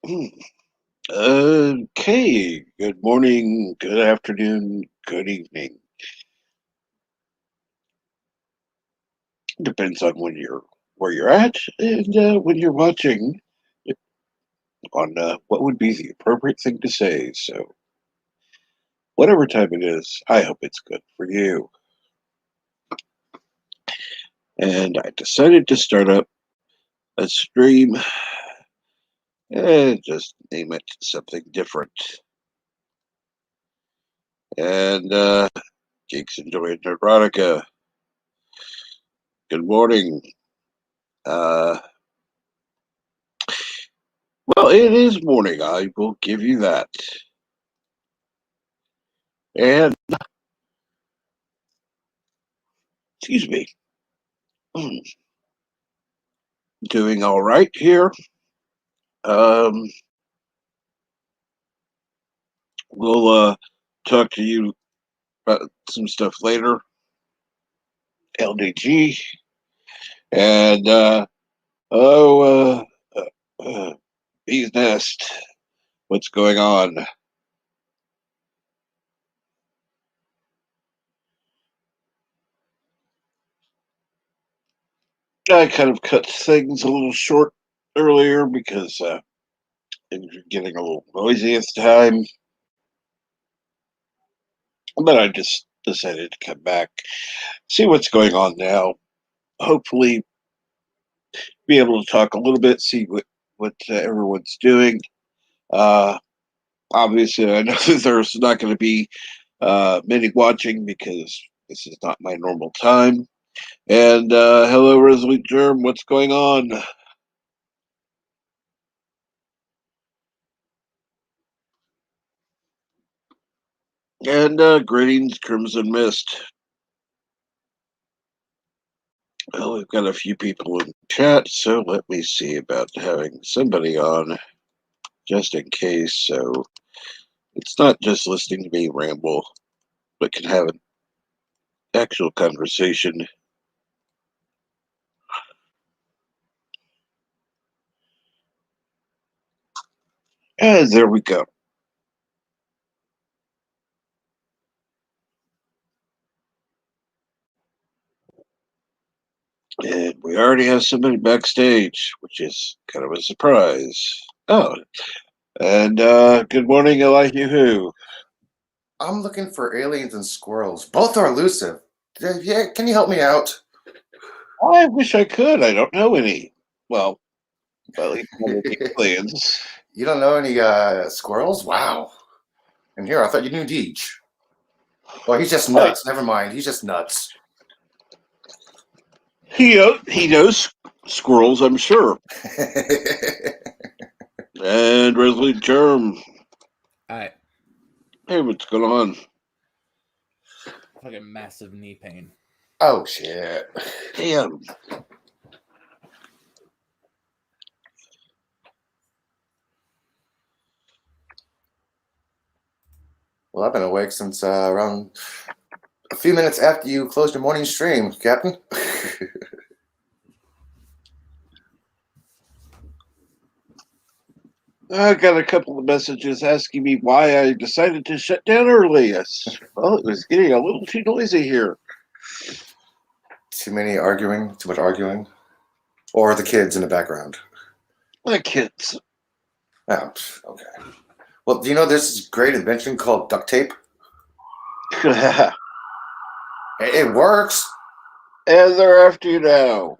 Okay, good morning, good afternoon, good evening. Depends on where you're at and when you're watching on what would be the appropriate thing to say. So, whatever time it is, I hope it's good for you. And I decided to start up a stream and just name it something different. And Jake's enjoying Neurotica. Good morning. Uh, well, it is morning. I will give you that. And excuse me, doing all right here. Um, we'll talk to you about some stuff later. LDG and oh, Bee's Nest. What's going on? I kind of cut things a little short earlier because things were getting a little noisy at the time. But I just decided to come back, see what's going on now. Hopefully, be able to talk a little bit, see what everyone's doing. Uh, Obviously, I know that there's not going to be many watching because this is not my normal time. And hello, Resolute Germ, what's going on? And greetings, Crimson Mist. Well, we've got a few people in chat, so let me see about having somebody on just in case. So it's not just listening to me ramble, but can have an actual conversation. And there we go. And we already have somebody backstage, which is kind of a surprise. Oh, and good morning, Elihu. I'm looking for aliens and squirrels. Both are elusive. Yeah, can you help me out? I wish I could. I don't know any. Well, at least one of the aliens. You don't know any squirrels? Wow. And here, I thought you knew Deej. Well, he's just But nuts. Never mind. He's just nuts. he knows squirrels, I'm sure. And Resolute Germ. Alright. Hey, what's going on? Fucking massive knee pain. Oh, shit. Damn. Well, I've been awake since around a few minutes after you closed your morning stream, Captain. I got a couple of messages asking me why I decided to shut down early. Yes. Well, it was getting a little too noisy here. Too much arguing. Or the kids in the background. My kids. Oh, okay. Well, do you know there's this great invention called duct tape? And It works. they're after you now.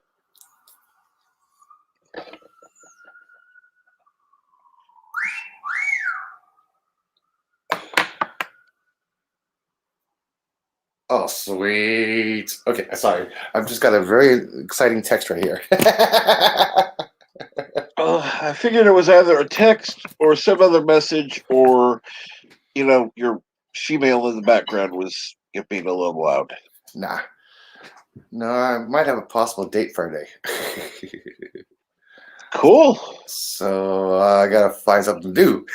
Oh, sweet. Okay, sorry. I've just got a very exciting text right here. I figured it was either a text or some other message, or your shemale in the background was being a little loud. Nah. No, I might have a possible date Friday. Cool. So I gotta find something to do.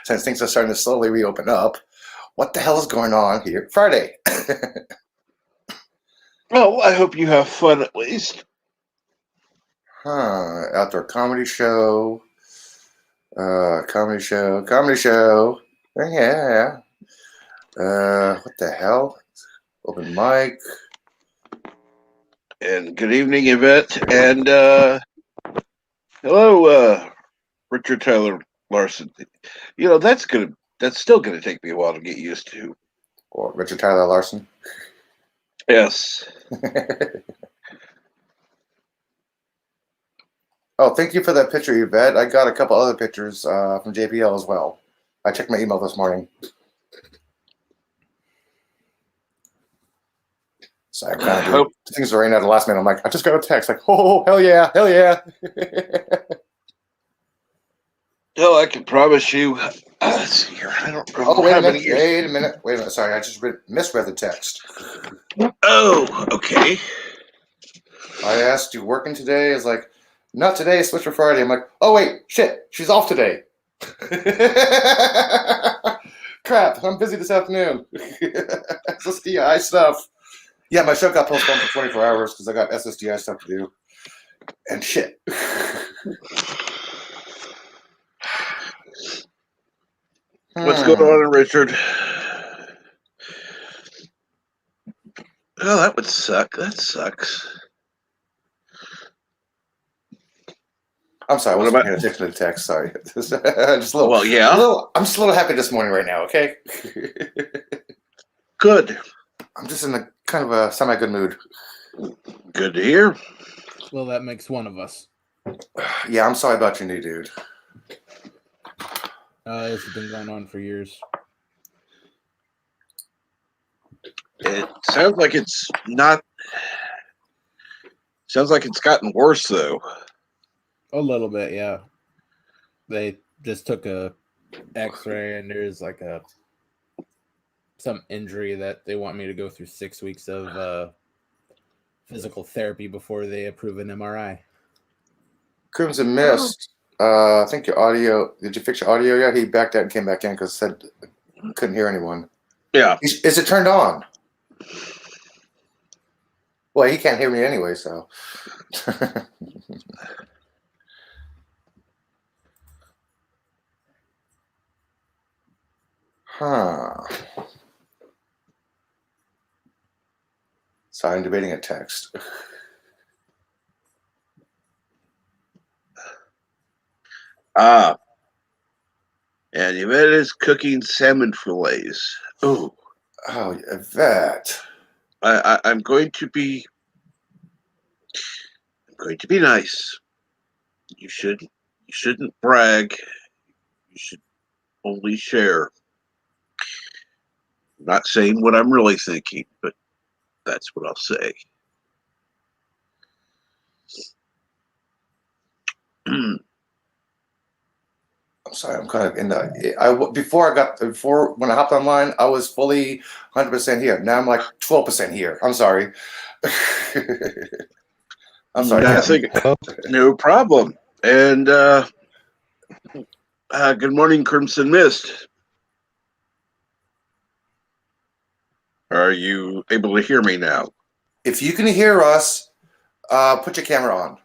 Since things are starting to slowly reopen up. What the hell is going on here Friday? Well, I hope you have fun at least. Outdoor comedy show. Comedy show. Comedy show. Yeah. What the hell? Open mic. And good evening, Yvette. And hello, Richard Tyler Larson. You know, that's still gonna take me a while to get used to. Or Richard Tyler Larson. Yes. Oh, thank you for that picture, Yvette. I got a couple other pictures from JPL as well. I checked my email this morning. So I kind of Hope- things are right now at the last minute. I'm like, I just got a text like, oh, hell yeah, hell yeah. No, I can promise you. Let's see here. I don't remember Oh, wait how a many minute. years. Wait a minute. Sorry, I just misread the text. Oh, okay. I asked you working today. It's like, not today, switch for Friday. I'm like, oh wait, shit, she's off today. Crap, I'm busy this afternoon. SSDI stuff. Yeah, my show got postponed for 24 hours because I got SSDI stuff to do. And shit. What's going on, Richard? Oh, that would suck. That sucks. I'm sorry, I What wasn't about- paying attention to the text. Sorry. just a little, Well, yeah. I'm just a little happy this morning right now, okay? Good. I'm just in a kind of a semi-good mood. Good to hear. Well, that makes one of us. Yeah, I'm sorry about your new dude. This has been going on for years. It sounds like it's not. Sounds like it's gotten worse, though. A little bit, yeah. They just took a X-ray, and there's like some injury that they want me to go through 6 weeks of physical therapy before they approve an MRI. Crimson Mist. I think your audio. Did you fix your audio yet? He backed out and came back in because said couldn't hear anyone. Yeah. Is it turned on? Well, he can't hear me anyway, so. Huh. Sorry, I'm debating a text. Ah. And Yvette is cooking salmon fillets. Oh. Oh, that. I'm going to be. I'm going to be nice. You shouldn't brag. You should only share. I'm not saying what I'm really thinking, but that's what I'll say. I'm sorry, I'm kind of in the. Before when I hopped online, I was fully 100% here. Now I'm like 12% here. I'm sorry. I'm sorry. Nothing, no problem. And good morning, Crimson Mist. Are you able to hear me now? If you can hear us, put your camera on.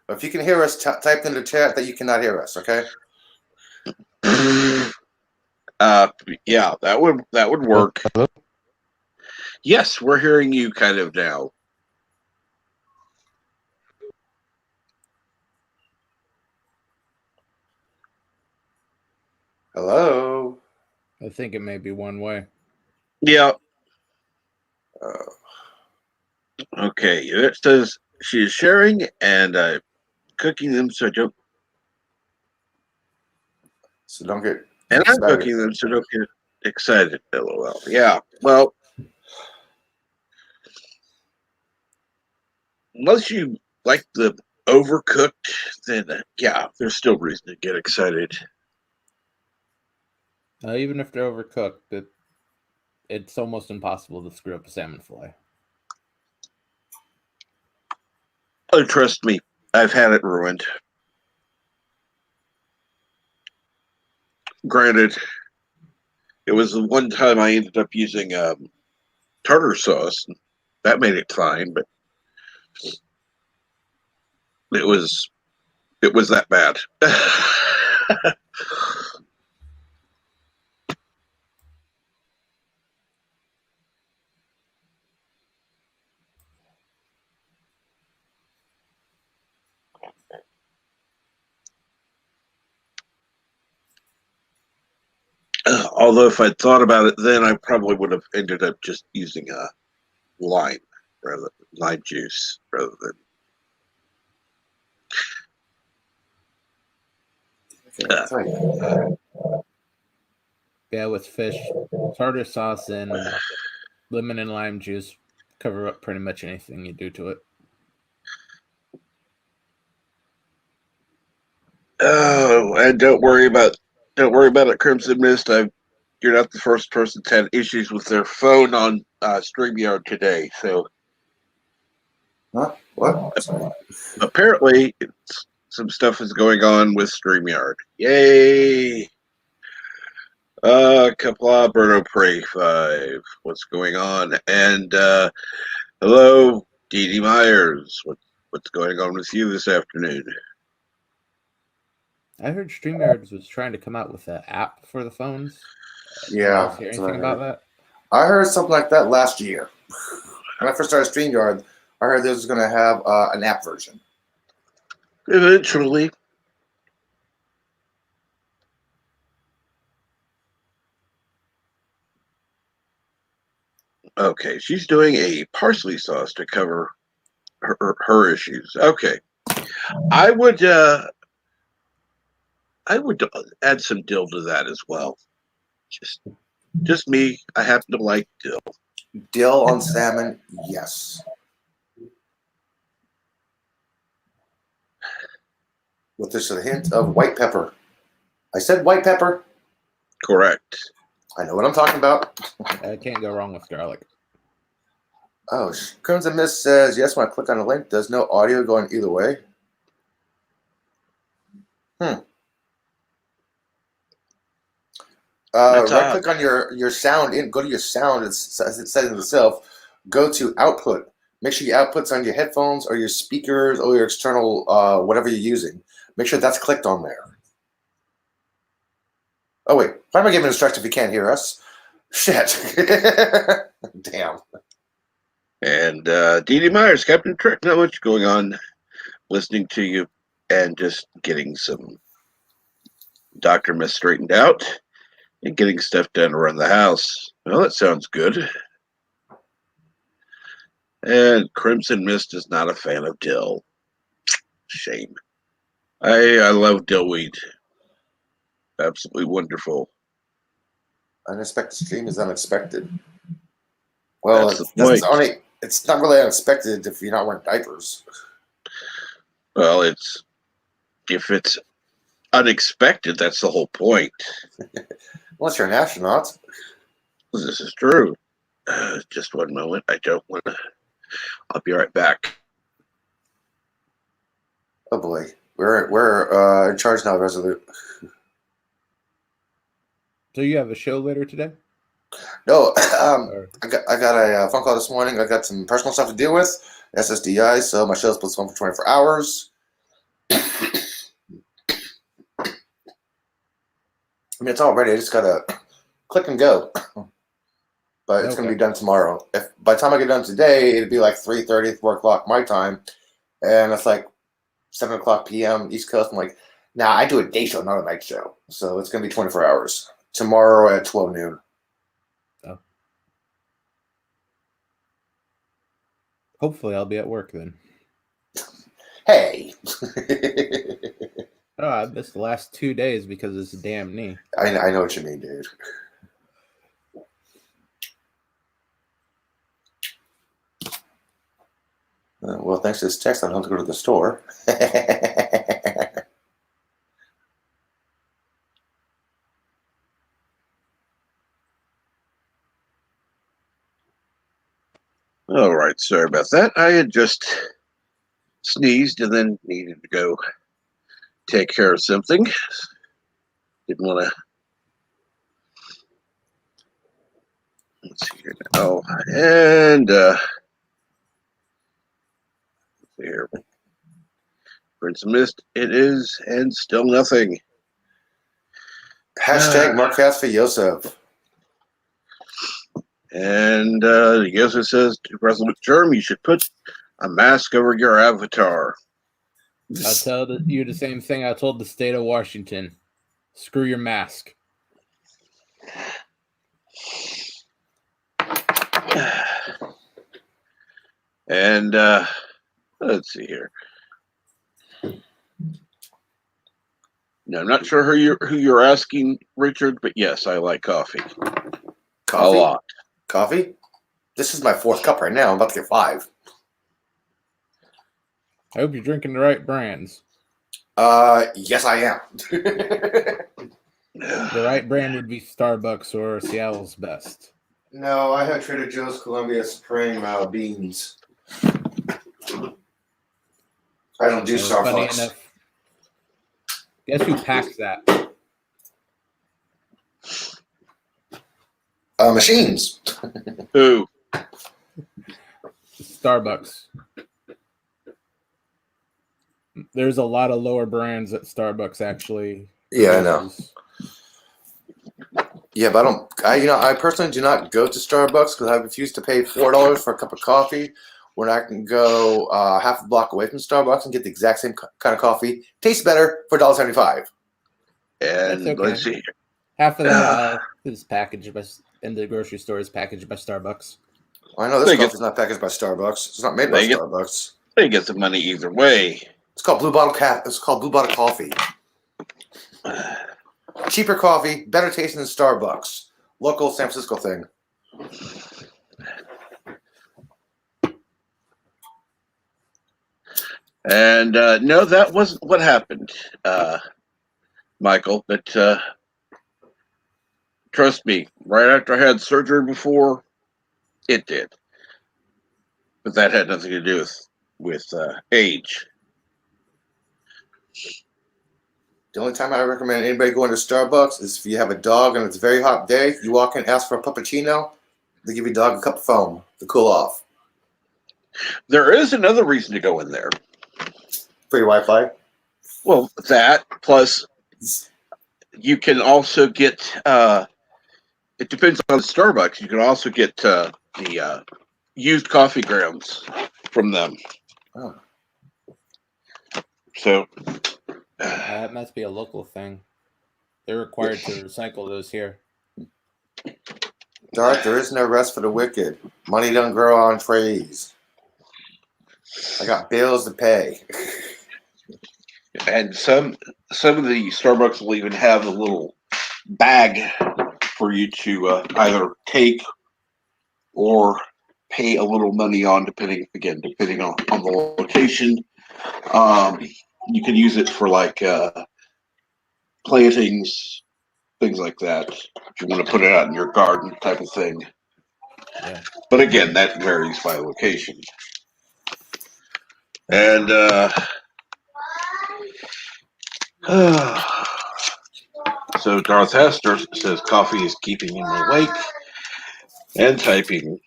If you can hear us, type in the chat that you cannot hear us. Okay. Yeah, that would work. Yes, we're hearing you kind of now. Hello. I think it may be one way. Yeah. Okay. It says she is sharing and cooking them, so don't. So don't get. And I'm excited. cooking them, so don't get excited. LOL. Yeah. Well, unless you like the overcooked, then yeah, there's still reason to get excited. Even if they're overcooked, it's almost impossible to screw up a salmon fillet. Oh, trust me, I've had it ruined. Granted, it was the one time I ended up using tartar sauce. That made it fine, but it was It was that bad. Although if I'd thought about it then, I probably would have ended up just using a lime lime juice rather than. Yeah, with fish, tartar sauce and lemon and lime juice cover up pretty much anything you do to it. Oh, and don't worry about it, Crimson Mist. You're not the first person to have issues with their phone on StreamYard today. So Huh? What? Sorry. apparently, some stuff is going on with StreamYard. Yay! Kapla Berto Prey 5. What's going on? And hello, Dee Dee Myers. What's going on with you this afternoon? I heard StreamYard was trying to come out with an app for the phones. Yeah. Did you hear anything about that? I heard something like that last year. When I first started StreamYard, I heard this was going to have an app version. Eventually. Okay, she's doing a parsley sauce to cover her issues. Okay, I would add some dill to that as well. Just me. I happen to like dill. Dill on salmon, yes. With just a hint of white pepper. I said white pepper. Correct. I know what I'm talking about. I can't go wrong with garlic. Oh, Crimson Mist says, yes, when I click on the link, there's no audio going either way. Right click on your sound, go to your sound, it's settings itself, go to output. Make sure your output's on your headphones or your speakers or your external, whatever you're using. Make sure that's clicked on there. Oh, wait. Why am I giving instructions if you can't hear us? Shit. Damn. And Dee Dee Myers, Captain Trick, not much going on. Listening to you and just getting some Dr. Mist straightened out and getting stuff done around the house. Well, that sounds good. And Crimson Mist is not a fan of dill. Shame. I love dillweed. Absolutely wonderful. Unexpected stream is unexpected. Well, That's the point. It's not really unexpected if you're not wearing diapers. Well, if it's unexpected, that's the whole point. Unless you're an astronaut. This is true. Just one moment. I don't want to. I'll be right back. Oh boy, we're in charge now, Resolute. So you have a show later today? No, I got a phone call this morning. I got some personal stuff to deal with, SSDI. So my show's postponed for 24 hours. I mean, it's all ready. I just gotta click and go. But it's gonna be done tomorrow. If by the time I get done today, it'd be like 3:30, 4 o'clock my time, and it's like 7 o'clock p.m. East Coast. I'm like, nah, I do a day show, not a night show. So it's gonna be 24 hours. Tomorrow at 12 noon. Oh. Hopefully I'll be at work then. Hey. Oh, I missed the last 2 days because of this damn knee. I know what you mean, dude. Well, thanks to this text, I don't have to go to the store. All right, sorry about that. I had just sneezed and then needed to go take care of something. Didn't want to. Let's see here now. And here. Prince of Mist, it is, and still nothing. Hashtag Marquez for Yosef. And Yosef says to President Germ, you should put a mask over your avatar. I'll tell you the same thing I told the state of Washington. Screw your mask. And let's see here. No, I'm not sure who you're asking, Richard, but yes, I like coffee. Coffee? A lot. Coffee? This is my 4th cup right now. I'm about to get 5. I hope you're drinking the right brands. Yes, I am. The right brand would be Starbucks or Seattle's Best. No, I have Trader Joe's Columbia Supreme beans. I don't do Funny Starbucks. enough, guess who packs that? Machines. Who? Starbucks. There's a lot of lower brands at Starbucks, actually. Yeah, I know. Yeah, but I personally do not go to Starbucks because I refuse to pay $4 for a cup of coffee when I can go half a block away from Starbucks and get the exact same kind of coffee. Tastes better for $1.75. And okay. let's see. Half of that is packaged in the grocery store is packaged by Starbucks. I know this coffee's not packaged by Starbucks. It's not made by Starbucks. They get the money either way. It's called Blue Bottle It's called Blue Bottle Coffee. Cheaper coffee, better tasting than Starbucks. Local San Francisco thing. And no, that wasn't what happened, Michael. But trust me, right after I had surgery before, it did. But that had nothing to do with age. The only time I recommend anybody going to Starbucks is if you have a dog and it's a very hot day, you walk in, ask for a puppuccino, they give your dog a cup of foam to cool off. There is another reason to go in there. Free Wi-Fi? Well, that, plus you can also get, it depends on Starbucks, you can also get the used coffee grounds from them. Oh. So... that must be a local thing. They're required to recycle those here. Darth, there is no rest for the wicked. Money don't grow on trees. I got bills to pay. And some of the Starbucks will even have a little bag for you to either take or pay a little money on, depending on the location. You can use it for like plantings, things like that. If you want to put it out in your garden, type of thing. Yeah. But again, that varies by location. And so Darth Hester says coffee is keeping him awake and typing,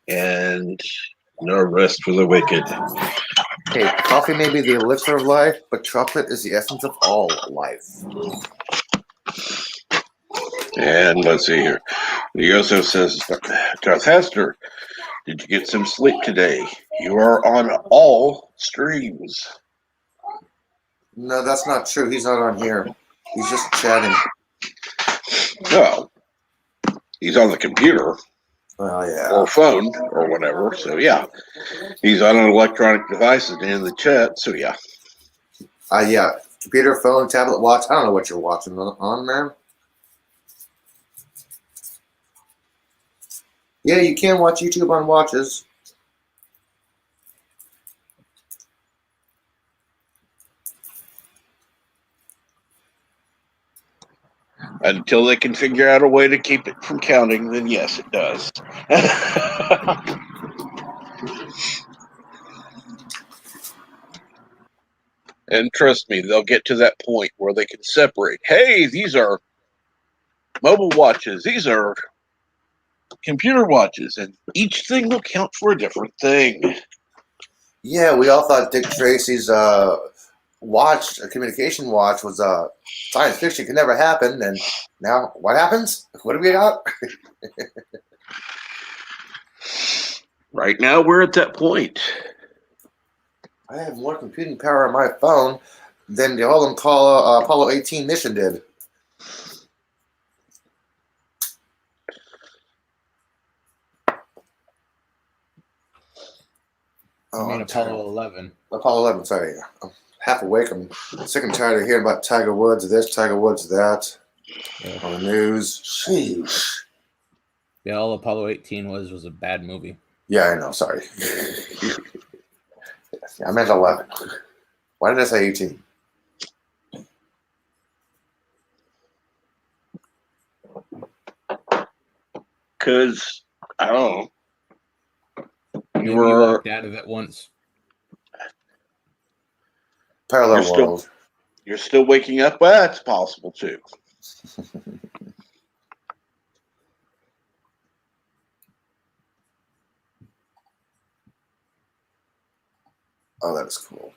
and no rest for the wicked. Hey, coffee may be the elixir of life, but chocolate is the essence of all life. And let's see here. He also says, Darth Hester, did you get some sleep today? You are on all streams. No, that's not true. He's not on here. He's just chatting. Well, he's on the computer. Oh, yeah. Or phone or whatever. So, yeah. He's on an electronic device at the end of the chat. So, yeah. Yeah. Computer, phone, tablet, watch. I don't know what you're watching on, man. Yeah, you can watch YouTube on watches. Until they can figure out a way to keep it from counting, then yes, it does. And trust me, they'll get to that point where they can separate. Hey, these are mobile watches. These are computer watches. And each thing will count for a different thing. Yeah, we all thought Dick Tracy's watched, a communication watch, was science fiction could never happen, and now what happens? What do we got? Right now, we're at that point. I have more computing power on my phone than the whole Apollo 18 mission did. I mean, Apollo 11. Apollo 11, sorry. I'm half awake. I'm sick and tired of hearing about Tiger Woods this, Tiger Woods that on the news. Sheesh. Yeah, all Apollo 18 was a bad movie. Yeah, I know. Sorry. I meant 11. Why did I say 18? Because, I don't know. Maybe you walked out of it once. Parallel world. You're still waking up? Well, that's possible, too. Oh, that is cool.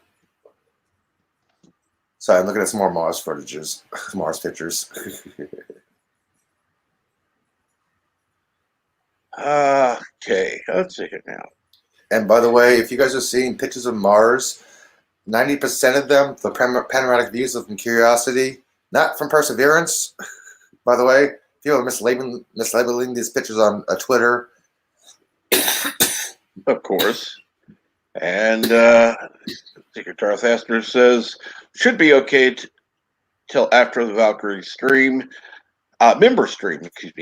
Sorry, I'm looking at some more Mars footages, Mars pictures. Okay, let's see here now. And by the way, if you guys are seeing pictures of Mars, 90% of them, the panoramic views are from Curiosity, not from Perseverance. By the way, people are mislabeling these pictures on Twitter. Of course. And Secret Darth Aster says, should be okay till after the Valkyrie stream, member stream,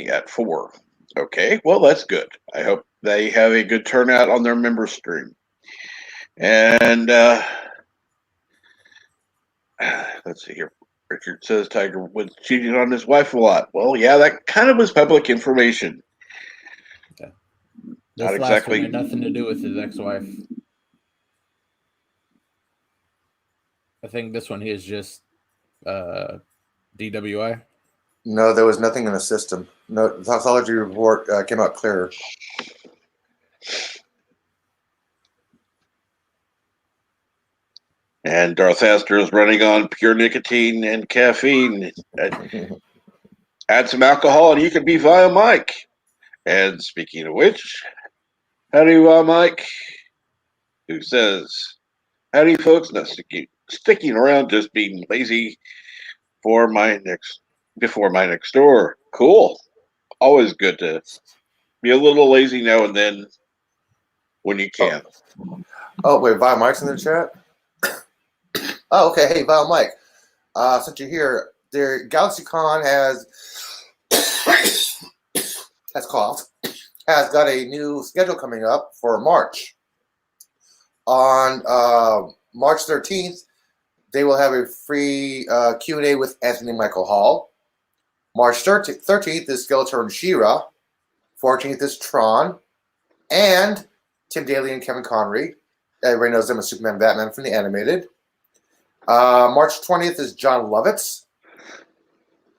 at 4. Okay, well, that's good. I hope they have a good turnout on their member stream. And let's see here. Richard says Tiger Woods cheating on his wife a lot. Well, yeah, that kind of was public information. Okay. Not This last exactly. one had nothing to do with his ex-wife. I think this one is just DWI. No, there was nothing in the system. No, the pathology report came out clear. And Darth Aster is running on pure nicotine and caffeine. Add some alcohol and you can be via Mike. And speaking of which, howdy, Mike, who says, howdy, folks, not sticking around, just being lazy before my next door. Cool. Always good to be a little lazy now and then when you can. Oh wait, Vile Mike's in the chat? Oh, okay. Hey, Vile Mike. Since you're here, their GalaxyCon has got a new schedule coming up for March. On March 13th, they will have a free Q&A with Anthony Michael Hall. March 13th is Skeletor and She-Ra. 14th is Tron. And Tim Daly and Kevin Conroy. Everybody knows them as Superman Batman from the animated. March 20th is John Lovitz.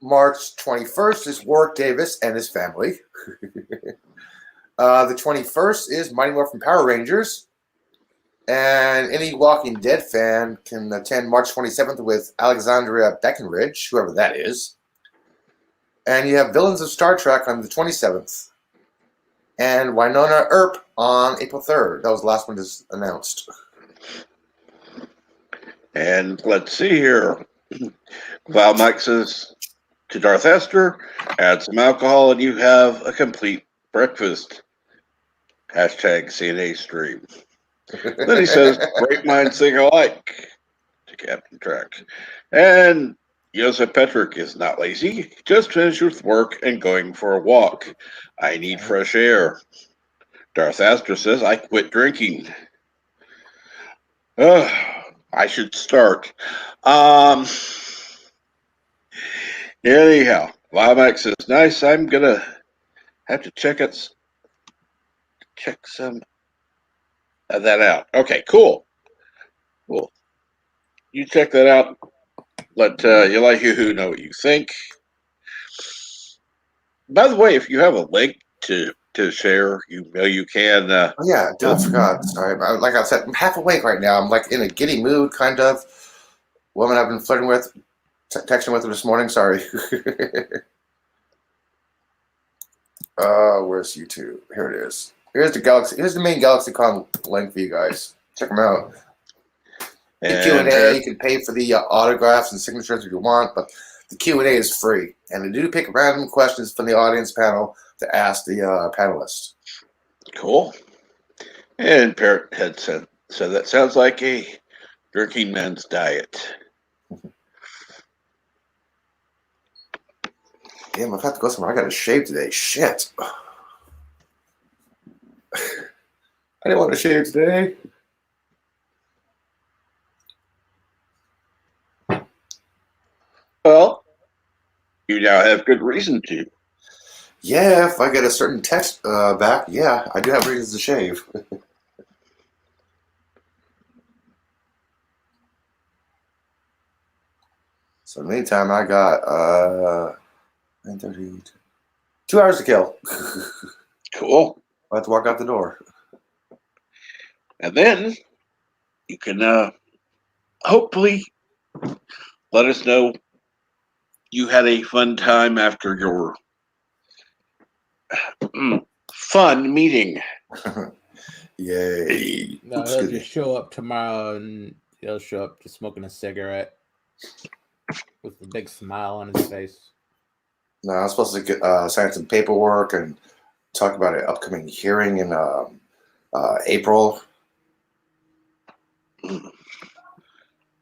March 21st is Warwick Davis and his family. The 21st is Mighty Morphin Power Rangers. And any Walking Dead fan can attend March 27th with Alexandria Breckenridge, whoever that is. And you have Villains of Star Trek on the 27th. And Winona Earp on April 3rd. That was the last one that's announced. And let's see here. Val Mike says to Darth Aster, add some alcohol and you have a complete breakfast. Hashtag CNA stream. Then he says, great minds think alike to Captain Trek. And Joseph Petrick is not lazy. He just finished with work and going for a walk. I need fresh air. Darth Aster says, I quit drinking. I should start. Anyhow, Limax says, nice. I'm going to have to check some of that out. Okay, cool. Cool. You check that out. Let Elihu know what you think. By the way, if you have a link to share, you can. Oh, yeah, I forgot. Sorry. Like I said, I'm half awake right now. I'm like in a giddy mood, kind of. woman I've been flirting with, texting with her this morning. Sorry. Where's YouTube? Here it is. Here's the Galaxy. Here's the main GalaxyCon link for you guys. Check them out. The Q&A, you can pay for the autographs and signatures if you want, but the Q&A is free. And they do pick random questions from the audience panel to ask the panelists. Cool. And Parrot had said, so that sounds like a drinking man's diet. Damn, I've had to go somewhere. I got to shave today. Shit. I didn't want to shave today. Well, you now have good reason to. Yeah, if I get a certain text back, yeah, I do have reasons to shave. So in the meantime, I got 9:30, 2 hours to kill. Cool. I have to walk out the door. And then you can hopefully let us know you had a fun time after your fun meeting. Yay. No, Oops, he'll excuse me. just show up tomorrow and he'll show up just smoking a cigarette with a big smile on his face. No, I was supposed to get, sign some paperwork and talk about an upcoming hearing in April.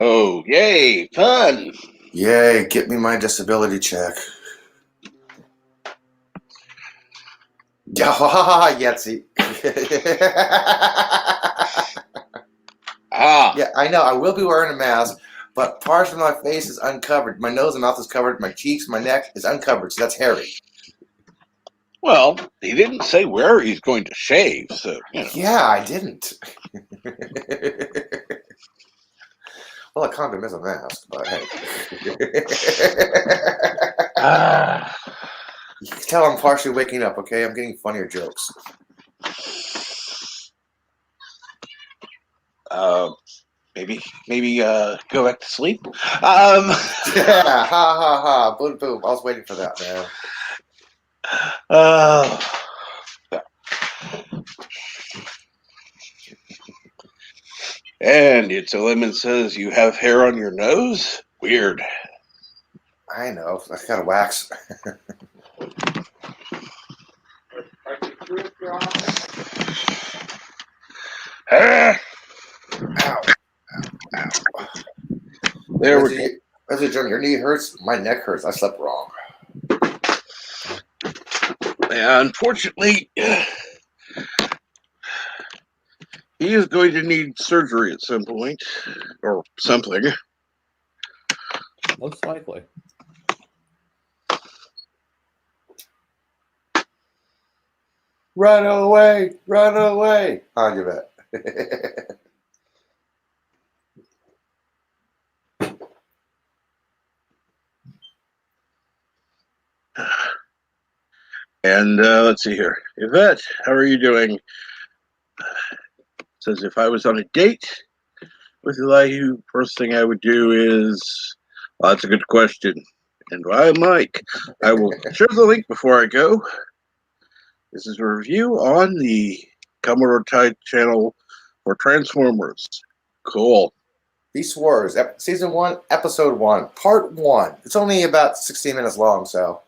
Oh, yay, fun. Yay, get me my disability check. Yeah, Yahtzee. Yeah, I know. I will be wearing a mask, but parts of my face is uncovered. My nose and mouth is covered. My cheeks, my neck is uncovered, so that's hairy. Well, he didn't say where he's going to shave, so, you know. Yeah, I didn't. Well, a condom is a mask, but hey. You can tell I'm partially waking up, okay? I'm getting funnier jokes. Maybe go back to sleep. Yeah, ha ha ha. Boom boom. I was waiting for that, man. And It's a Lemon says you have hair on your nose? Weird. I know. I gotta wax. Ah, Ow. Ow. there we go. Resident German, your knee hurts? My neck hurts. I slept wrong. Unfortunately, he is going to need surgery at some point, or something. Most likely. Run away! Run away! How'd you bet? And let's see here. Yvette, how are you doing? Says if I was on a date with Elihu, first thing I would do is, well, that's a good question. And I'm Mike. I will share the link before I go. This is a review on the Commodore Tide channel for Transformers. Cool. Beast Wars, Season 1, Episode 1, Part 1. It's only about 16 minutes long, so.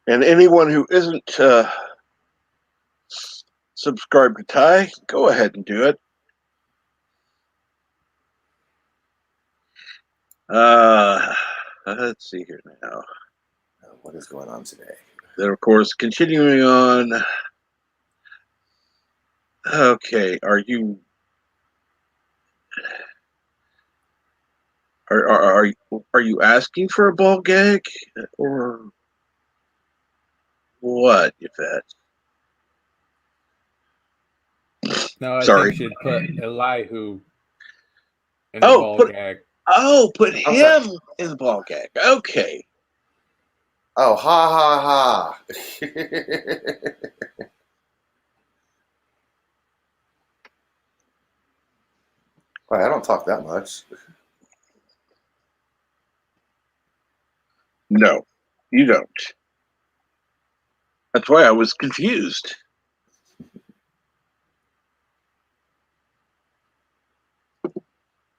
And anyone who isn't subscribed to Ty, go ahead and do it. Let's see here now. What is going on today? Then, of course, continuing on. Okay, are you asking for a ball gag or what, Yvette? No, I Sorry. think you should put Elihu in the ball gag. Oh, put him in the ball gag. Okay. Oh, ha ha ha. Right, I don't talk that much. No, you don't. That's why I was confused.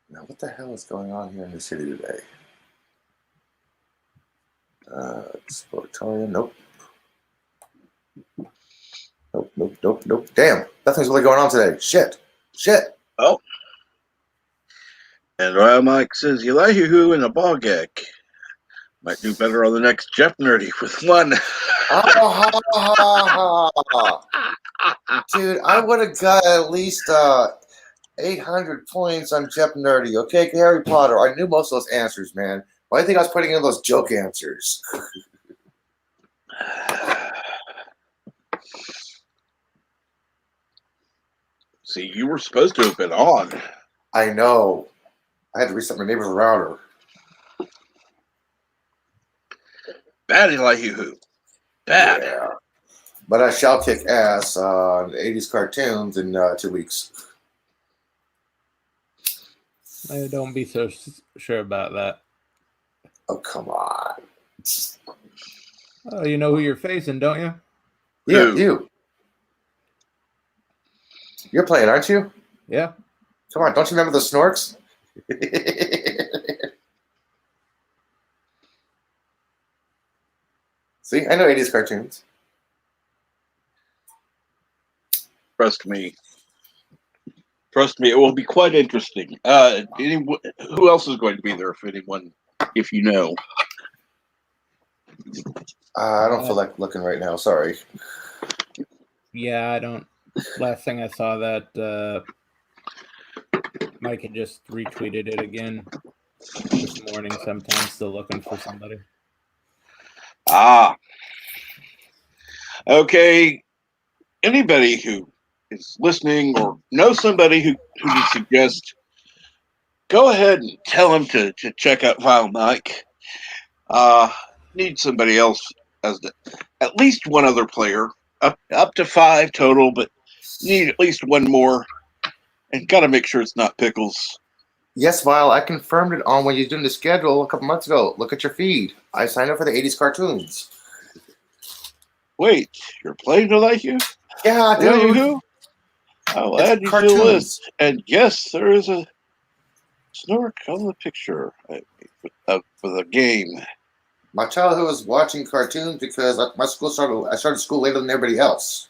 Now, what the hell is going on here in the city today? Sportorium, nope. Nope. Damn, nothing's really going on today. Shit. Oh. And Royal Mike says, Elihu and a Bogek might do better on the next Jeff Nerdy with one. Dude, I would have got at least 800 points on Jeff Nerdy. Okay, Harry Potter. I knew most of those answers, man. Why do you think I was putting in those joke answers? See, you were supposed to have been on. I know. I had to reset my neighbor's router. Bad Elihu. Bad. Yeah. But I shall kick ass on 80s cartoons in 2 weeks. I don't be so sure about that. Oh, come on. Oh, you know who you're facing, don't you? Yeah, Who? you. You're playing, aren't you? Yeah. Come on, don't you remember the Snorks? See, I know 80s cartoons. Trust me. It will be quite interesting. Who else is going to be there, if you know? I don't feel like looking right now. Sorry. Yeah, I don't. Last thing I saw that Mike had just retweeted it again this morning. Sometimes still looking for somebody. Ah. Okay. Anybody who is listening or knows somebody who would suggest, go ahead and tell them to check out Vile Mike. Need somebody else as at least one other player, up to 5 total, but need at least one more, and got to make sure it's not Pickles. Yes, Vile, I confirmed it on when you were doing the schedule a couple months ago. Look at your feed. I signed up for the 80s cartoons. Wait, you're playing Elihu? Yeah, dude. Elihu? I'll It's add you cartoons. to the list. And yes, there is a Snork on the picture for the game. My childhood was watching cartoons because I started school later than everybody else.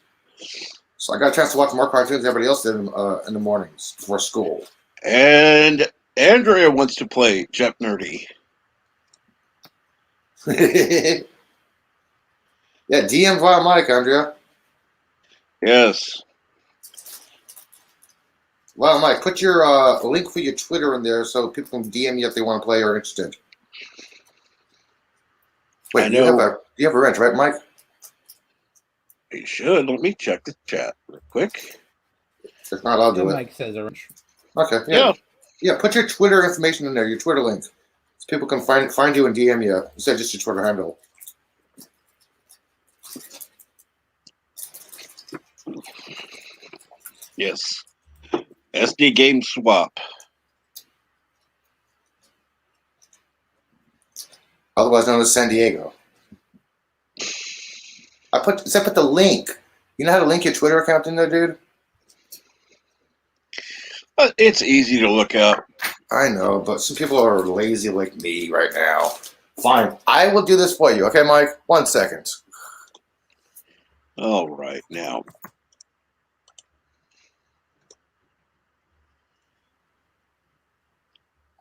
So I got a chance to watch more cartoons than everybody else did in the mornings before school. And Andrea wants to play Jeff Nerdy. Yeah, DM via Mike, Andrea. Yes. Well, Mike, put your link for your Twitter in there so people can DM you if they want to play or are interested. Wait, you have a wrench, right, Mike? You should. Let me check the chat real quick. If not, I'll do it. Mike says orange. Okay, yeah. Put your Twitter information in there, your Twitter link, so people can find you and DM you instead of just your Twitter handle. Yes. SD Game Swap. Otherwise known as San Diego. I put the link. You know how to link your Twitter account in there, dude? It's easy to look up. I know, but some people are lazy like me right now. Fine. I will do this for you. Okay, Mike? 1 second. All right, now.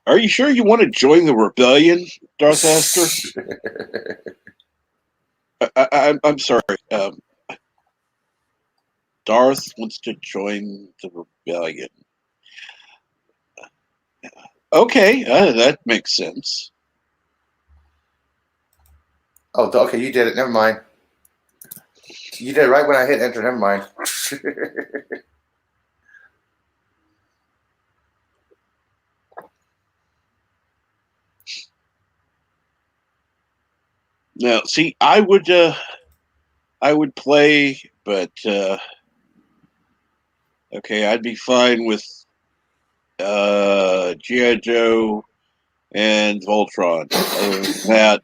Are you sure you want to join the rebellion, Darth Aster? I'm sorry. Darth wants to join the rebellion. Okay, that makes sense. Oh, okay, you did it. Never mind. You did it right when I hit enter. Never mind. Now, see, I would play, but okay, I'd be fine with G.I. Joe, and Voltron. Other than that,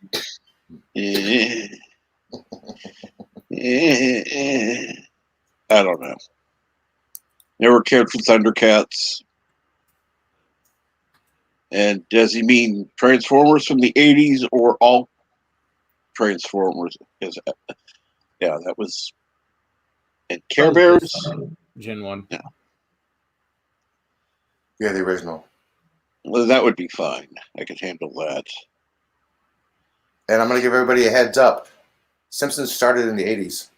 I don't know. Never cared for Thundercats. And does he mean Transformers from the 80s or all Transformers? Yeah, that was. And Care Probably Bears? just Gen 1. Yeah. Yeah, the original. Well, that would be fine. I could handle that. And I'm going to give everybody a heads up. Simpsons started in the 80s.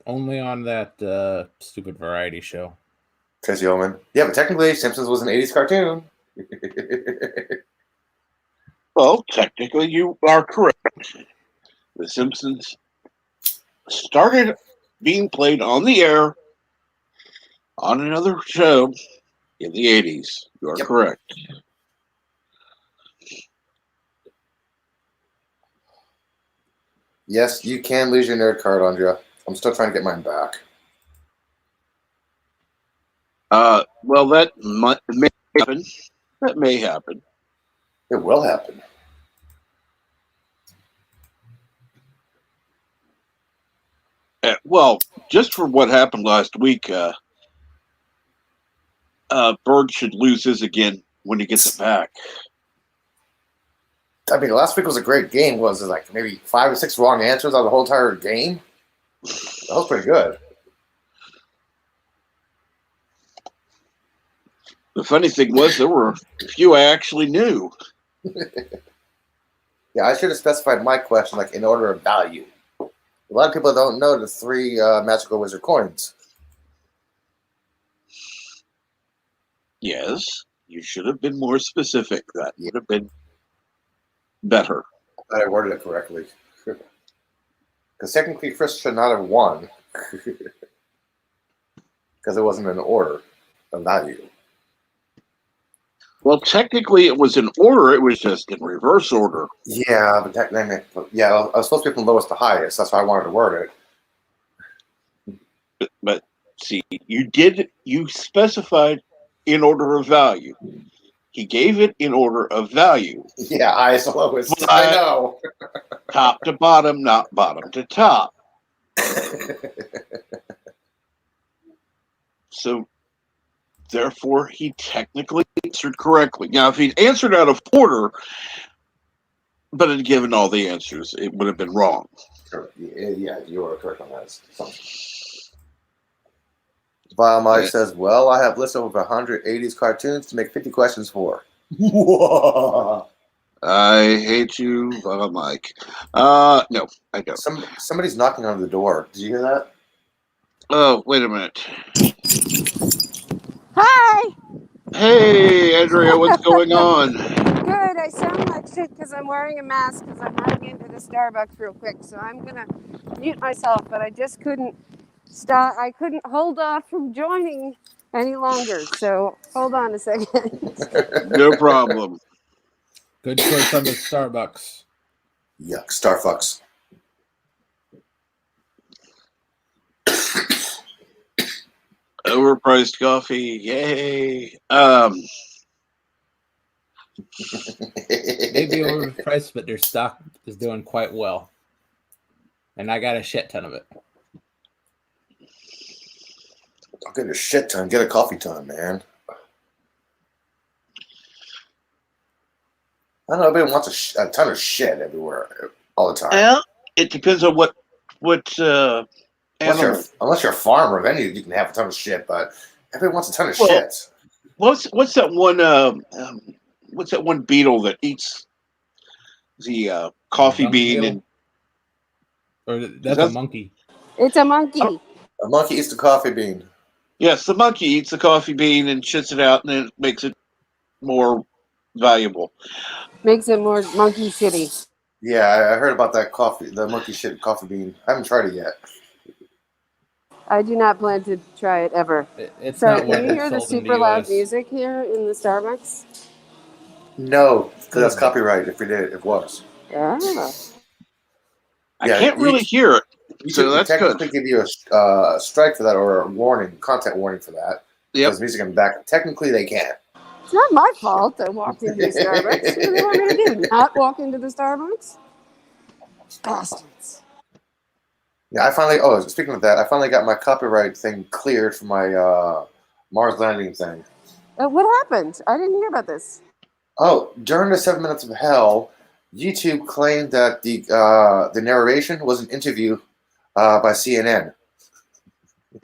Only on that stupid variety show. Tracy Ullman. Yeah, but technically, Simpsons was an 80s cartoon. Well, technically, you are correct. The Simpsons started being played on the air on another show in the 80s. You are Yep. correct. Yes, you can lose your nerd card, Andrea. I'm still trying to get mine back. Well, that may happen. That may happen. It will happen. Well, just for what happened last week, Bird should lose his again when he gets it back. I mean, last week was a great game. Was it like maybe 5 or 6 wrong answers on the whole entire game? That was pretty good. The funny thing was, there were a few I actually knew. Yeah, I should have specified my question like in order of value. A lot of people don't know the 3 magical wizard coins. Yes, you should have been more specific. That would have been better. I worded it correctly. Because technically, Chris should not have won. Because it wasn't in order of value. Well, technically, it was in order. It was just in reverse order. Yeah, but technically, yeah, I was supposed to be from lowest to highest. That's why I wanted to word it. But see, you specified in order of value. He gave it in order of value. Yeah, highest to lowest. But I know. Top to bottom, not bottom to top. So, therefore, he technically answered correctly. Now, if he'd answered out of order, but had given all the answers, it would have been wrong. Yeah, you are correct on that. Vile Mike says, well, I have listed over 100 80s cartoons to make 50 questions for. I hate you, Mike. No, I don't. Somebody's knocking on the door. Did you hear that? Oh, wait a minute. Hi. Hey, Andrea, what's going on? Good. I sound like shit because I'm wearing a mask because I'm running into the Starbucks real quick. So I'm going to mute myself, but I just couldn't stop. I couldn't hold off from joining any longer. So hold on a second. No problem. Good choice on the Starbucks. Yuck, Starfucks. Overpriced coffee, yay! Maybe overpriced, but their stock is doing quite well, and I got a shit ton of it. I'll get a shit ton. Get a coffee ton, man. I don't know. Everybody wants a ton of shit everywhere, all the time. Well, it depends on what animal. Unless you're a farmer, then you can have a ton of shit. But everybody wants a ton of Well, shit. What's that one? What's that one beetle that eats the coffee Dung bean? beetle? And Or that's a monkey. It's a monkey. Oh. A monkey eats the coffee bean. yes, the monkey eats the coffee bean and shits it out, and then it makes it more valuable. Makes it more monkey shitty. Yeah, I heard about that the monkey shit coffee bean. I haven't tried it yet. I do not plan to try it ever. It's So not what can you they hear the sold in super the loud US. music here in the Starbucks? No, because that's copyrighted. If we did, it was. Ah. I Yeah, can't really hear it. YouTube So can that's good. technically give you a strike for that or a warning, content warning for that. Yep. Because music in the back. Technically, they can. It's not my fault I walked into the Starbucks. What do they want me to do? Not walk into the Starbucks? Bastards. Yeah, I finally. Oh, speaking of that, I finally got my copyright thing cleared for my Mars landing thing. What happened? I didn't hear about this. Oh, during the 7 Minutes of Hell, YouTube claimed that the narration was an interview by CNN.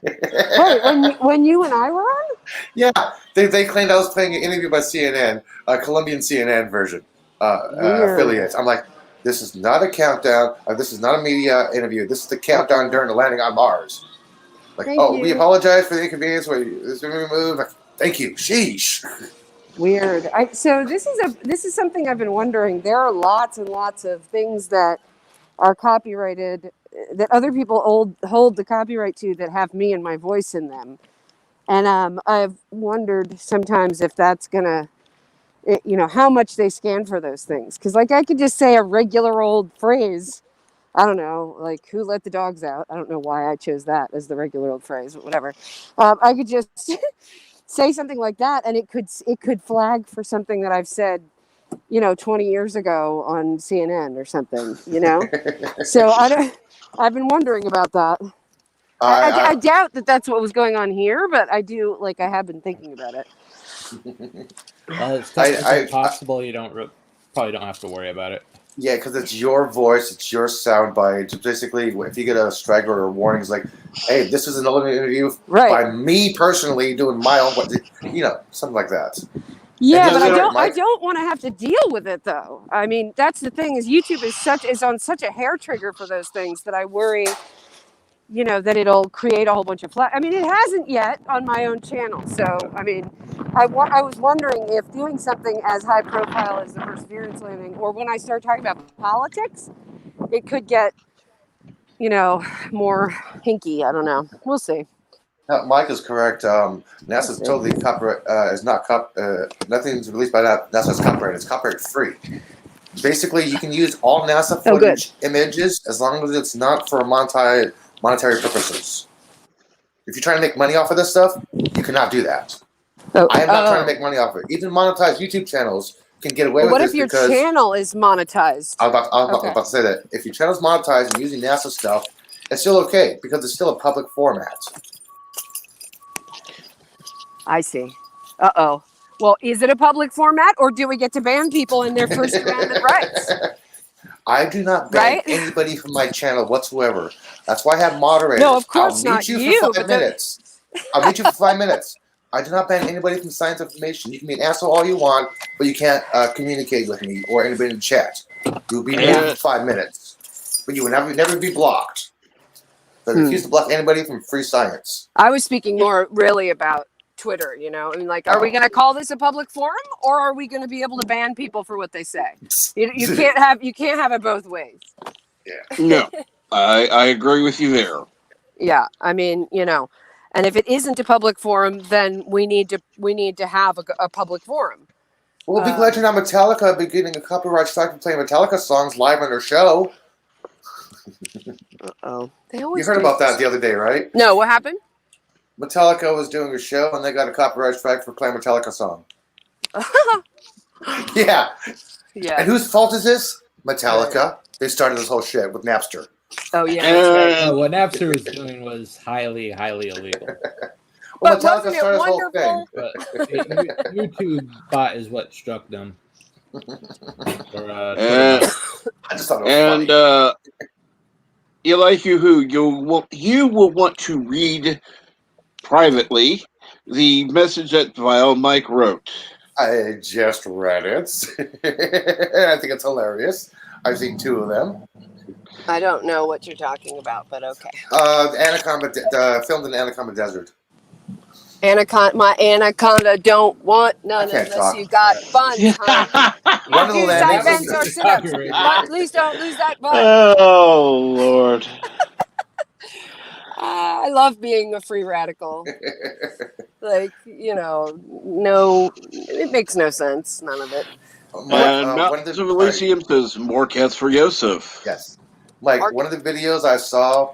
Wait, when you and I were on? Yeah, they claimed I was playing an interview by CNN, a Colombian CNN version affiliate. I'm like, this is not a countdown. This is not a media interview. This is the countdown during the landing on Mars. Like, Thank we you. apologize for the inconvenience. This move. Like, thank you. Sheesh. Weird. So this is something I've been wondering. There are lots and lots of things that are copyrighted that other people hold the copyright to that have me and my voice in them, and I've wondered sometimes if that's gonna, how much they scan for those things. Because like I could just say a regular old phrase. I don't know, like who let the dogs out? I don't know why I chose that as the regular old phrase, but whatever. I could just say something like that, and it could flag for something that I've said, 20 years ago on CNN or something, So I've been wondering about that. I doubt that that's what was going on here, but I have been thinking about it. It's possible you probably don't have to worry about it. Yeah, because it's your voice, it's your sound bite. Basically, if you get a strike or a warning, it's like, hey, this is an interview by me personally doing my own, something like that. Yeah, but I don't want to have to deal with it though. I mean, that's the thing is YouTube is on such a hair trigger for those things that I worry, that it'll create a whole bunch of I mean, it hasn't yet on my own channel. So, I mean, I was wondering if doing something as high profile as the Perseverance landing, or when I start talking about politics, it could get, more hinky. I don't know. We'll see. No, Mike is correct. NASA's totally copyright is not nothing's released by NASA's copyright. It's copyright free. Basically, you can use all NASA footage images as long as it's not for monetary purposes. If you're trying to make money off of this stuff, you cannot do that. I am not trying to make money off of it. Even monetized YouTube channels can get away with this. What if your channel is monetized? I was about to say that. If your channel's monetized and using NASA stuff, it's still okay because it's still a public format. I see. Uh-oh. Well, is it a public format, or do we get to ban people in their First Amendment rights? I do not ban anybody from my channel whatsoever. That's why I have moderators. No, of course not you. For 5 minutes. I'll meet you for 5 minutes. I do not ban anybody from science information. You can be an asshole all you want, but you can't communicate with me or anybody in the chat. You'll be muted for 5 minutes, but you will never be blocked. So I refuse to block anybody from free science. I was speaking more really about Twitter, I mean, like, are we going to call this a public forum, or are we going to be able to ban people for what they say? You can't have it both ways. Yeah. No, I agree with you there. Yeah, I mean, and if it isn't a public forum, then we need to have a public forum. Well, be glad you're not Metallica be getting a copyright strike for playing Metallica songs live on their show. Uh-oh. You heard about that the other day, right? No, what happened? Metallica was doing a show and they got a copyright strike for playing Metallica song. Yeah. Yeah. And whose fault is this? Metallica. They started this whole shit with Napster. Oh yeah. That's right. What Napster was doing was highly, highly illegal. Well, Metallica started this whole thing. But YouTube bot is what struck them. I just thought it was funny. You will want to read privately the message that Vile Mike wrote. I just read it. I think it's hilarious. I've seen 2 of them. I don't know what you're talking about, but okay. Filmed in the Anaconda Desert. My anaconda don't want none unless you got fun. One of the landings or sit-ups. But please don't lose that bun. Oh Lord. I love being a free radical. Like, no, it makes no sense. None of it. And Mountains of Elysium says more cats for Yosef. Yes. Like one of the videos I saw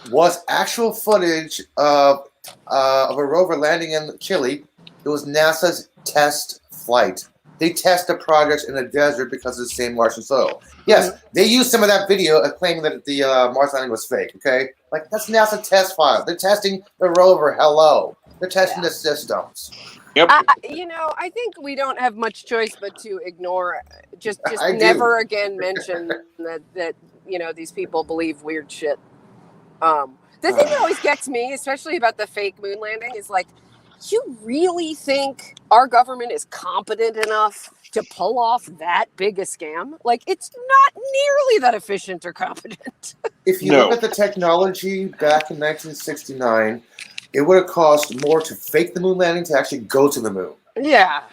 was actual footage of a rover landing in Chile. It was NASA's test flight. They test the projects in the desert because of the same Martian soil. Yes, they used some of that video claiming that the Mars landing was fake. Okay, like that's NASA test file. They're testing the rover. Hello, they're testing the systems. Yep. I think we don't have much choice but to ignore, just never again mention that these people believe weird shit. The thing that always gets me, especially about the fake moon landing, is like, you really think our government is competent enough to pull off that big a scam? Like, it's not nearly that efficient or competent. If you look at the technology back in 1969, it would have cost more to fake the moon landing to actually go to the moon. Yeah.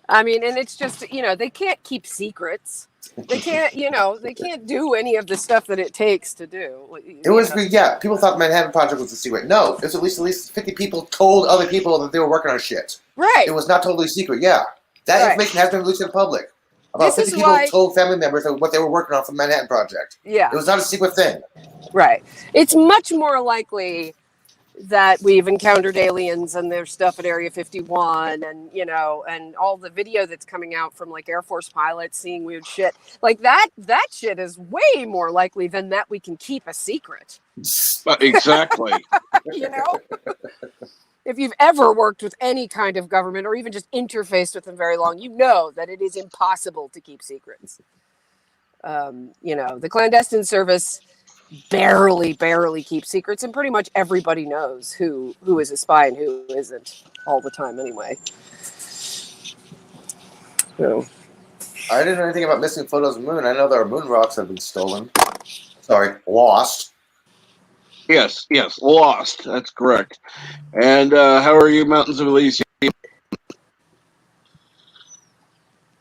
I mean, and it's just, they can't keep secrets. They can't, they can't do any of the stuff that it takes to do. It was, people thought the Manhattan Project was a secret. No, it was at least 50 people told other people that they were working on shit. Right. It was not totally secret, That information has been released to the public. About 50 people told family members what they were working on for the Manhattan Project. Yeah. It was not a secret thing. Right. It's much more likely that we've encountered aliens and their stuff at Area 51 and, and all the video that's coming out from like Air Force pilots seeing weird shit. Like that shit is way more likely than that we can keep a secret. Exactly. If you've ever worked with any kind of government or even just interfaced with them very long, you know that it is impossible to keep secrets. The clandestine service barely keep secrets, and pretty much everybody knows who is a spy and who isn't all the time anyway. So I didn't know anything about missing photos of the moon. I know there are moon rocks that have been stolen. Sorry, lost. Yes, lost. That's correct. And how are you, Mountains of Elysium?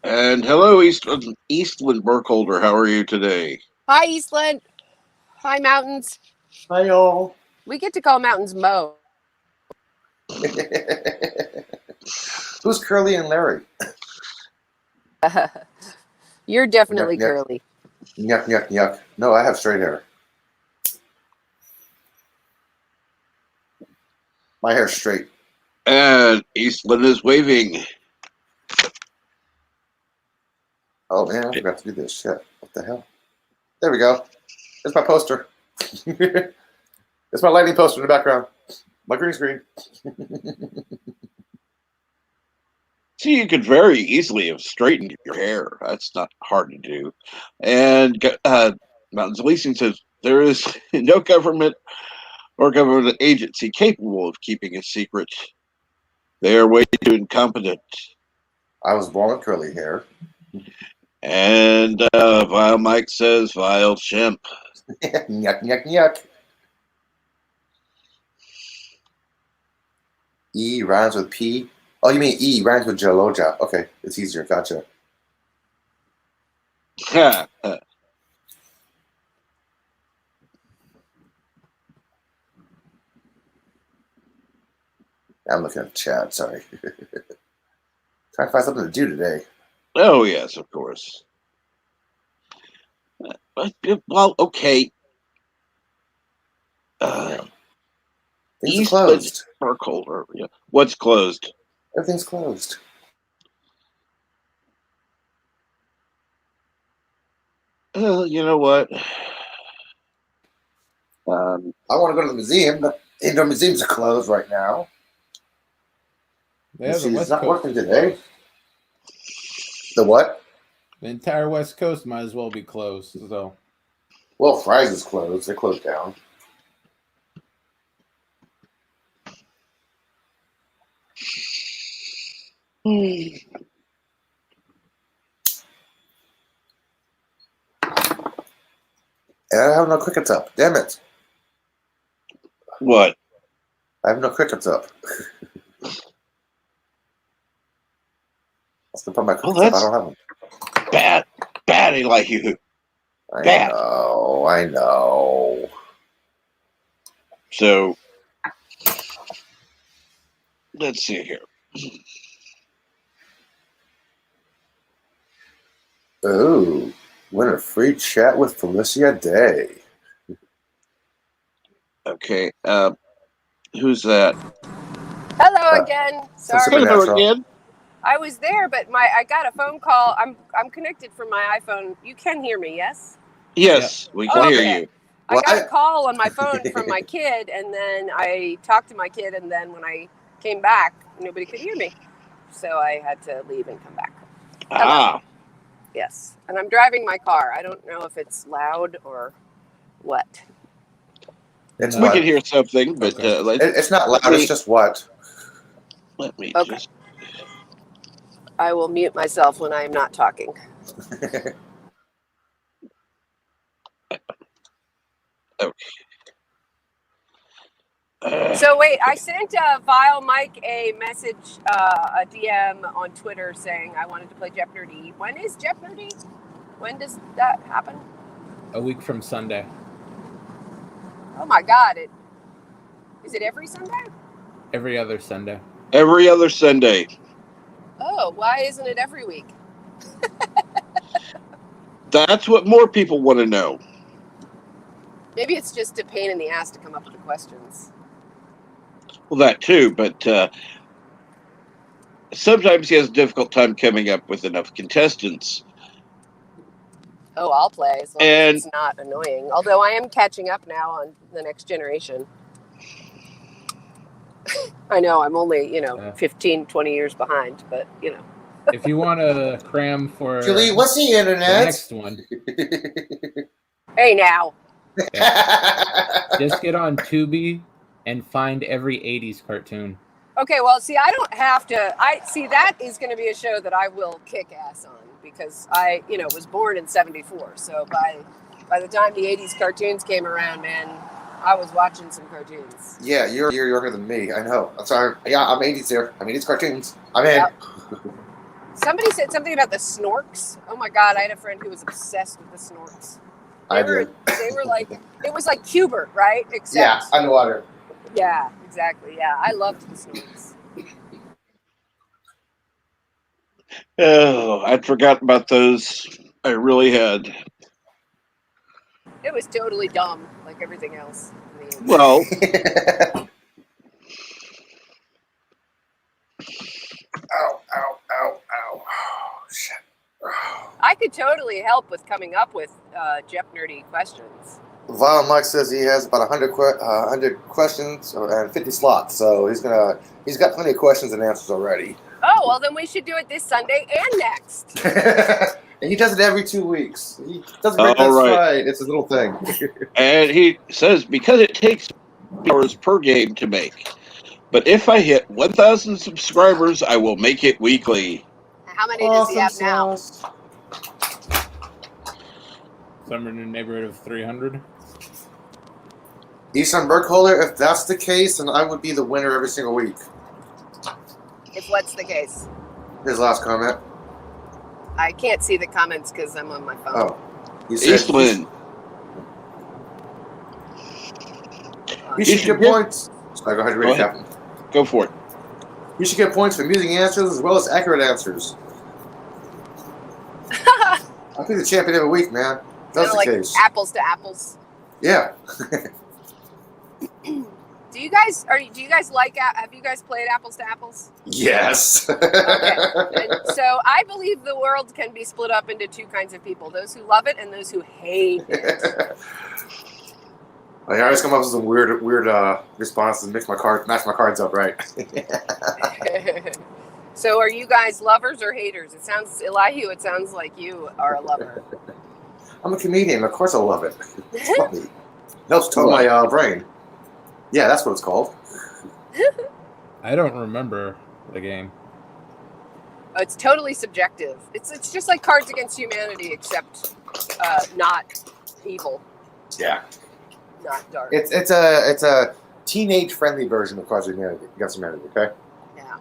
And hello, Eastland Burkholder. How are you today? hi, Eastland. Hi, Mountains. Hi, y'all. We get to call Mountains Mo. Who's Curly and Larry? You're definitely Yuck, yuck. Curly. Yuck. No, I have straight hair. My hair's straight. And Eastland is waving. Oh, man, I forgot to do this. Shit. What the hell? There we go. There's my poster. It's my lightning poster in the background. My green screen. See, you could very easily have straightened your hair. That's not hard to do. And Mountains of Elysium says there is no government or government agency capable of keeping a secret. They are way too incompetent. I was born with curly hair. And Vile Mike says, Vile Chimp. Yuck. E rhymes with P. Oh, you mean E rhymes with Jaloja. Okay, it's easier. Gotcha. I'm looking at the chat. Sorry. Trying to find something to do today. Oh, yes, of course. Well, okay. Things are closed. Burkholder. Yeah. What's closed? Everything's closed. You know what? I want to go to the museum, but indoor museums are closed right now. It's not working today. The what? The entire West Coast might as well be closed. So, well, Fry's is closed. They're closed down. And I have no crickets up. Damn it. What? I have no crickets up. I was going to put my crickets up. I don't have them. Bad, like you. I know. So, let's see here. Ooh. Win a free chat with Felicia Day. Okay. Who's that? Hello again. Sorry, Supernatural. Hello again. I was there, but I got a phone call. I'm connected from my iPhone. You can hear me, yes? Yes, we can hear Okay. you. I got a What? call on my phone from my kid, and then I talked to my kid, and then when I came back, nobody could hear me, so I had to leave and come back. Ah, Yes, and I'm driving my car. I don't know if it's loud or what. It's No. we what? can hear something, but Okay. It's not loud. let me- It's just what? let me Okay. just. I will mute myself when I am not talking. So wait, I sent Vile Mike a message, a DM on Twitter saying I wanted to play Jeopardy. When is Jeopardy? When does that happen? A week from Sunday. Oh my God! Is it every Sunday? Every other Sunday. Every other Sunday. Oh, why isn't it every week? That's what more people want to know. Maybe it's just a pain in the ass to come up with the questions. Well, that too, but sometimes he has a difficult time coming up with enough contestants. Oh, I'll play as long And- as it's not annoying. Although I am catching up now on the next generation. I know I'm only, 15, 20 years behind, but, If you want to cram for Julie, what's the the internet? next one, Hey, now. just get on Tubi and find every 80s cartoon. Okay, well, see, I don't have to. That is going to be a show that I will kick ass on because I, was born in '74. So by the time the '80s cartoons came around, man, I was watching some cartoons. Yeah, you're younger than me. I know. I'm sorry. Yeah, I'm 80s here. I'm 80s cartoons. I'm in. Yep. Somebody said something about the Snorks. Oh my God, I had a friend who was obsessed with the Snorks. I did. They were like, it was like Cubert, right? Except, Yeah, underwater. Yeah, exactly. Yeah, I loved the Snorks. Oh, I'd forgotten about those. I really had. It was totally dumb, like everything else. Well, Ow, ow, ow, ow. Oh, shit. I could totally help with coming up with Jeff Nerdy questions. Vile Mike says he has about 100 questions and 50 slots, so he's got plenty of questions and answers already. Oh, well, then we should do it this Sunday and next. And he does it every 2 weeks. He doesn't break All that right. stride. It's a little thing. and he says because it takes hours per game to make. But if I hit 1,000 subscribers, I will make it weekly. How many does he have now? Somewhere in the neighborhood of 300. Easton Burkholder, if that's the case, then I would be the winner every single week. If what's the case? His last comment. I can't see the comments because I'm on my phone. Oh. He said Eastland. You should get points. Sorry, go ahead and read it, Go ahead. Captain. Go for it. You should get points for amusing answers as well as accurate answers. I'll be the champion every week, man. That's the like case. apples to apples. Yeah. Do you guys like? Have you guys played Apples to Apples? Yes. Okay. And so I believe the world can be split up into two kinds of people: those who love it and those who hate it. I always come up with some weird responses and match my cards up right. So are you guys lovers or haters? It sounds, Elihu, it sounds like you are a lover. I'm a comedian. Of course I love it. It's funny. Helps tone my brain. Yeah, that's what it's called. I don't remember the game. It's totally subjective. It's just like Cards Against Humanity, except not evil, Yeah. not dark. It's a teenage friendly version of Cards Against Humanity, okay? Yeah.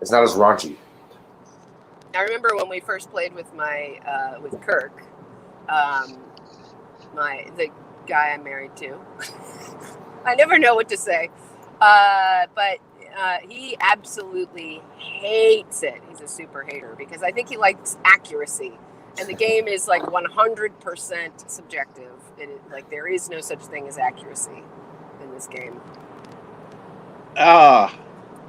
It's not as raunchy. I remember when we first played with with Kirk, the guy I'm married to. I never know what to say, but he absolutely hates it. He's a super hater because I think he likes accuracy, And the game is like 100% subjective. Like there is no such thing as accuracy in this game.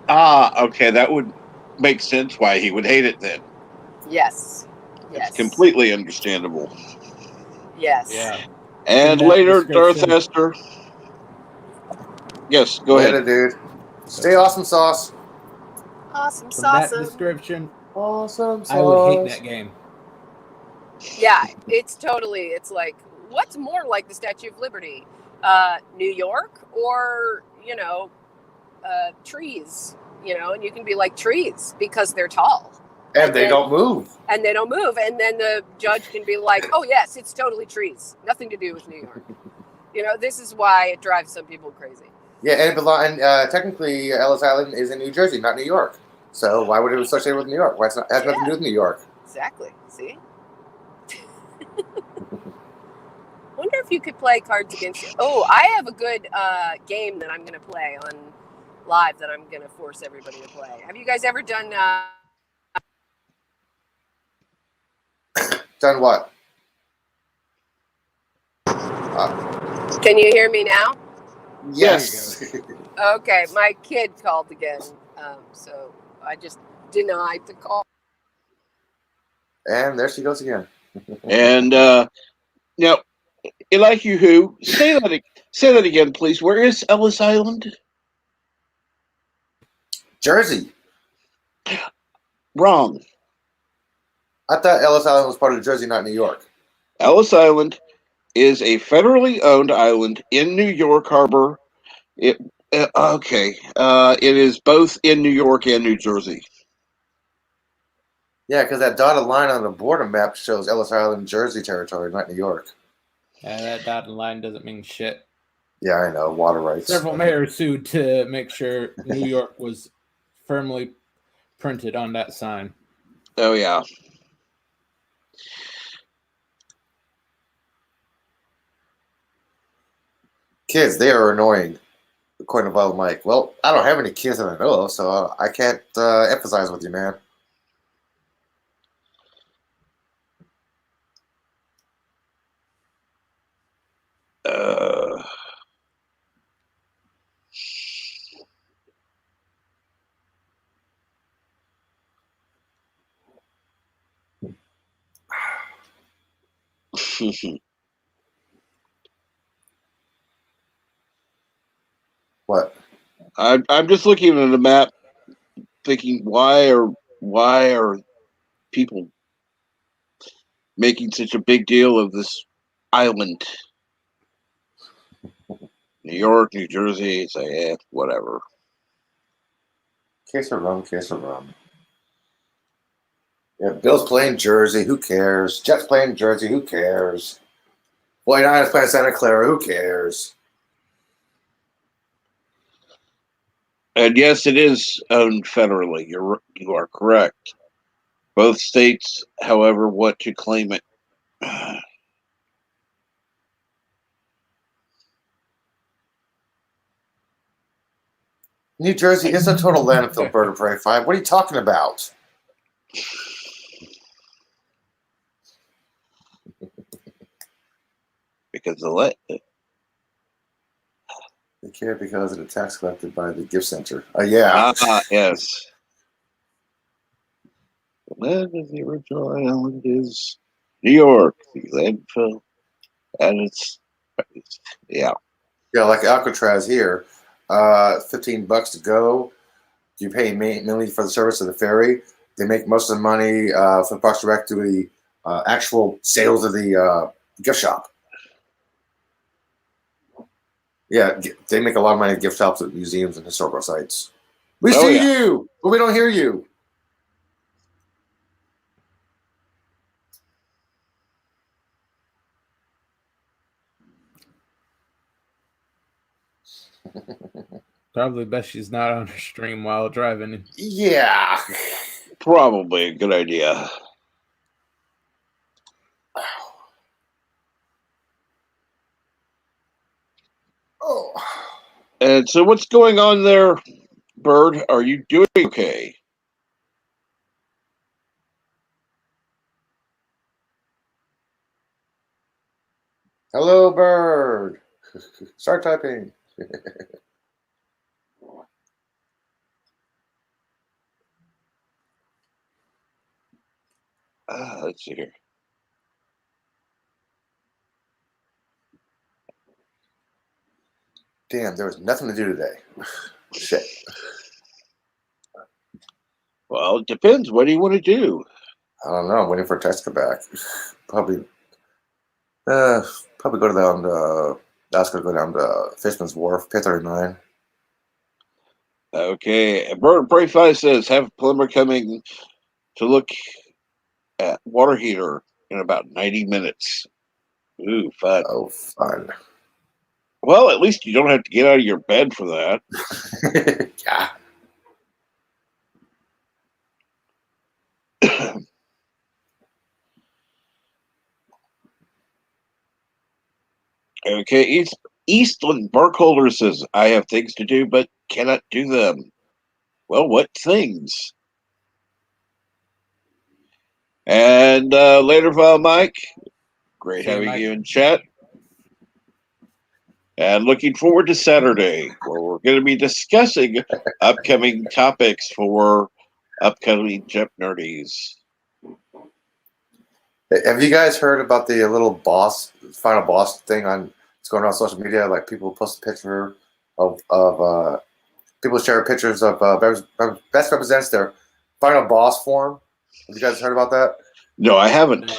Okay, that would make sense why he would hate it then. Yes. It's completely understandable. Yes. Yeah. And In that later, Darth description- Esther. Yes, go Later, ahead. dude. Stay awesome sauce. Awesome From that sauce. description, Awesome sauce. I would hate that game. Yeah, it's like, what's more like the Statue of Liberty? New York or, trees, and you can be like trees because they're tall. And they don't move. And they don't move. And then the judge can be like, oh, yes, it's totally trees. Nothing to do with New York. This is why it drives some people crazy. Yeah, and technically Ellis Island is in New Jersey, not New York. So why would it associate with New York? Why it has nothing to do with New York. Exactly. See? Wonder if you could play Cards Against You. Oh, I have a good game that I'm going to play on live that I'm going to force everybody to play. Have you guys ever done... Done what? Can you hear me now? Yes. Okay, my kid called again, so I just denied the call. And there she goes again. And now, Elihu, say that again, please. Where is Ellis Island? Jersey. Wrong. I thought Ellis Island was part of Jersey, not New York. Ellis Island is a federally owned island in New York Harbor. It is both in New York and New Jersey. Yeah, because that dotted line on the border map shows Ellis Island, Jersey territory, not New York. That dotted line doesn't mean shit. Yeah, I know. Water rights. Several mayors sued to make sure New York was firmly printed on that sign. Oh, yeah. Kids, they are annoying, according to Wild Mike. Well, I don't have any kids that I know of, so I can't emphasize with you, man. What? I'm just looking at the map, thinking why are people making such a big deal of this island? New York, New Jersey, say whatever. Case of rum, case of rum. Yeah, Bills playing Jersey, who cares? Jets playing Jersey, who cares? 49ers playing Santa Clara, who cares? And yes, it is owned federally. You are correct. Both states, however, want to claim it. New Jersey is a total landfill, Bird of Prey 5. What are you talking about? Because the They care because of the tax collected by the gift center. Yeah. Yes. The land of the original island is New York, the landfill, and it's yeah. Yeah, like Alcatraz here, $15 to go. You pay mainly for the service of the ferry. They make most of the money for the Parks Direct through the actual sales of the gift shop. Yeah, they make a lot of money at gift shops at museums and historical sites. We see you, but we don't hear you. Probably best she's not on her stream while driving. Yeah. Probably a good idea. Oh. And so what's going on there, Bird? Are you doing okay? Hello, bird. Start typing. Let's see here. Damn, there was nothing to do today. Shit. Well, it depends. What do you want to do? I don't know. I'm waiting for a text to come back. Probably go down to ask her to go down to Fishman's Wharf, Pier 39. Okay. Bird Brayfi says have a plumber coming to look at water heater in about 90 minutes. Ooh, fun. Oh, fun. Well, at least you don't have to get out of your bed for that. Yeah. Okay, Eastland Burkholder says, I have things to do, but cannot do them. Well, what things? And later, Mike, great See you, having Mike. you in chat. And looking forward to Saturday, where we're going to be discussing upcoming topics for upcoming Jump Nerdies. Have you guys heard about the little final boss thing on it's going on social media? Like people post a picture of people share pictures of best represents their final boss form. Have you guys heard about that? No, I haven't. No.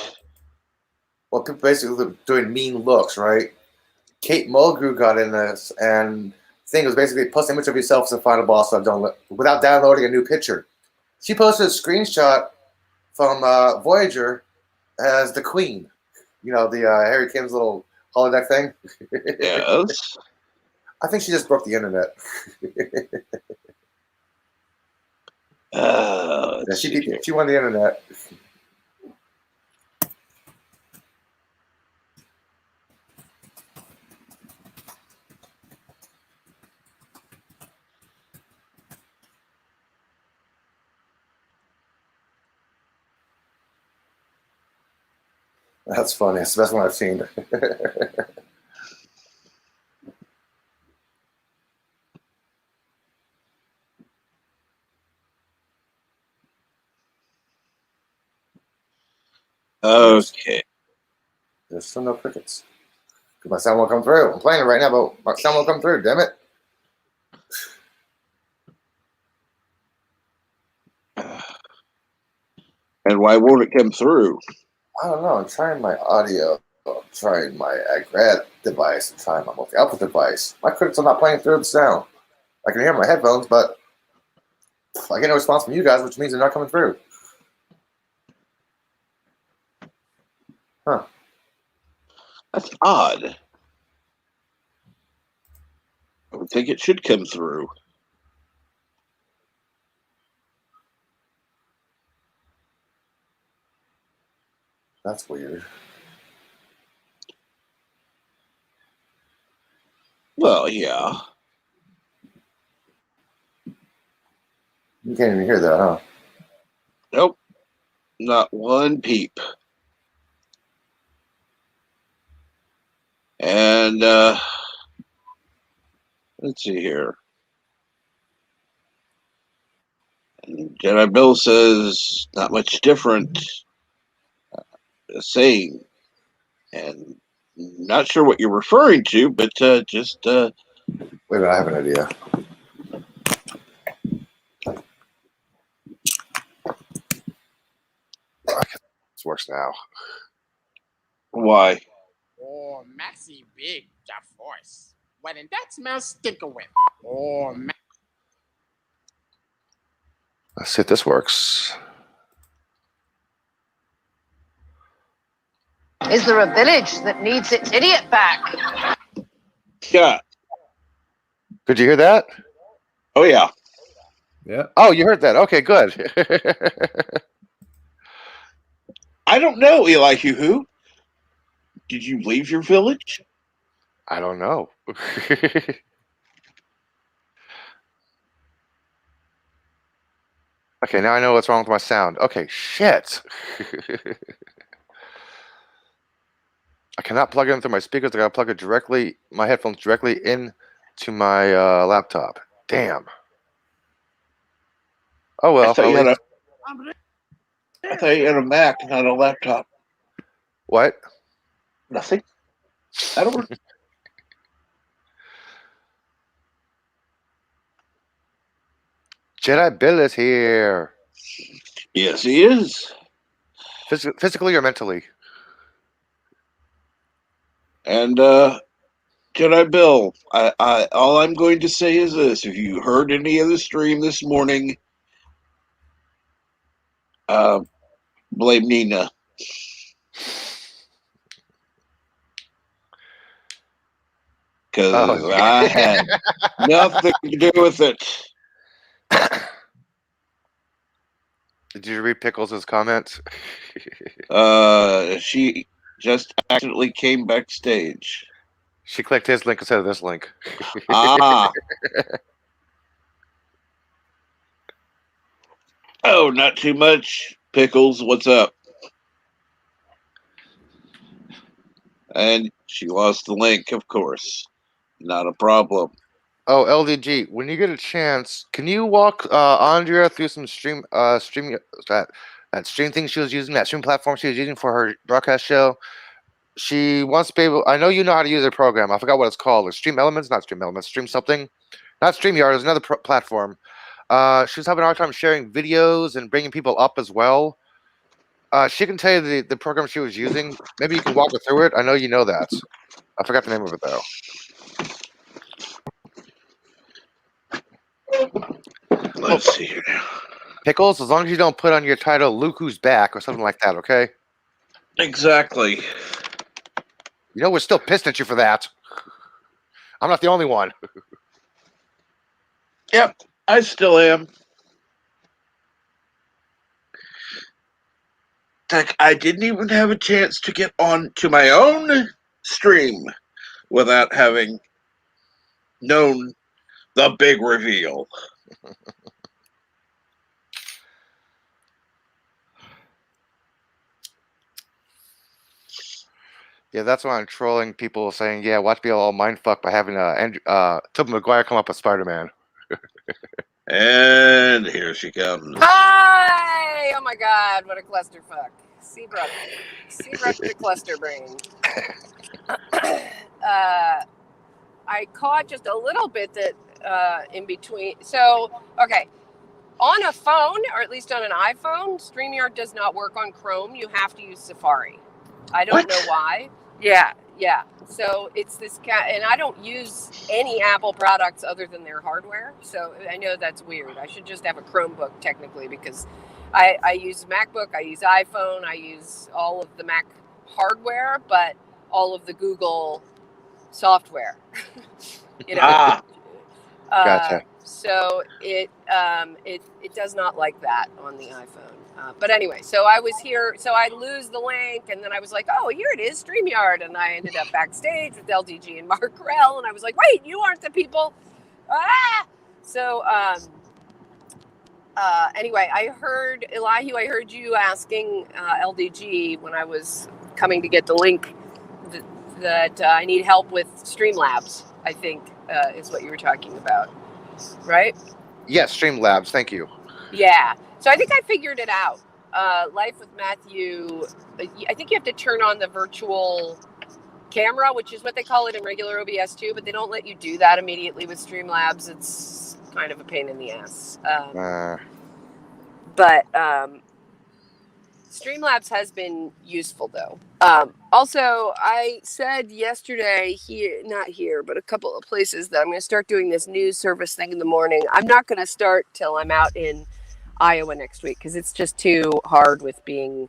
Well, people basically doing mean looks, right? Kate Mulgrew got in this, and the thing was basically post an image of yourself as the final boss without downloading a new picture. She posted a screenshot from Voyager as the Queen. You know, the Harry Kim's little holodeck thing. Yes. I think she just broke the internet. Yeah, she won the internet. That's funny. It's the best one I've seen. Okay. There's still no crickets. My sound won't come through. I'm playing it right now, but my sound won't come through. Damn it. And why won't it come through? I don't know. I'm trying my audio. I'm trying my grad device. I'm trying my multi-output device. My crickets are not playing through the sound. I can hear my headphones, but I get no response from you guys, which means they're not coming through. Huh. That's odd. I would think it should come through. That's weird. Well, yeah. You can't even hear that, huh? Nope. Not one peep. And let's see here. And Jedi Bill says not much different. Saying, and not sure what you're referring to, but just Wait a minute, I have an idea. This works now. why? Oh, Maxie Big, the force. What in that smells stinker whip. Oh, Let's see if this works. Is there a village that needs its idiot back? Yeah. Did you hear that? Oh yeah. Yeah. Oh, you heard that. Okay, good. I don't know, Elihu. Did you leave your village? I don't know. Okay, now I know what's wrong with my sound. Okay, shit. I cannot plug it in through my speakers. I gotta plug it directly, my headphones directly into my laptop. Damn. Oh well. I thought you at had least- I thought you had a Mac, not a laptop. What? Nothing. I don't. Jedi Bill is here. Yes, he is. Physically or mentally? And Jedi Bill, I all I'm going to say is this: if you heard any of the stream this morning, blame Nina. Because Oh, I had nothing to do with it. Did you read Pickles' comments? She just accidentally came backstage. She clicked his link instead of this link. Ah. Oh, not too much. Pickles, what's up? And she lost the link, of course. Not a problem. Oh, LDG, when you get a chance, can you walk Andrea through some stream that stream thing she was using, that stream platform she was using for her broadcast show? She wants to be able. I know you know how to use the program. I forgot what it's called. It's Stream Elements, not Stream Elements. Stream something, not StreamYard. It's another platform. She was having a hard time sharing videos and bringing people up as well. She can tell you the program she was using. Maybe you can walk her through it. I know you know that. I forgot the name of it though. Let's see here now. Pickles, as long as you don't put on your title Luke Who's Back or something like that, okay? Exactly. You know we're still pissed at you for that. I'm not the only one. Yep, I still am. Heck, I didn't even have a chance to get on to my own stream without having known the big reveal. Yeah, that's why I'm trolling people saying, yeah, watch me all mindfuck by having Tobey Maguire come up as Spider-Man. And here she comes. Hi! Oh my god, what a clusterfuck. Seabrook the cluster brain. I caught just a little bit that in between. So, okay. On a phone, or at least on an iPhone, StreamYard does not work on Chrome. You have to use Safari. I don't know why. Yeah. So it's this and I don't use any Apple products other than their hardware. So I know that's weird. I should just have a Chromebook technically because I use MacBook, I use iPhone, I use all of the Mac hardware, but all of the Google software. Gotcha. So it does not like that on the iPhone. But anyway, so I was here, so I lose the link, and then I was like, oh, here it is, StreamYard, and I ended up backstage with LDG and Mark Rell, and I was like, wait, you aren't the people. So anyway, I heard Elihu, I heard you asking LDG when I was coming to get the link that I need help with Streamlabs, I think is what you were talking about, right? Yes, Streamlabs. Thank you. Yeah. So I think I figured it out. Life with Matthew, I think you have to turn on the virtual camera, which is what they call it in regular OBS too, but they don't let you do that immediately with Streamlabs. It's kind of a pain in the ass. But Streamlabs has been useful though. Also, I said yesterday not here, but a couple of places that I'm going to start doing this news service thing in the morning. I'm not going to start till I'm out in Iowa next week because it's just too hard with being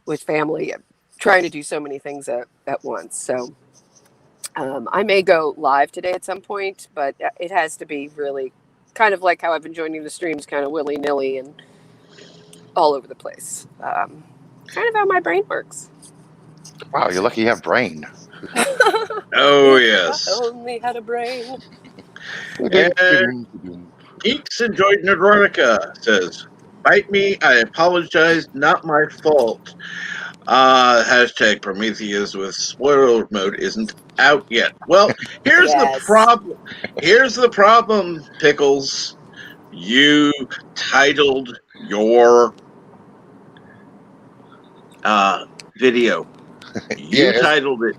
with family, trying to do so many things at once. So I may go live today at some point, but it has to be really kind of like how I've been joining the streams kind of willy-nilly and all over the place. Kind of how my brain works. Wow, you're lucky you have brain. Oh, yes. I only had a brain. And Geeks Enjoyed Neurotica says, bite me, I apologize, not my fault. Hashtag Prometheus with spoiler mode isn't out yet. Well, here's the Yes. problem. Here's the problem, Pickles. You titled your video. You Yes. titled it.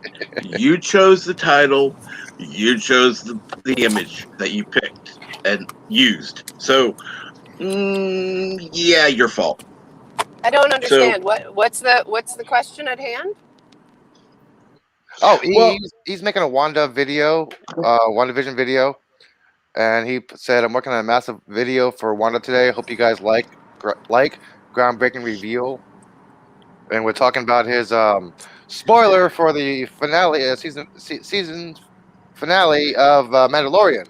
You chose the title. You chose the image that you picked and used. So, yeah, your fault. I don't understand. What's the question at hand? Oh, Well- he's making a WandaVision video, and he said, "I'm working on a massive video for Wanda today. Hope you guys like groundbreaking reveal." And we're talking about his spoiler for the finale season finale of Mandalorian.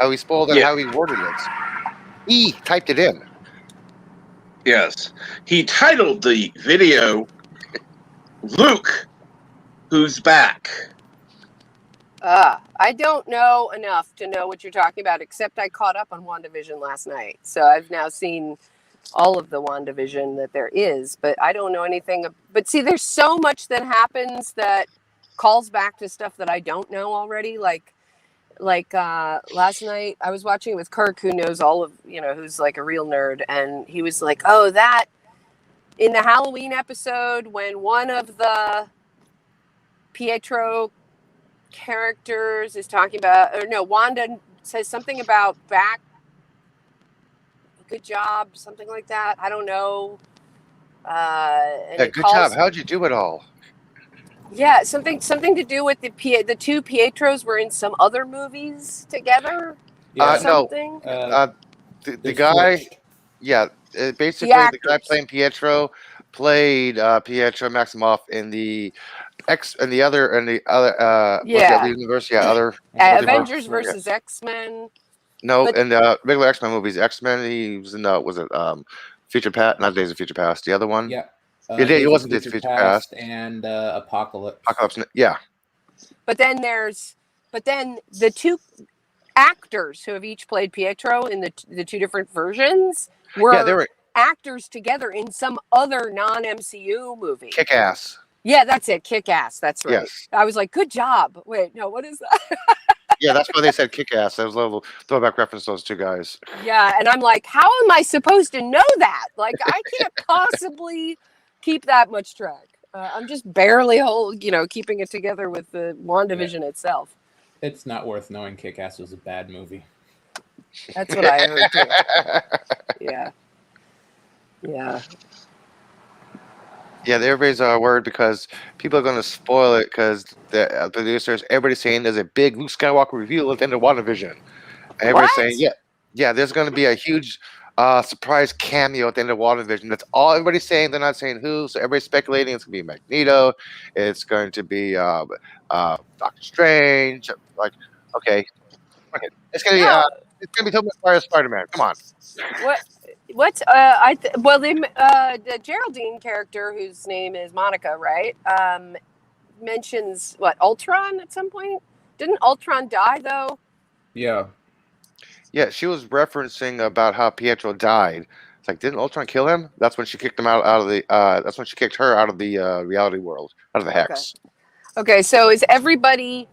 How he spoiled and Yeah. how he worded it. He typed it in. Yes. He titled the video Luke, Who's Back. I don't know enough to know what you're talking about, except I caught up on WandaVision last night. So I've now seen all of the WandaVision that there is, but I don't know anything. But see, there's so much that happens that calls back to stuff that I don't know already. Like last night I was watching it with Kirk, who knows all of, who's like a real nerd. And he was like, oh, that in the Halloween episode, when one of the Pietro characters is talking about, or no, Wanda says something about back, good job, something like that. I don't know. And Yeah, good job. How'd you do it all? Yeah, something to do with the two Pietros were in some other movies together. Yeah. Or something. The guy, switched. yeah, basically The the guy actors. playing Pietro played Pietro Maximoff in the what's the other universe? Yeah, other Avengers multiverse. versus X-Men. No, But- in the regular X-Men movies, X-Men, he was in Future Past, not Days of Future Past, the other one. Yeah. It wasn't Days of Future Past. And Apocalypse. Apocalypse, yeah. But then the two actors who have each played Pietro in the two different versions were, They were actors together in some other non-MCU movie. Kick-Ass. Yeah, that's it. Kick-Ass. That's right. Yes. I was like, good job. Wait, no, what is that? Yeah, that's why they said Kick-Ass. That was a little throwback reference to those two guys. Yeah, and I'm like, how am I supposed to know that? Like, I can't possibly keep that much track. I'm just barely keeping it together with the WandaVision itself. It's not worth knowing Kick-Ass was a bad movie. That's what I heard too. Yeah. Yeah. Yeah, everybody's worried because people are going to spoil it because the producers, everybody's saying there's a big Luke Skywalker reveal at the end of WandaVision. And everybody's saying, yeah, there's going to be a huge surprise cameo at the end of WandaVision. That's all everybody's saying. They're not saying who, so everybody's speculating it's going to be Magneto. It's going to be Doctor Strange. Like, okay. It's going to be Tobey Maguire's Spider-Man. Come on. The Geraldine character, whose name is Monica, right? Mentions Ultron at some point. Didn't Ultron die though? Yeah. Yeah, she was referencing about how Pietro died. It's like, didn't Ultron kill him? That's when she kicked him out of the. That's when she kicked her out of the reality world, out of the hex. Okay, so is everybody's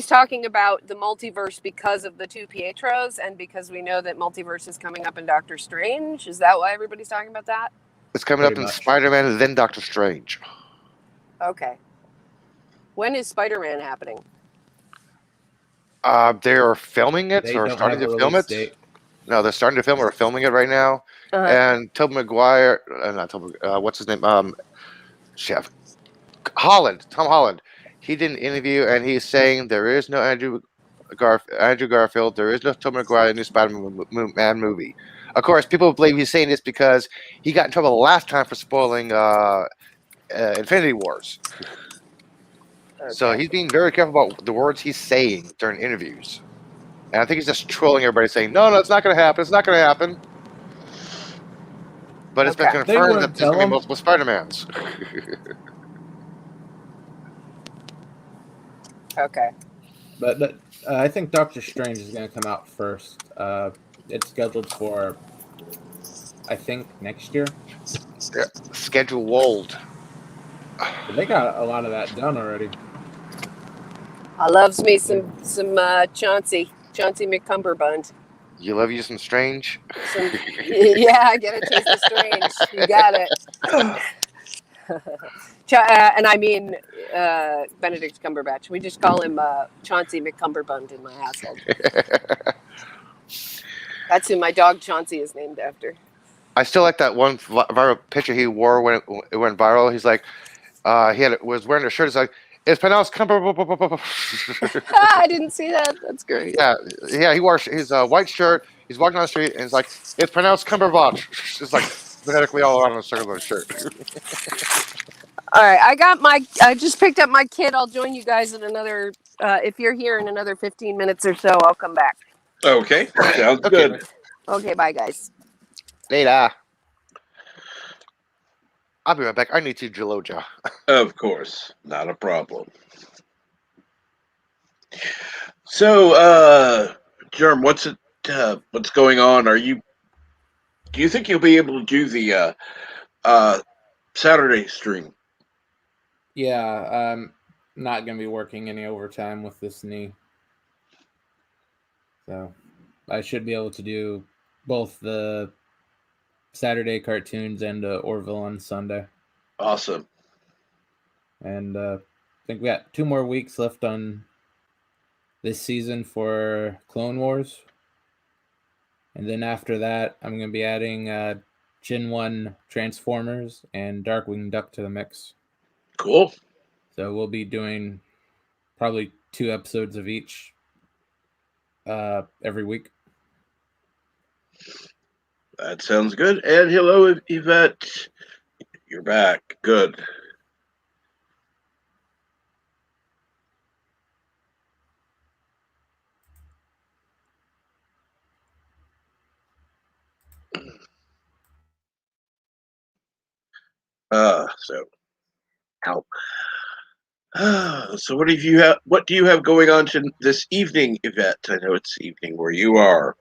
talking about the multiverse because of the two Pietros and because we know that multiverse is coming up in Doctor Strange? Is that why everybody's talking about that? It's coming up Pretty in much. Spider-Man and then Doctor Strange. Okay. When is Spider-Man happening? They are filming it They or don't starting have to a film release it. date. No, they're starting to film or filming it right now. Uh-huh. And Tobey Maguire, not Tobey, what's his name? Chef Holland, Tom Holland. He did an interview and he's saying there is no Andrew Garfield, there is no Tobey Maguire new Spider-Man movie. Of course, people believe he's saying this because he got in trouble last time for spoiling Infinity Wars. So he's being very careful about the words he's saying during interviews. And I think he's just trolling everybody saying, no, it's not going to happen. It's not going to happen. But it's been Okay. They confirmed wouldn't that there's going to tell be multiple Spider-Mans. Okay. But I think Doctor Strange is going to come out first. It's scheduled for, I think, next year. Scheduled. They got a lot of that done already. I loves me some Chauncey McCumberbund. You love you some strange. Some yeah, I get a taste of strange. You got it. And I mean Benedict Cumberbatch. We just call him Chauncey McCumberbund in my household. That's who my dog Chauncey is named after. I still like that one viral picture he wore when it went viral. He's like, was wearing a shirt. It's like, it's pronounced I didn't see that. That's great. Yeah. He wore his white shirt. He's walking down the street, and it's like, it's pronounced Cumberbatch. It's like phonetically all around a circular shirt. All right, I just picked up my kid. I'll join you guys in another. If you're here in another 15 minutes or so, I'll come back. Okay, sounds Okay. good. Okay, bye guys. Later. I'll be right back. I need to Geloja. Of course, not a problem. So, Germ, what's going on? Do you think you'll be able to do the Saturday stream? Yeah, I'm not gonna be working any overtime with this knee, so I should be able to do both the Saturday cartoons and Orville on Sunday. Awesome. And I think we got 2 more weeks left on this season for Clone Wars. And then after that, I'm going to be adding Gen 1 Transformers and Darkwing Duck to the mix. Cool. So we'll be doing probably 2 episodes of each every week. That sounds good. And hello, Yvette. You're back. Good. So what do you have going on this evening, Yvette? I know it's evening where you are.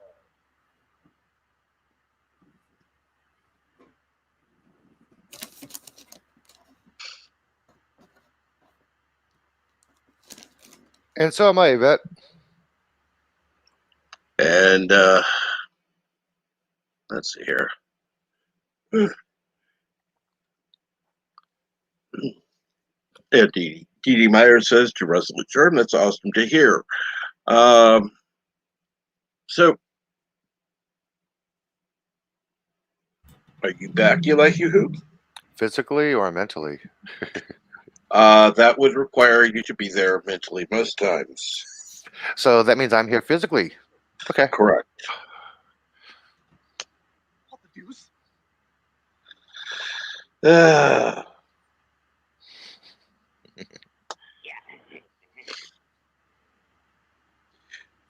And so am I, Yvette. And let's see here. Yeah, Dee Dee Meyer says to Russell and Germ, that's awesome to hear. So, are you back, Elihu? Physically or mentally? That would require you to be there mentally most times. So that means I'm here physically. Okay. Correct. What the deuce?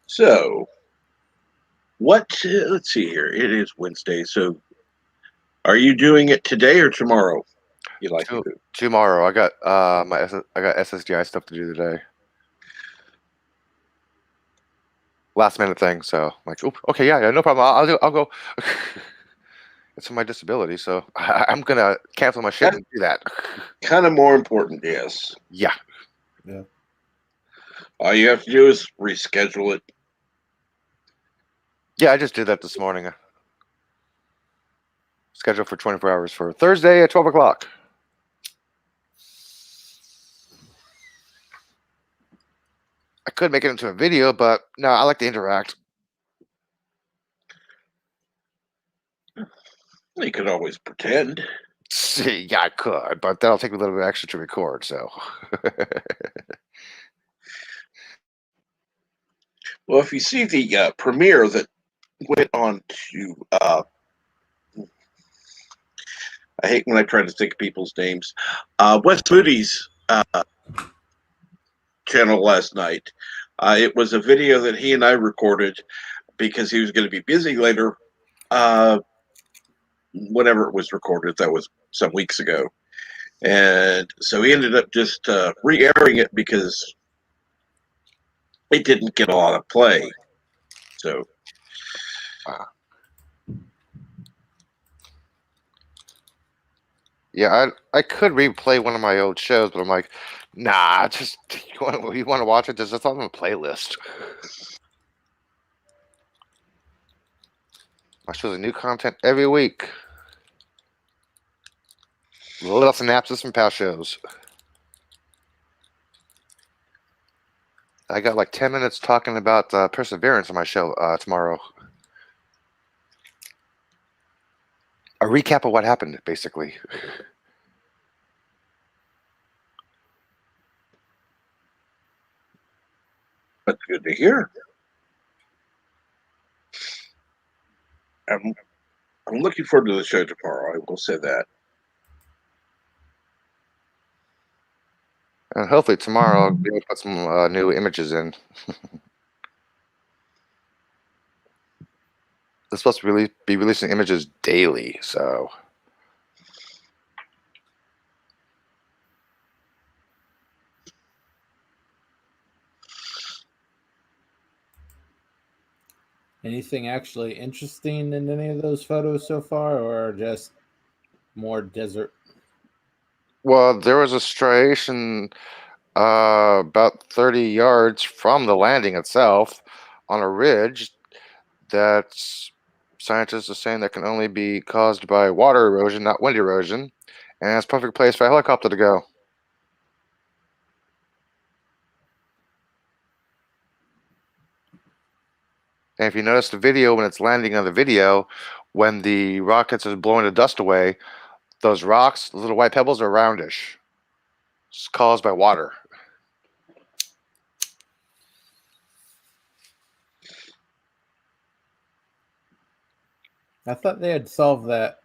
So, let's see here. It is Wednesday. So, are you doing it today or tomorrow? Tomorrow. I got I got SSDI stuff to do today. Last minute thing. So I'm like, okay, yeah, no problem. I'll go. It's for my disability, so I'm gonna cancel my shit and do that. Kind of more important, yes. Yeah. All you have to do is reschedule it. Yeah, I just did that this morning. Scheduled for 24 hours for Thursday at 12 o'clock. I could make it into a video, but no, I like to interact. You could always pretend. See, yeah, I could, but that'll take me a little bit extra to record, so. Well, if you see the premiere that went on to, I hate when I try to think of people's names, Wes Moody's channel last night. It was a video that he and I recorded because he was going to be busy later. Whenever it was recorded, that was some weeks ago. And so he ended up just re-airing it because it didn't get a lot of play. So, Yeah, I could replay one of my old shows, but I'm like, nah, just you want to watch it? Just it's on the playlist. I show the new content every week. Little synapses from past shows. I got like 10 minutes talking about Perseverance on my show tomorrow. A recap of what happened, basically. That's good to hear. I'm looking forward to the show tomorrow. I will say that. And hopefully tomorrow I'll be able to put some new images in. They're supposed to really be releasing images daily, so. Anything actually interesting in any of those photos so far, or just more desert? Well, there was a striation about 30 yards from the landing itself on a ridge that scientists are saying that can only be caused by water erosion, not wind erosion, and it's a perfect place for a helicopter to go. And if you notice the video, when it's landing on the video, when the rockets are blowing the dust away, those rocks, those little white pebbles, are roundish. It's caused by water. I thought they had solved that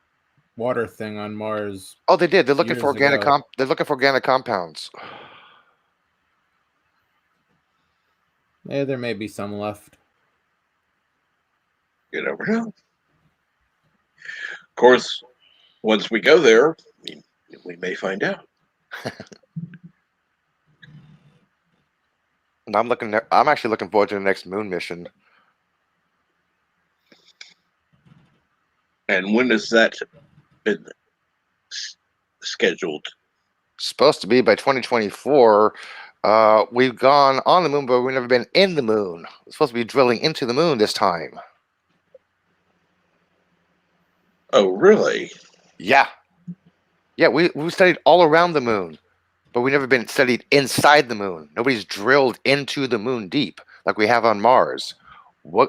water thing on Mars. Oh, they did. They're looking for Years organic ago. They're looking for organic compounds. Yeah, there may be some left. You never know. Of course, once we go there, we may find out. And I'm actually looking forward to the next moon mission. And when has that been scheduled? Supposed to be by 2024. We've gone on the moon, but we've never been in the moon. We're supposed to be drilling into the moon this time. Oh, really? Yeah. Yeah, we studied all around the moon, but we've never been studied inside the moon. Nobody's drilled into the moon deep like we have on Mars.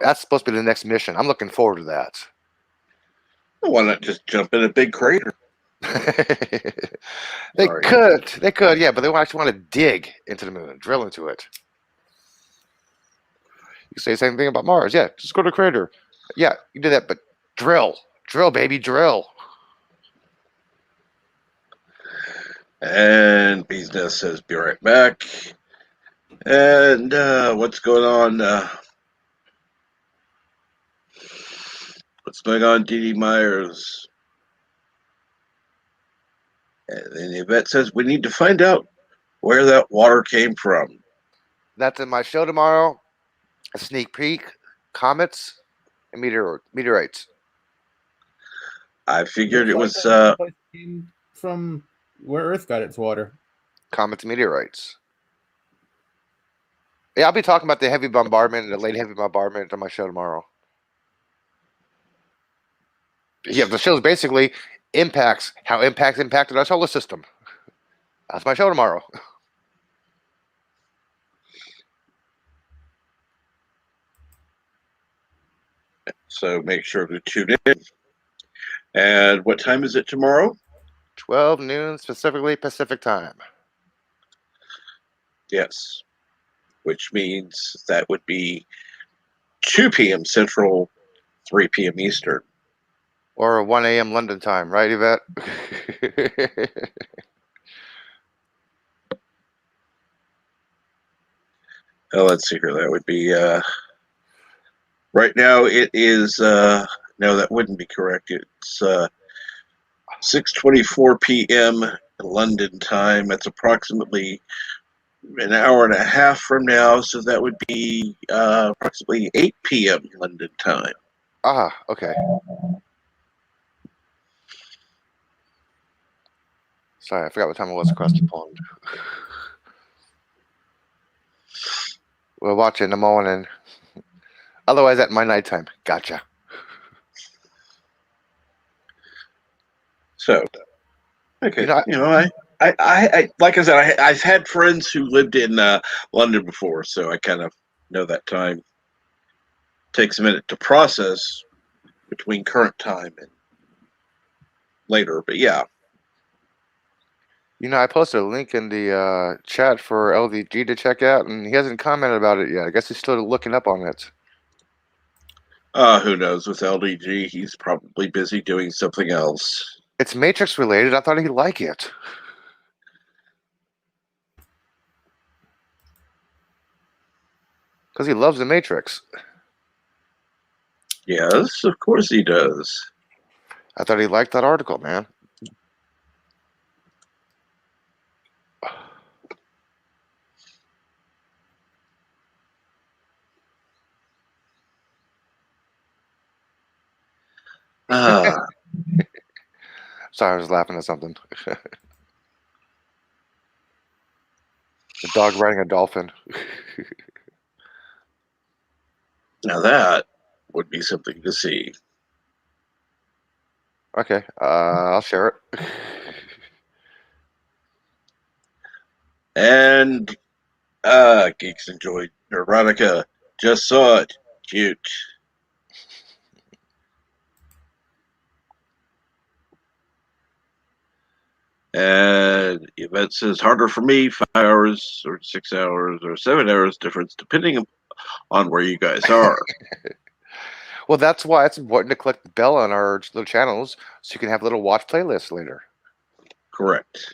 That's supposed to be the next mission. I'm looking forward to that. Well, why not just jump in a big crater? They Sorry. could, yeah, but they actually want to dig into the moon, drill into it. You say the same thing about Mars. Yeah, just go to the crater. Yeah, you do that, but drill, baby, drill. And Bees Nest says, be right back. And what's going on? What's going on, Dee Dee Myers? And then Yvette says, we need to find out where that water came from. That's in my show tomorrow. A sneak peek, comets, and meteorites. I figured it was came from where Earth got its water. Comets and meteorites. Yeah, I'll be talking about the heavy bombardment and the late heavy bombardment on my show tomorrow. Yeah, the show's basically how impacts impacted our solar system. That's my show tomorrow. So make sure to tune in. And what time is it tomorrow? 12 noon, specifically Pacific time. Yes. Which means that would be 2 p.m. Central, 3 p.m. Eastern. Or 1 a.m. London time, right, Yvette? Oh, let's see here. That would be right now it is no, that wouldn't be correct. It's 6:24 p.m. London time. That's approximately an hour and a half from now, so that would be approximately 8 p.m. London time. Ah, okay. Sorry, I forgot what time it was across the pond. We'll watch it in the morning. Otherwise, at my nighttime. Gotcha. So, okay, You know, I like I said, I've had friends who lived in London before, so I kind of know that time takes a minute to process between current time and later. But yeah, I posted a link in the chat for LDG to check out, and he hasn't commented about it yet. I guess he's still looking up on it. who knows with LDG? He's probably busy doing something else. It's Matrix related. I thought he'd like it. Because he loves the Matrix. Yes, of course he does. I thought he liked that article, man. Ah, Sorry, I was laughing at something. The dog riding a dolphin. now that would be something to see. Okay, I'll share it. And Geeks enjoyed Neurotica. Just saw it. Cute. And Yvette says harder for me, 5 hours or 6 hours or 7 hours difference, depending on where you guys are. Well, that's why it's important to click the bell on our little channels so you can have little watch playlists later. Correct.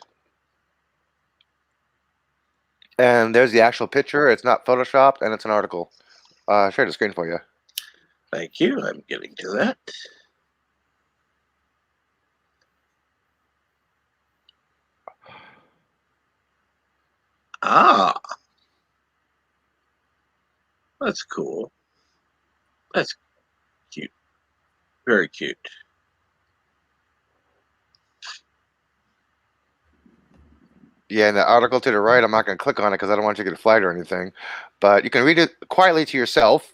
And there's the actual picture. It's not photoshopped, and it's an article. Share the screen for you. Thank you. I'm getting to that. Ah. That's cool. That's cute. Very cute. Yeah, and the article to the right, I'm not going to click on it because I don't want you to get flagged or anything. But you can read it quietly to yourself.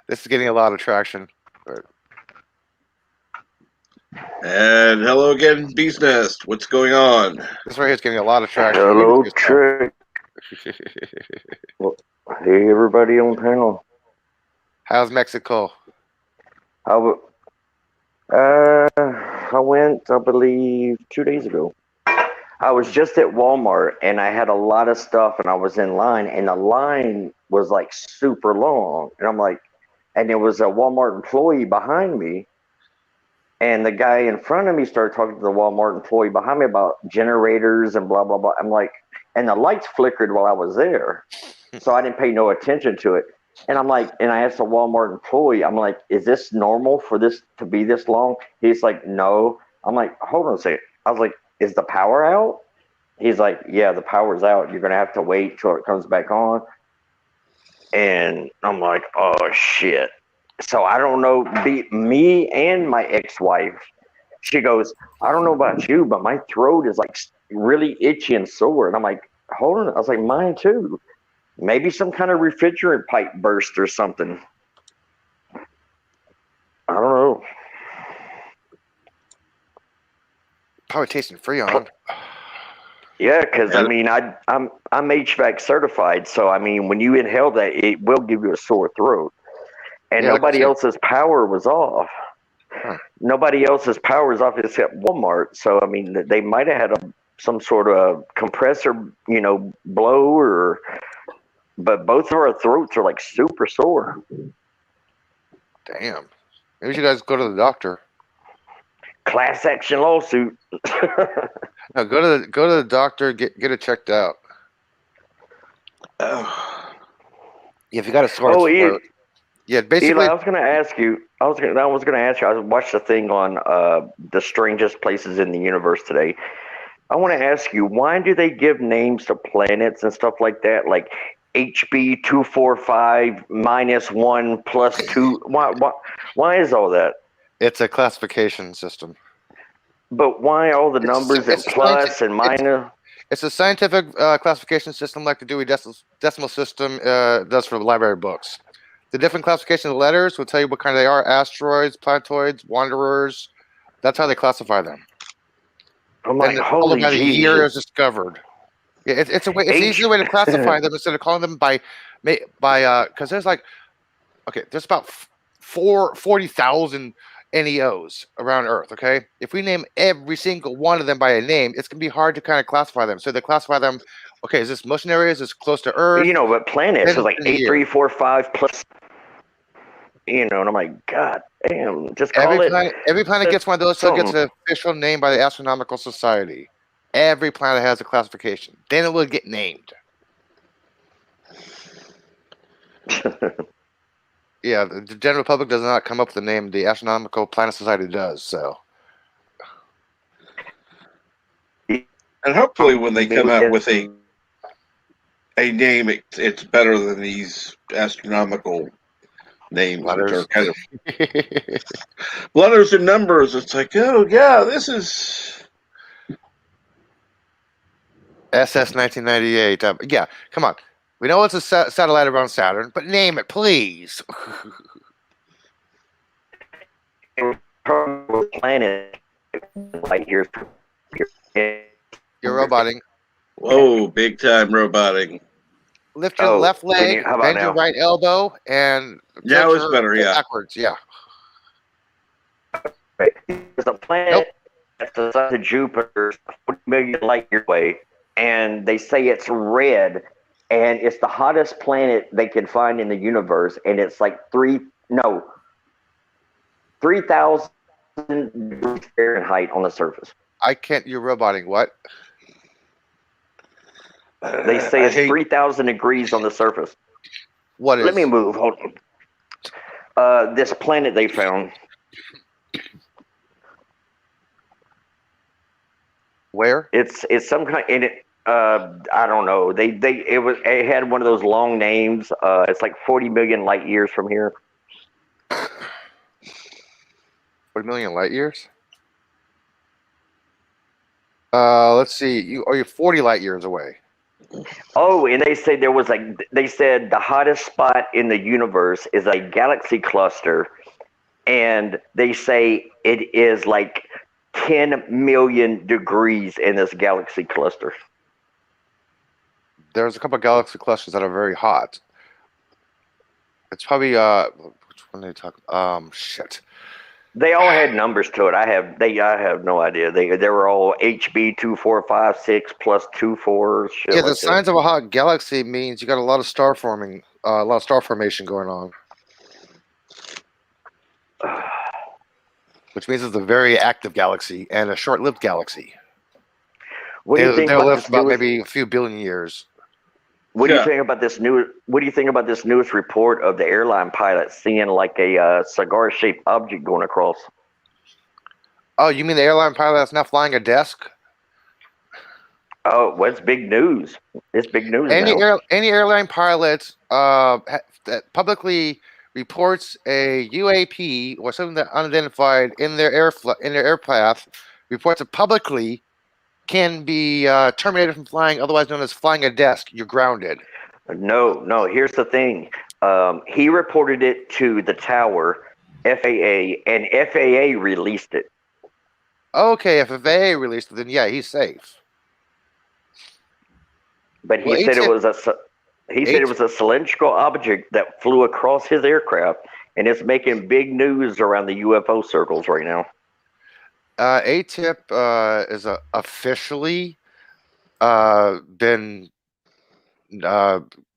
This is getting a lot of traction. But And hello again, Beast Nest. What's going on? this right here is getting a lot of traction. Hello, Read it to yourself. Trick. Hey, everybody on panel. How's Mexico? How? I went, I believe, 2 days ago. I was just at Walmart and I had a lot of stuff and I was in line and the line was like super long. And I'm like, and there was a Walmart employee behind me. And the guy in front of me started talking to the Walmart employee behind me about generators and blah, blah, blah. I'm like, and the lights flickered while I was there. So I didn't pay no attention to it. And I'm like, and I asked the Walmart employee, I'm like, is this normal for this to be this long? He's like, no. I'm like, hold on a second. I was like, is the power out? He's like, yeah, the power's out. You're going to have to wait till it comes back on. And I'm like, oh, shit. So I don't know, me and my ex-wife, she goes, I don't know about you, but my throat is like really itchy and sore. And I'm like, hold on. I was like, mine too. Maybe some kind of refrigerant pipe burst or something. I don't know. Probably tasting Freon. Yeah, because I mean, I'm HVAC certified, so I mean, when you inhale that, it will give you a sore throat. And Yeah, nobody else's power was off. Huh. Nobody else's power is off except Walmart. So I mean, they might have had some sort of compressor, blow or. But both of our throats are like super sore. Damn. Maybe you guys go to the doctor. Class action lawsuit. No, go to the doctor. Get it checked out. Oh. Yeah, if you got a sore Eli, throat. Yeah, basically. Eli, I was going to ask you. I watched the thing on the strangest places in the universe today. I want to ask you, why do they give names to planets and stuff like that? Like HB 245 -1 +2. Why is all that? It's a classification system. But why all the It's a- numbers and it's a plus scientific- and minus? It's a scientific classification system like the Dewey Decimal System does for library books. The different classification of letters will tell you what kind they are: asteroids, planetoids, wanderers. That's how they classify them. I'm like, And they're followed holy by the year Jesus. is discovered. Yeah, it's a way. It's an H- easy way to classify them instead of calling them by because there's like there's about 40,000 NEOs around Earth. Okay, if we name every single one of them by a name, it's gonna be hard to kind of classify them. So they classify them. Okay, is this motion area? Is this close to Earth? You know, but planets Then is like in the 8, year. 3, 4, 5 plus. You know, and I'm like, God damn, just call Every it. planet gets one of those, so it gets something. an official name by the Astronomical Society. Every planet has a classification. Then it will get named. Yeah, the general public does not come up with the name. The Astronomical Planet Society does. So And hopefully, when they come out with a name, it's better than these astronomical names, which Letters. are kind of letters and numbers. It's like, oh yeah, this is. SS 1998. Yeah, come on. We know it's a satellite around Saturn, but name it, please. Planet light years. You're roboting. Whoa, big time roboting. Lift your Oh, left can leg, you- how about bend your now? right elbow, and Now tilt it's your better, head yeah. backwards. Yeah. There's a planet that's the size of Jupiter, 40 million light years away, and they say it's red, and it's the hottest planet they can find in the universe, and it's like 3,000 degrees Fahrenheit on the surface. I can't. You're roboting. What? They say I it's hate- 3,000 degrees on the surface. What is? Let me move. Hold on. This planet they found. Where? It's some kind. And it. I don't know. It had one of those long names. It's like 40 million light years from here. 40 million light years? Let's see. You're 40 light years away. Oh, and they said they said the hottest spot in the universe is a galaxy cluster, and they say it is like 10 million degrees in this galaxy cluster. There's a couple of galaxy clusters that are very hot. It's probably which one they talk? Shit. They all had numbers to it. I have no idea. They were all HB 2456 plus 24. Shit Yeah, like the signs of a hot galaxy means you got a lot of star forming, a lot of star formation going on, which means it's a very active galaxy and a short-lived galaxy. What do you think They'll about live this about newest, maybe a few billion years. What do you Yeah. think about this new? What do you think about this newest report of the airline pilot seeing like a cigar-shaped object going across? Oh, you mean the airline pilot that's now flying a desk? Oh, what's big news? It's big news now. Any airline pilot that publicly reports a UAP or something that unidentified in their aircraft reports it publicly can be terminated from flying, otherwise known as flying a desk. You're grounded. No. Here's the thing. He reported it to the tower, FAA, and FAA released it. Okay, if FAA released it, then yeah, he's safe. But he Well, said it ATIP was a cylindrical object that flew across his aircraft, and it's making big news around the UFO circles right now. ATIP is officially been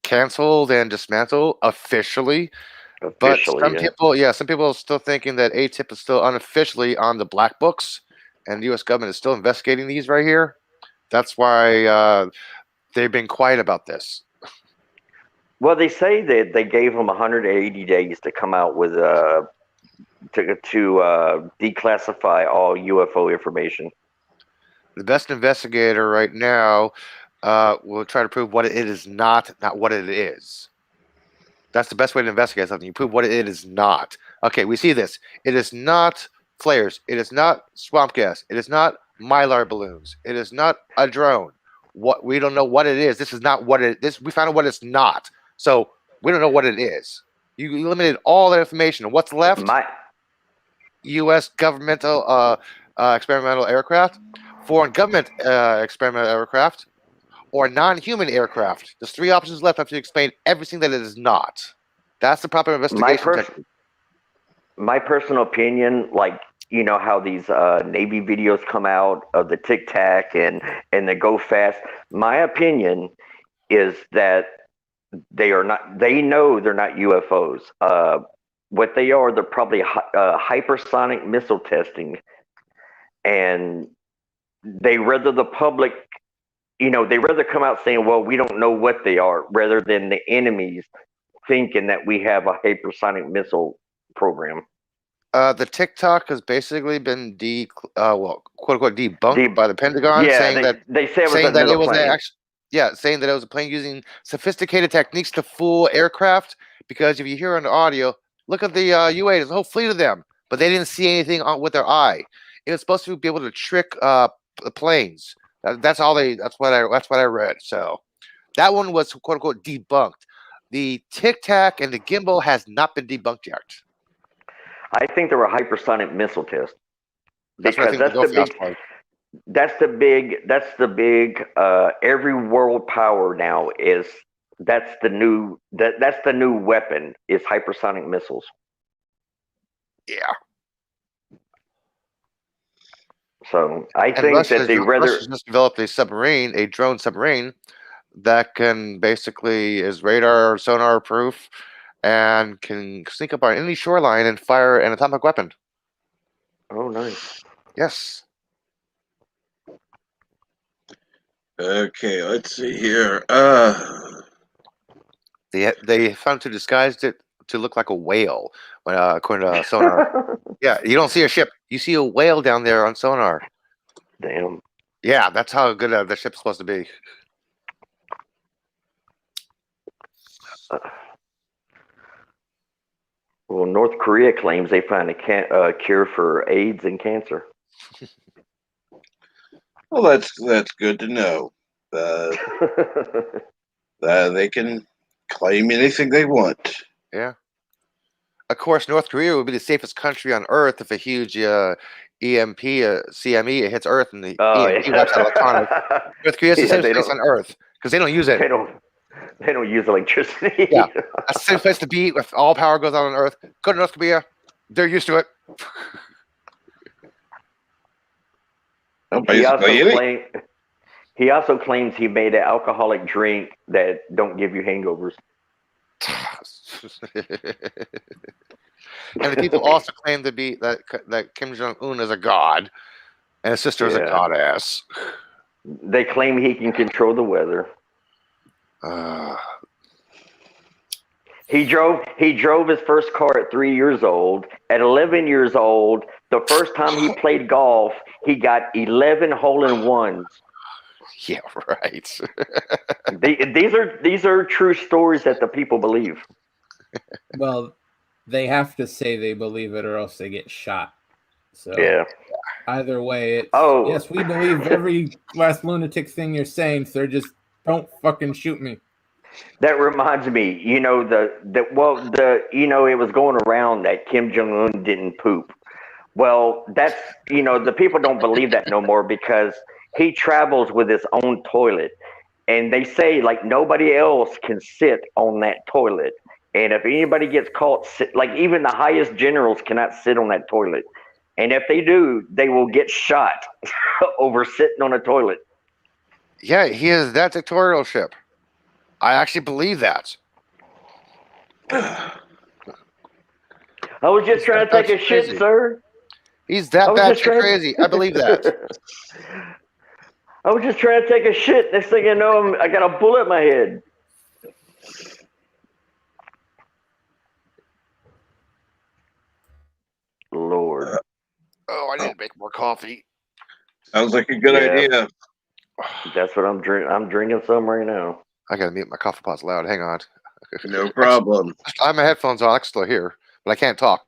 canceled and dismantled officially. But some people are still thinking that ATIP is still unofficially on the black books, and the U.S. government is still investigating these right here. That's why they've been quiet about this. Well, they say that they gave them 180 days to come out with to declassify all UFO information. The best investigator right now will try to prove what it is not what it is. That's the best way to investigate something. You prove what it is not. Okay, we see this. It is not flares. It is not swamp gas. It is not mylar balloons. It is not a drone. What we don't know what it is. This is not what it. This we found out what it's not. So we don't know what it is. You eliminated all that information. And what's left? U.S. governmental experimental aircraft, foreign government experimental aircraft, or non-human aircraft. There's three options left after you explain everything that it is not. That's the proper investigation technique. My personal opinion, like, you know how these Navy videos come out of the Tic Tac and they go fast. My opinion is that they are not. They know they're not UFOs. What they are, they're probably hypersonic missile testing, and they rather the public, you know, they rather come out saying, "Well, we don't know what they are," rather than the enemies thinking that we have a hypersonic missile program. The TikTok has basically been quote unquote debunked by the Pentagon, saying that it was a plane using sophisticated techniques to fool aircraft. Because if you hear on the audio, look at the UA, there's a whole fleet of them, but they didn't see anything with their eye. It was supposed to be able to trick the planes. That's what I read. So that one was quote unquote debunked. The Tic Tac and the gimbal has not been debunked yet. I think there were hypersonic missile tests. Because that's the big every world power now is that's the new weapon is hypersonic missiles. Yeah. So I think Russia's just developed a drone submarine that can basically is radar sonar proof and can sneak up on any shoreline and fire an atomic weapon. Oh, nice. Yes. Okay, let's see here. They found to disguise it to look like a whale, according to sonar. Yeah, you don't see a ship; you see a whale down there on sonar. Damn. Yeah, that's how good the ship's supposed to be. Well, North Korea claims they found a cure for AIDS and cancer. Well, that's good to know. They can claim anything they want. Yeah. Of course, North Korea would be the safest country on Earth if a huge EMP, CME hits Earth and the EMP wipes out electronics. North Korea is the safest place on Earth because they don't use it. They don't use electricity. Yeah, that's the safest place to be if all power goes out on Earth. Go to North Korea; they're used to it. He also claims he made an alcoholic drink that don't give you hangovers. And the people also claim to be that Kim Jong-un is a god and his sister is a goddess. They claim he can control the weather. He drove his first car at 3 years old. At 11 years old, the first time he played golf, he got 11 hole-in-ones. Yeah, right. These are true stories that the people believe. Well, they have to say they believe it or else they get shot. So yeah. Either way, yes, we believe every last lunatic thing you're saying, sir. Just don't fucking shoot me. That reminds me, you know, it was going around that Kim Jong-un didn't poop. Well, that's, you know, the people don't believe that no more because he travels with his own toilet. And they say, like, nobody else can sit on that toilet. And if anybody gets caught, like, even the highest generals cannot sit on that toilet. And if they do, they will get shot over sitting on a toilet. Yeah, he is that dictatorship. I actually believe that. I was just trying to take a shit, sir. He's that bad crazy. I believe that. I was just trying to take a shit. Next thing you know, I got a bullet in my head. Lord. I need to make more coffee. Sounds like a good idea. That's what I'm drinking. I'm drinking some right now. I gotta mute my coffee pot's loud. Hang on. No problem. I have my headphones on. I can still hear, but I can't talk.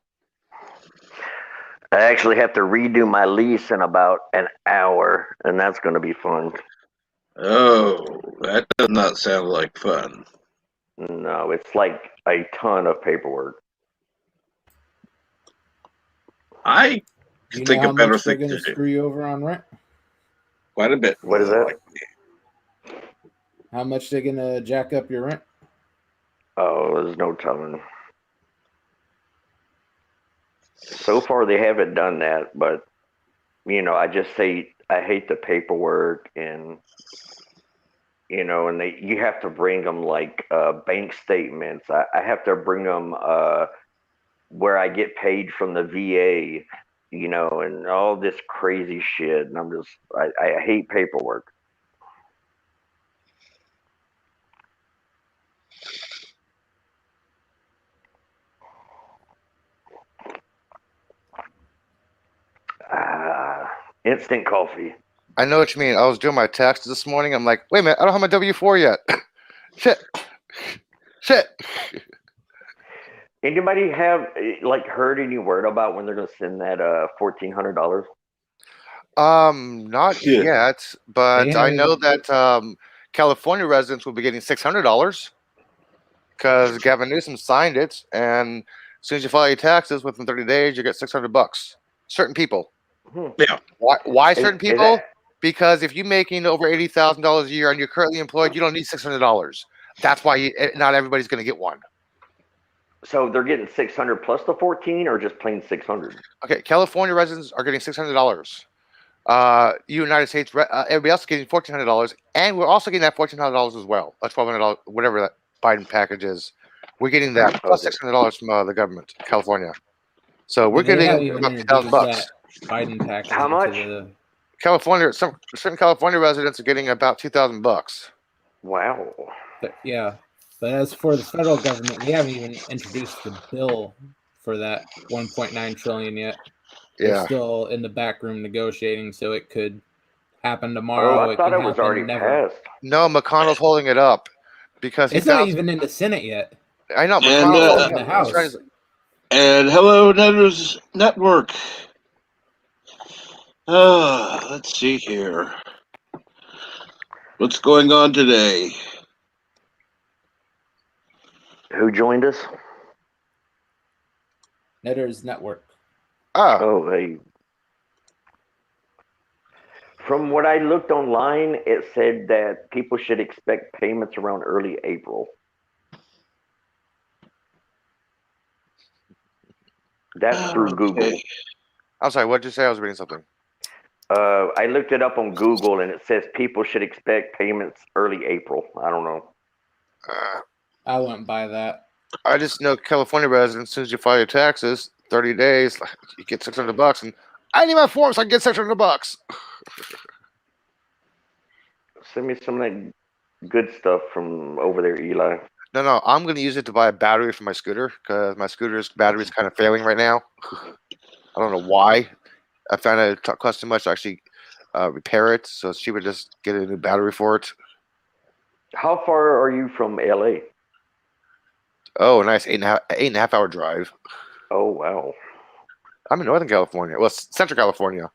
I actually have to redo my lease in about an hour, and that's going to be fun. Oh, that does not sound like fun. No, it's like a ton of paperwork. I Do you think know a how better much they're thing going to to do. screw you over on rent? Quite a bit. What is more that? like- How much they're going to jack up your rent? Oh, there's no telling. So far, they haven't done that, but I just say I hate the paperwork, and and you have to bring them like bank statements. I have to bring them where I get paid from the VA, and all this crazy shit. And I hate paperwork. Instant coffee. I know what you mean. I was doing my taxes this morning. I'm like, wait a minute, I don't have my W-4 yet. Shit. Anybody have heard any word about when they're gonna send that $1,400? Not Yeah. yet, but They I know haven't- that California residents will be getting $600 because Gavin Newsom signed it, and as soon as you file your taxes within 30 days, you get $600. Certain people. Yeah. Why certain Is people? that- Because if you're making over $80,000 a year and you're currently employed, you don't need $600. That's why not everybody's going to get one. So they're getting 600 plus the 14, or just plain 600? Okay, California residents are getting $600. United States, everybody else is getting $1,400, and we're also getting that $1,400 as well. $1,200, whatever that Biden package is. We're getting that plus $600 from the government, California. So we're They haven't getting even about introduced $2,000. that Biden package. How much? California, certain California residents are getting about $2,000. Wow. Yeah. But as for the federal government, they haven't even introduced the bill for that 1.9 trillion yet. They're Yeah. still in the back room negotiating, so it could happen tomorrow. Oh, I thought could it was happen already never. passed. No, McConnell's holding it up because It's not even in the Senate yet. I know And, McConnell's in the House. And hello, Netters Network. Let's see here. What's going on today? Who joined us? Netters Network. Oh, Oh, hey. From what I looked online, it said that people should expect payments around early April. That's through Google. Okay. I'm sorry. What did you say? I was reading something. I looked it up on Google, and it says people should expect payments early April. I don't know. I wouldn't buy that. I just know California residents, as soon as you file your taxes, 30 days, you get $600, and I need my form so I can get $600. Send me some of that good stuff from over there, Eli. No, I'm going to use it to buy a battery for my scooter because my scooter's battery is kind of failing right now. I don't know why. I found it cost too much to actually repair it, so it's cheaper to just get a new battery for it. How far are you from LA? Oh, nice 8.5 hour drive. Oh, wow. I'm in Northern California. Well, Central California.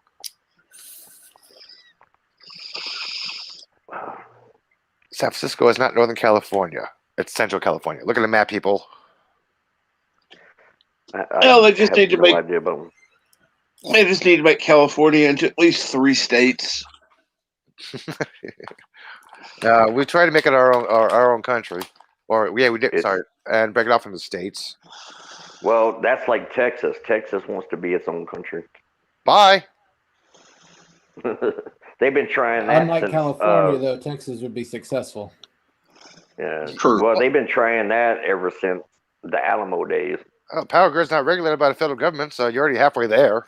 San Francisco is not Northern California. It's Central California. Look at the map, people. Well, they just have need to no make- idea about them. They just need to make California into at least 3 states. We try to make it our own country, or we did. It's- Sorry, and break it off from the states. Well, that's like Texas. Texas wants to be its own country. Bye. They've been trying that Unlike since, California, though, Texas would be successful. yeah. True. Well, they've been trying that ever since the Alamo days. Oh, power grid's not regulated by the federal government, so you're already halfway there.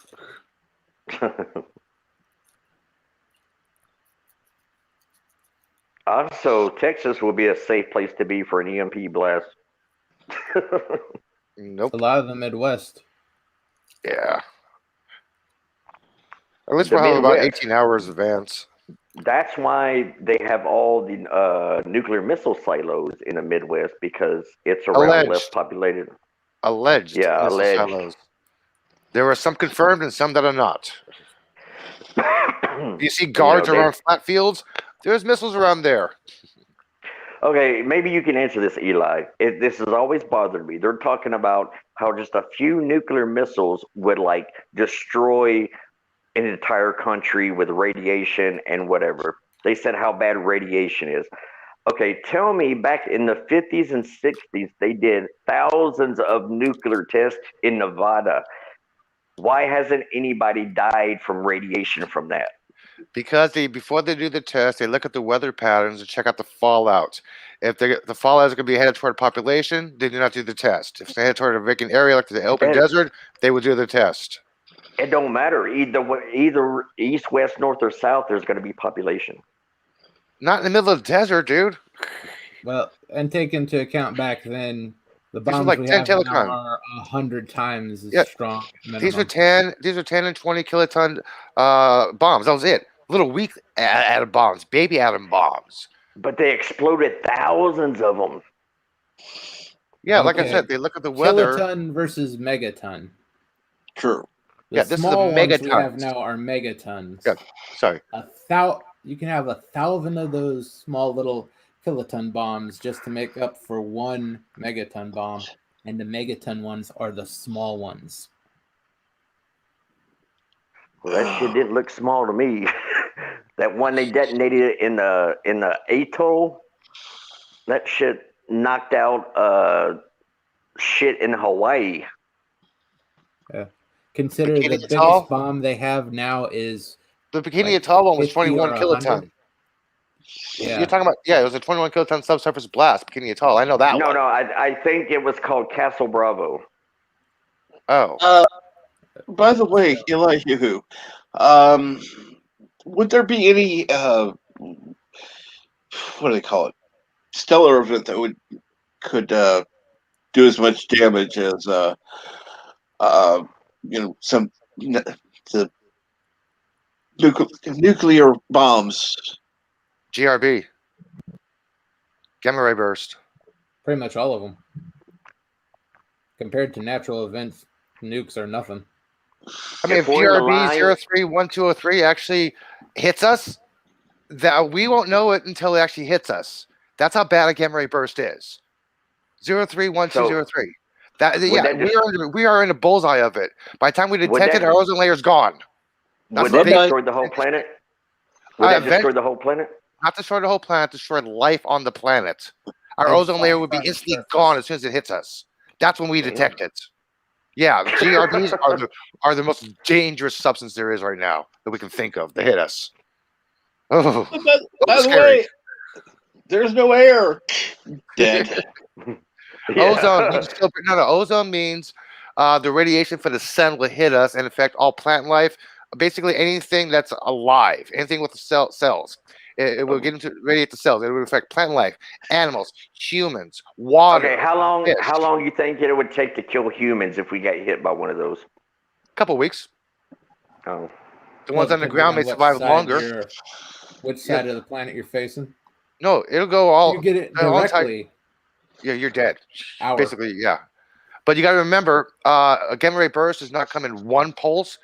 Also, Texas will be a safe place to be for an EMP blast. Nope. A lot of the Midwest. Yeah. At least The we'll have about Midwest. 18 hours advance. That's why they have all the nuclear missile silos in the Midwest, because it's around Alleged. less populated. Alleged. Yeah, missile alleged. silos. There are some confirmed and some that are not. You see You know, guards they- around flat fields. There's missiles around there. Okay, maybe you can answer this, Eli. This has always bothered me. They're talking about how just a few nuclear missiles would like destroy an entire country with radiation and whatever. They said how bad radiation is. Okay, tell me, back in the 50s and 60s, they did thousands of nuclear tests in Nevada. Why hasn't anybody died from radiation from that? Because before they do the test, they look at the weather patterns and check out the fallout. If the fallout is going to be headed toward population, they do not do the test. If they head toward a vacant area like the open And- desert, they would do the test. It don't matter. Either east, west, north, or south, there's going to be population. Not in the middle of the desert, dude. Well, and take into account back then, the These were bombs like we 10 have now kiloton. are 100 times as Yeah, strong. These were minimum. 10 and 20 kiloton bombs. That was it. Little weak atom bombs, baby atom bombs. But they exploded thousands of them. Yeah, like I Okay. said, they look at the weather. Kiloton versus megaton. True. The Yeah, this is a small ones we have megatons. now are megatons. Yeah, sorry. You can have 1,000 of those small little kiloton bombs just to make up for one megaton bomb, and the megaton ones are the small ones. Well, that shit didn't look small to me. That one they detonated in the atoll, that shit knocked out shit in Hawaii. Consider Bikini the biggest Atoll? bomb they have now is The Bikini like Atoll one was 50 21 or kiloton. 100. Yeah. You're talking about, it was a 21 kiloton subsurface blast, Bikini Atoll. I know that No, one. no, I think it was called Castle Bravo. Oh. By the way, Elihu, would there be any what do they call it? Stellar event that could do as much damage as the nuclear bombs? GRB. Gamma ray burst. Pretty much all of them. Compared to natural events, nukes are nothing. I mean, If if we're in the GRB line- 031203 actually hits us, that we won't know it until it actually hits us. That's how bad a gamma ray burst is. 031203. We are in a bullseye of it. By the time we detect it, our ozone layer is gone. That's Would what that they- destroy the whole planet? Would that destroy the whole planet? Not destroy the whole planet, destroy life on the planet. Our Oh, ozone layer would be fine, instantly sure. gone as soon as it hits us. That's when we detect it. Yeah, the GRBs are the most dangerous substance there is right now that we can think of to hit us. Oh, By the scary. way, there's no air. Dead. Ozone means ozone means the radiation for the sun will hit us and affect all plant life. Basically, anything that's alive, anything with the cells. It will get into radiate the cells. It will affect plant life, animals, humans, water. Okay, how long? fish. How long you think it would take to kill humans if we got hit by one of those? Couple weeks. Oh, The ones Well, underground may depending on survive what side longer. which side of the planet you're facing? No, it'll go all. You get it all type- directly. Yeah, you're dead. Hour. Basically, yeah. But you got to remember, a gamma ray burst does not come in one pulse.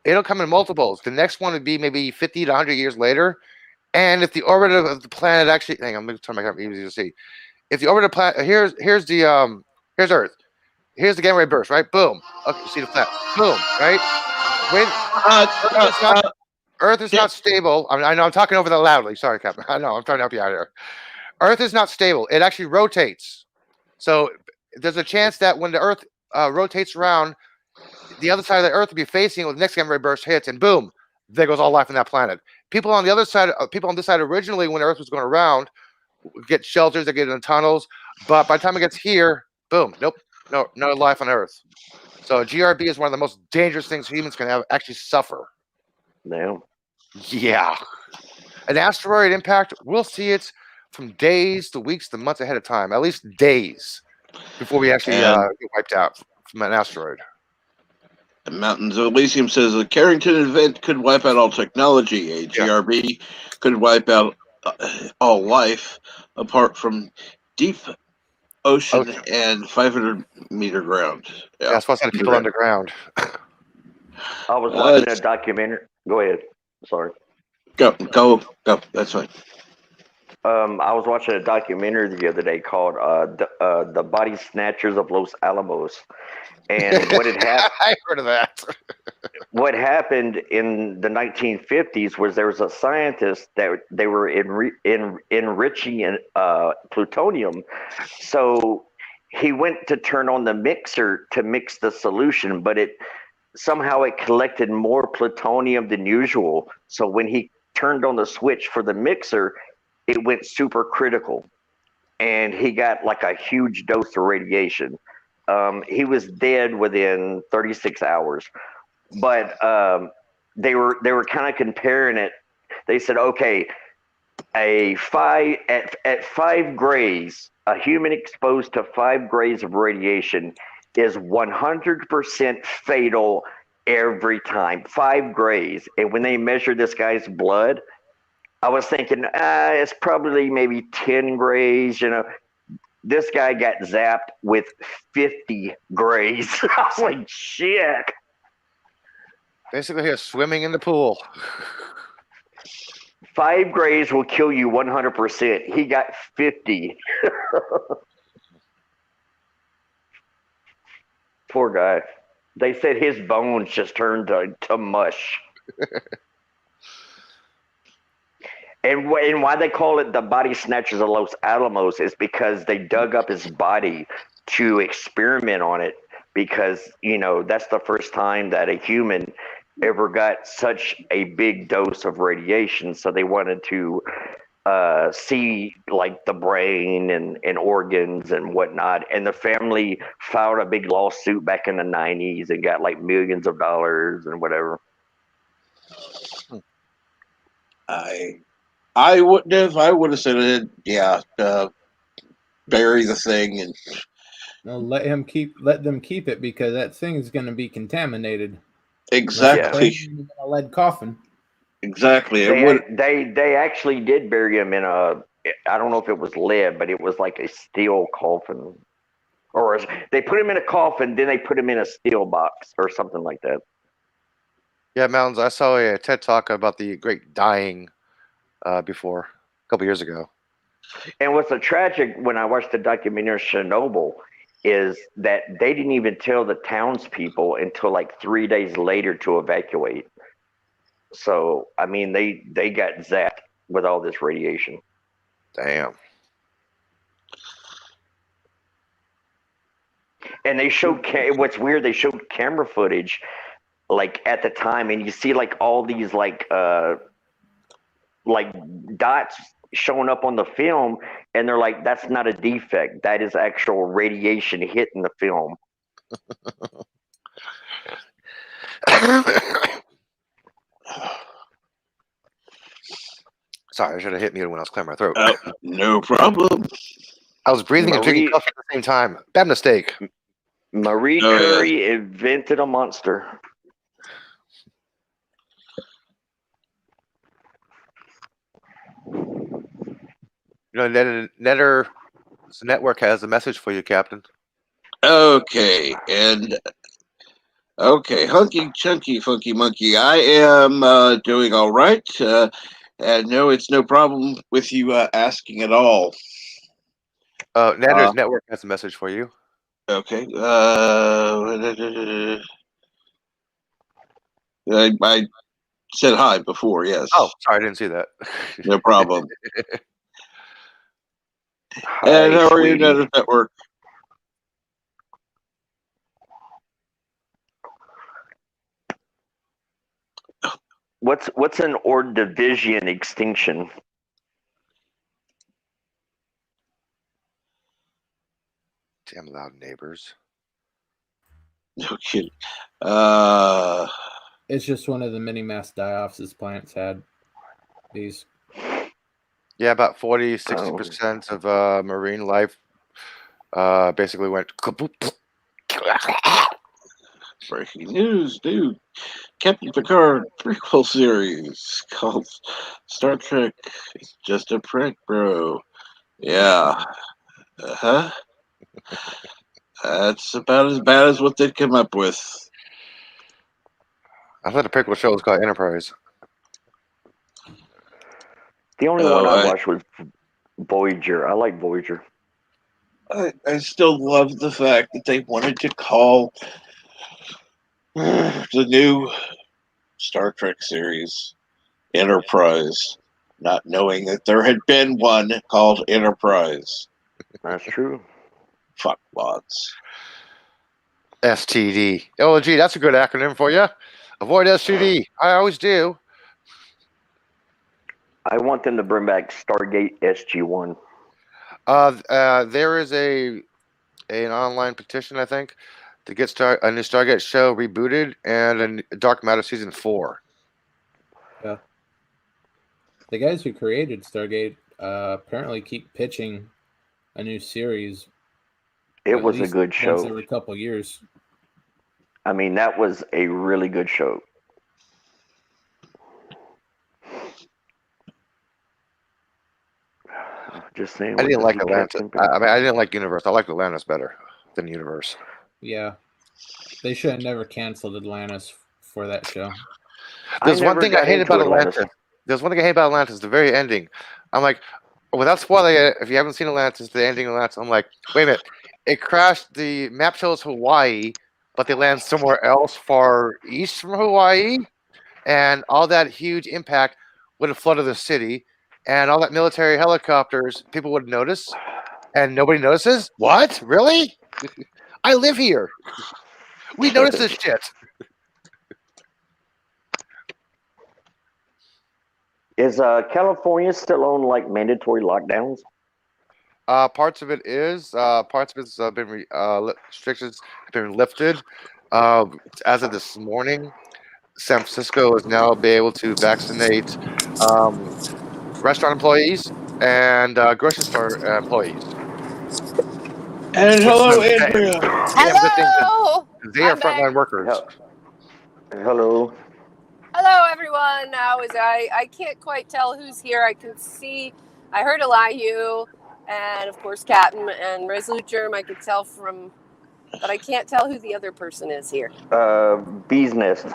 It'll come in multiples. The next one would be maybe 50 to 100 years later. And if the orbit of the planet actually, hang on, I'm going to turn my camera easy to see. If the orbit of the planet, here's Earth. Here's the gamma ray burst, right? Boom. Okay, you see the planet. Boom, right? Earth is not stable. I know I'm talking over that loudly. Sorry, Captain. I know I'm trying to help you out here. Earth is not stable. It actually rotates. So there's a chance that when the Earth rotates around, the other side of the Earth will be facing when the next gamma ray burst hits, and boom, there goes all life on that planet. People on the other side, people on this side originally, when the Earth was going around, would get shelters, they get in tunnels, but by the time it gets here, boom, nope, no life on Earth. So GRB is one of the most dangerous things humans can actually suffer. no. Yeah. An asteroid impact, we'll see it from days to weeks to months ahead of time, at least days before we actually get wiped out from an asteroid. The Mountains of Elysium says the Carrington event could wipe out all technology. A GRB could wipe out all life apart from deep ocean and 500-meter ground. Yeah, that's why I said people underground. I was watching a documentary. Go ahead. Sorry. Go. That's fine. I was watching a documentary the other day called "The Body Snatchers of Los Alamos," and what had happened. I heard of that. What happened in the 1950s was there was a scientist that they were enriching plutonium. So he went to turn on the mixer to mix the solution, but somehow it collected more plutonium than usual. So when he turned on the switch for the mixer, it went supercritical, and he got like a huge dose of radiation. He was dead within 36 hours. But they were kind of comparing it. They said, okay, at 5 grays, a human exposed to 5 grays of radiation is 100% fatal every time. 5 grays. And when they measured this guy's blood, I was thinking, it's probably maybe 10 grays, This guy got zapped with 50 grays. I was like, shit. Basically, you're swimming in the pool. 5 grays will kill you 100%. He got 50. Poor guy. They said his bones just turned to mush. And why they call it the Body Snatchers of Los Alamos is because they dug up his body to experiment on it, because, that's the first time that a human ever got such a big dose of radiation. So they wanted to see like the brain and organs and whatnot. And the family filed a big lawsuit back in the 90s and got like millions of dollars and whatever. I wouldn't have. I would have said, bury the thing and let them keep it, because that thing is going to be contaminated. exactly. In a lead coffin. Exactly. They actually did bury him in I don't know if it was lead, but it was like a steel coffin. Or they put him in a coffin, then they put him in a steel box or something like that. Yeah, Mountains, I saw a TED Talk about the Great Dying before, a couple years ago. And what's tragic when I watched the documentary Chernobyl is that they didn't even tell the townspeople until like 3 days later to evacuate. So, I mean, they got zapped with all this radiation. Damn. And they showed, what's weird, they showed camera footage like at the time, and you see like all these like dots showing up on the film, and they're like, that's not a defect, that is actual radiation hitting the film. Sorry, I should have hit mute when I was clearing my throat. No problem. I was breathing and drinking coffee at the same time. Bad mistake. Marie Curie invented a monster. Netter Network has a message for you, Captain. Okay, Hunky Chunky Funky Monkey, I am doing all right, and no, it's no problem with you asking at all. Netter's Network has a message for you. Okay. I said hi before, yes. Oh, sorry, I didn't see that. No problem. And how are you, Netter Network? What's an Ordovician extinction? Damn loud neighbors. No kidding. It's just one of the mini mass die-offs this planet's had. These. Yeah, about 40-60% of marine life basically went. Breaking news, dude. Captain Picard prequel series called Star Trek. It's just a prank, bro. Yeah. Uh-huh. That's about as bad as what they'd come up with. I thought the prequel show was called Enterprise. The only Oh, one I I- watched was Voyager. I like Voyager. I still love the fact that they wanted to call the new Star Trek series Enterprise, not knowing that there had been one called Enterprise. That's true. Fuck mods. STD. Oh, gee, that's a good acronym for you. Avoid STD. I always do. I want them to bring back Stargate SG-1. There is an online petition, I think, to get a new Stargate show rebooted and a Dark Matter season 4. Yeah. The guys who created Stargate apparently keep pitching a new series. It at was a least good once show. every couple years. I mean, that was a really good show. Just saying. I what didn't the like heck Atlantis. happened? I mean, I didn't like Universe. I liked Atlantis better than Universe. Yeah. They should have never canceled Atlantis for that show. There's one never thing I got hate into about Atlantis. There's one thing I hate about Atlantis. The very ending. I'm like, without spoiling it, if you haven't seen Atlantis, the ending of Atlantis, I'm like, wait a minute. It crashed. The map shows Hawaii, but they land somewhere else far east from Hawaii, and all that huge impact would have flooded the city, and all that military helicopters, people would notice, and nobody notices. What? Really? I live here. We notice this shit. Is California still on like mandatory lockdowns? Parts of it is. Parts of it's been restrictions have been lifted. As of this morning, San Francisco is now be able to vaccinate restaurant employees and grocery store employees. And hello, Which is- Andrea. Hello. They are I'm back. frontline workers. Hello. Hello, everyone. Now, I can't quite tell who's here. I can see, I heard Elihu, and of course, Captain and Resolute Germ. I could tell from, but I can't tell who the other person is here. Bee's Nest.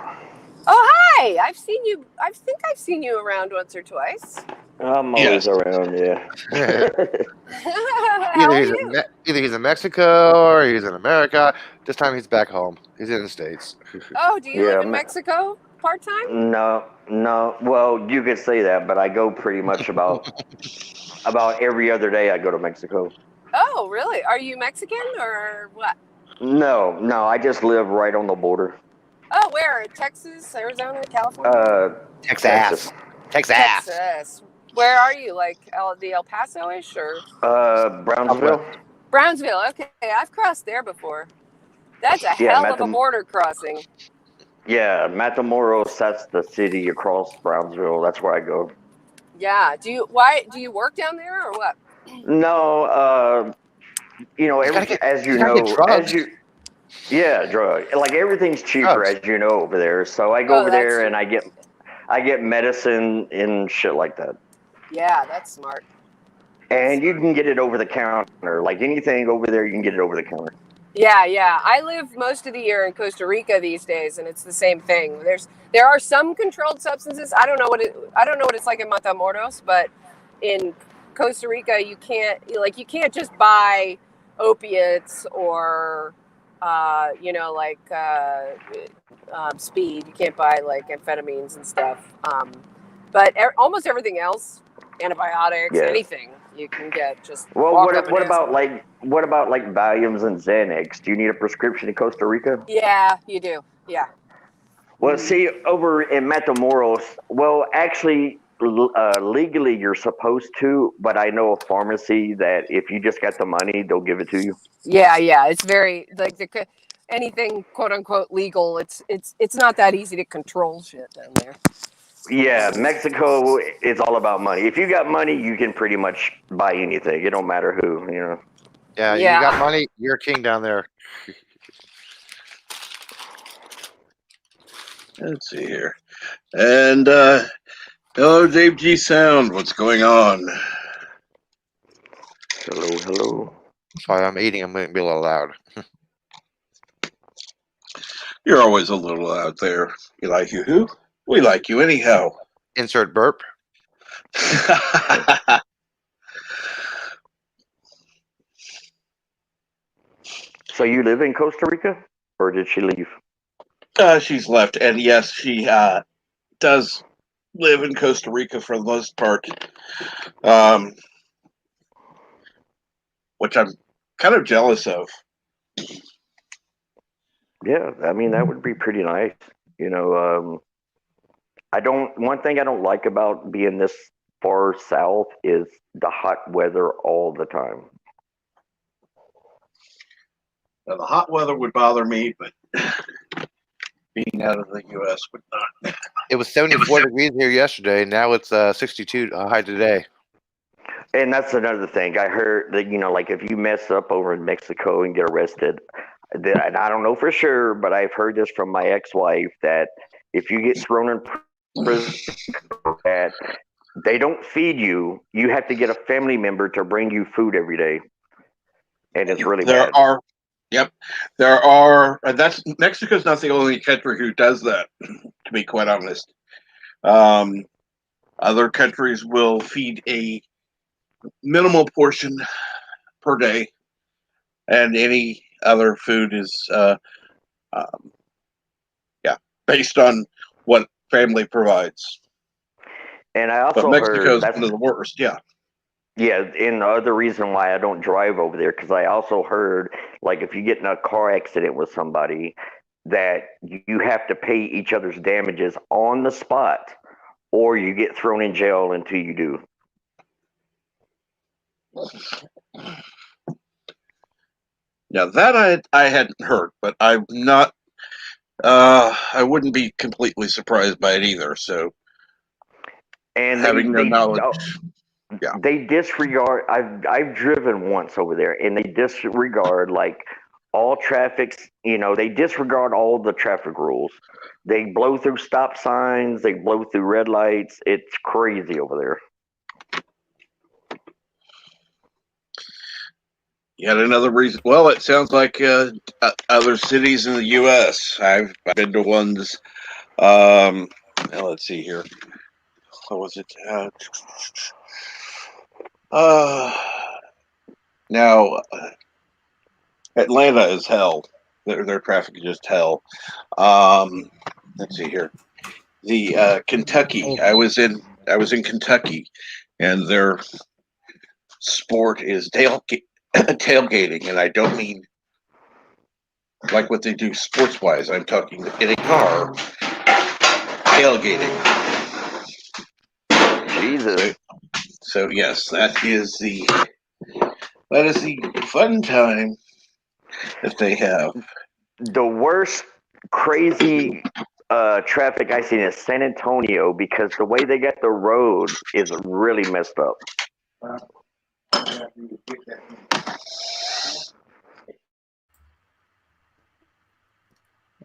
Oh, hi! I think I've seen you around once or twice. I'm always around, yeah. How are you? Either he's in Mexico or he's in America. This time he's back home. He's in the States. Oh, do you live Yeah, in Mexico part time? No. Well, you could say that, but I go pretty much about every other day. I go to Mexico. Oh, really? Are you Mexican or what? No. I just live right on the border. Oh, where? Texas, Arizona, California? Texas. Texas. Where are you? Like the El Paso-ish or? Brownsville. Brownsville. Okay, I've crossed there before. That's a Yeah, hell of a border crossing. Yeah, Matamoros. That's the city across Brownsville. That's where I go. Yeah. Do you work down there or what? No. Drug. Like everything's cheaper, as you know, over there. So I go over there and I get medicine and shit like that. Yeah, that's smart. And you can get it over the counter. Like anything over there, you can get it over the counter. Yeah. I live most of the year in Costa Rica these days, and it's the same thing. There are some controlled substances. I don't know what it's like in Matamoros, but in Costa Rica, you can't just buy opiates or speed. You can't buy like amphetamines and stuff. But almost everything else, antibiotics, anything you can get. Just well, what about Valiums and Xanax? Do you need a prescription in Costa Rica? Yeah, you do. Yeah. Well, see, over in Matamoros, actually, legally you're supposed to, but I know a pharmacy that if you just got the money, they'll give it to you. Yeah. It's very like anything quote unquote legal. It's not that easy to control shit down there. Yeah, Mexico, it's all about money. If you got money, you can pretty much buy anything. It don't matter who, you know. Yeah, you got money, you're a king down there. Let's see here. And hello, Dave G Sound. What's going on? Hello. Sorry, I'm eating. I'm going to be a little loud. You're always a little out there. You like you who? We like you anyhow. Insert burp. So you live in Costa Rica, or did she leave? She's left, and yes, she does live in Costa Rica for the most part, which I'm kind of jealous of. Yeah, I mean that would be pretty nice. You know, I don't. One thing I don't like about being this far south is the hot weather all the time. Now, the hot weather would bother me, but being out of the U.S. would not. It was 74 degrees here yesterday. Now it's 62 high today. And that's another thing. I heard that, like if you mess up over in Mexico and get arrested, and I don't know for sure, but I've heard this from my ex-wife that if you get thrown in prison, that they don't feed you. You have to get a family member to bring you food every day, and it's really bad. There are, and that's Mexico's not the only country who does that. To be quite honest, other countries will feed a minimal portion per day, and any other food is, based on what family provides. And I But also Mexico heard is one of the worst. Yeah. Yeah, and the other reason why I don't drive over there, because I also heard, like, if you get in a car accident with somebody, that you have to pay each other's damages on the spot, or you get thrown in jail until you do. Now that I hadn't heard, but I'm not. I wouldn't be completely surprised by it either. So And having no knowledge, yeah. they disregard. I've driven once over there, and they disregard like all traffic's. They disregard all the traffic rules. They blow through stop signs. They blow through red lights. It's crazy over there. Yet another reason. Well, it sounds like other cities in the U.S. I've been to ones. Now let's see here. What was it? Now Atlanta is hell. Their traffic is just hell. Let's see here. The Kentucky. I was in Kentucky, and their sport is tailgating, and I don't mean like what they do sports wise. I'm talking in a car tailgating. Jesus. So yes, that is the fun time that they have. The worst crazy traffic I seen is San Antonio, because the way they got the road is really messed up.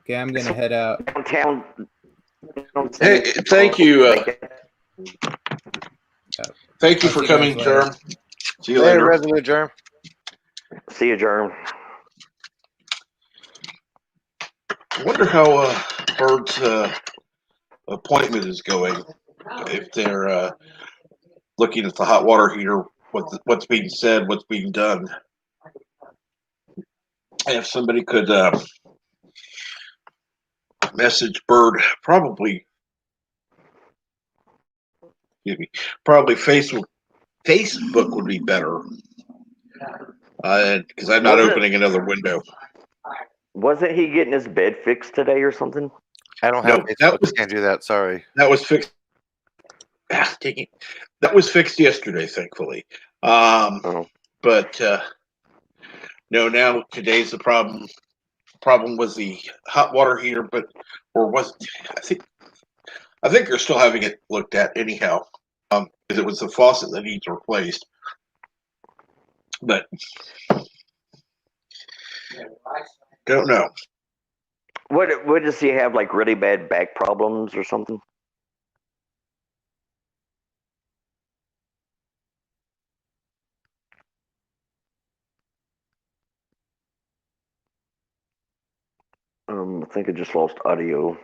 Okay, I'm gonna head out. Downtown. Hey, thank you. Thank you I'll for see you coming, guys later. Germ. See you Later, later. Resolute Germ. See you, Germ. I wonder how Bird's appointment is going. If they're looking at the hot water heater, what's being said, what's being done. If somebody could message Bird, probably Facebook would be better, because I'm not opening another window. Wasn't he getting his bed fixed today or something? I don't have Facebook. I can't do that. Sorry. That was fixed. Dang it. That was fixed yesterday, thankfully. But no, now today's the problem. Problem was the hot water heater, I think they're still having it looked at anyhow, because it was the faucet that needs replaced. But don't know. What does he have, like really bad back problems or something? I think I just lost audio.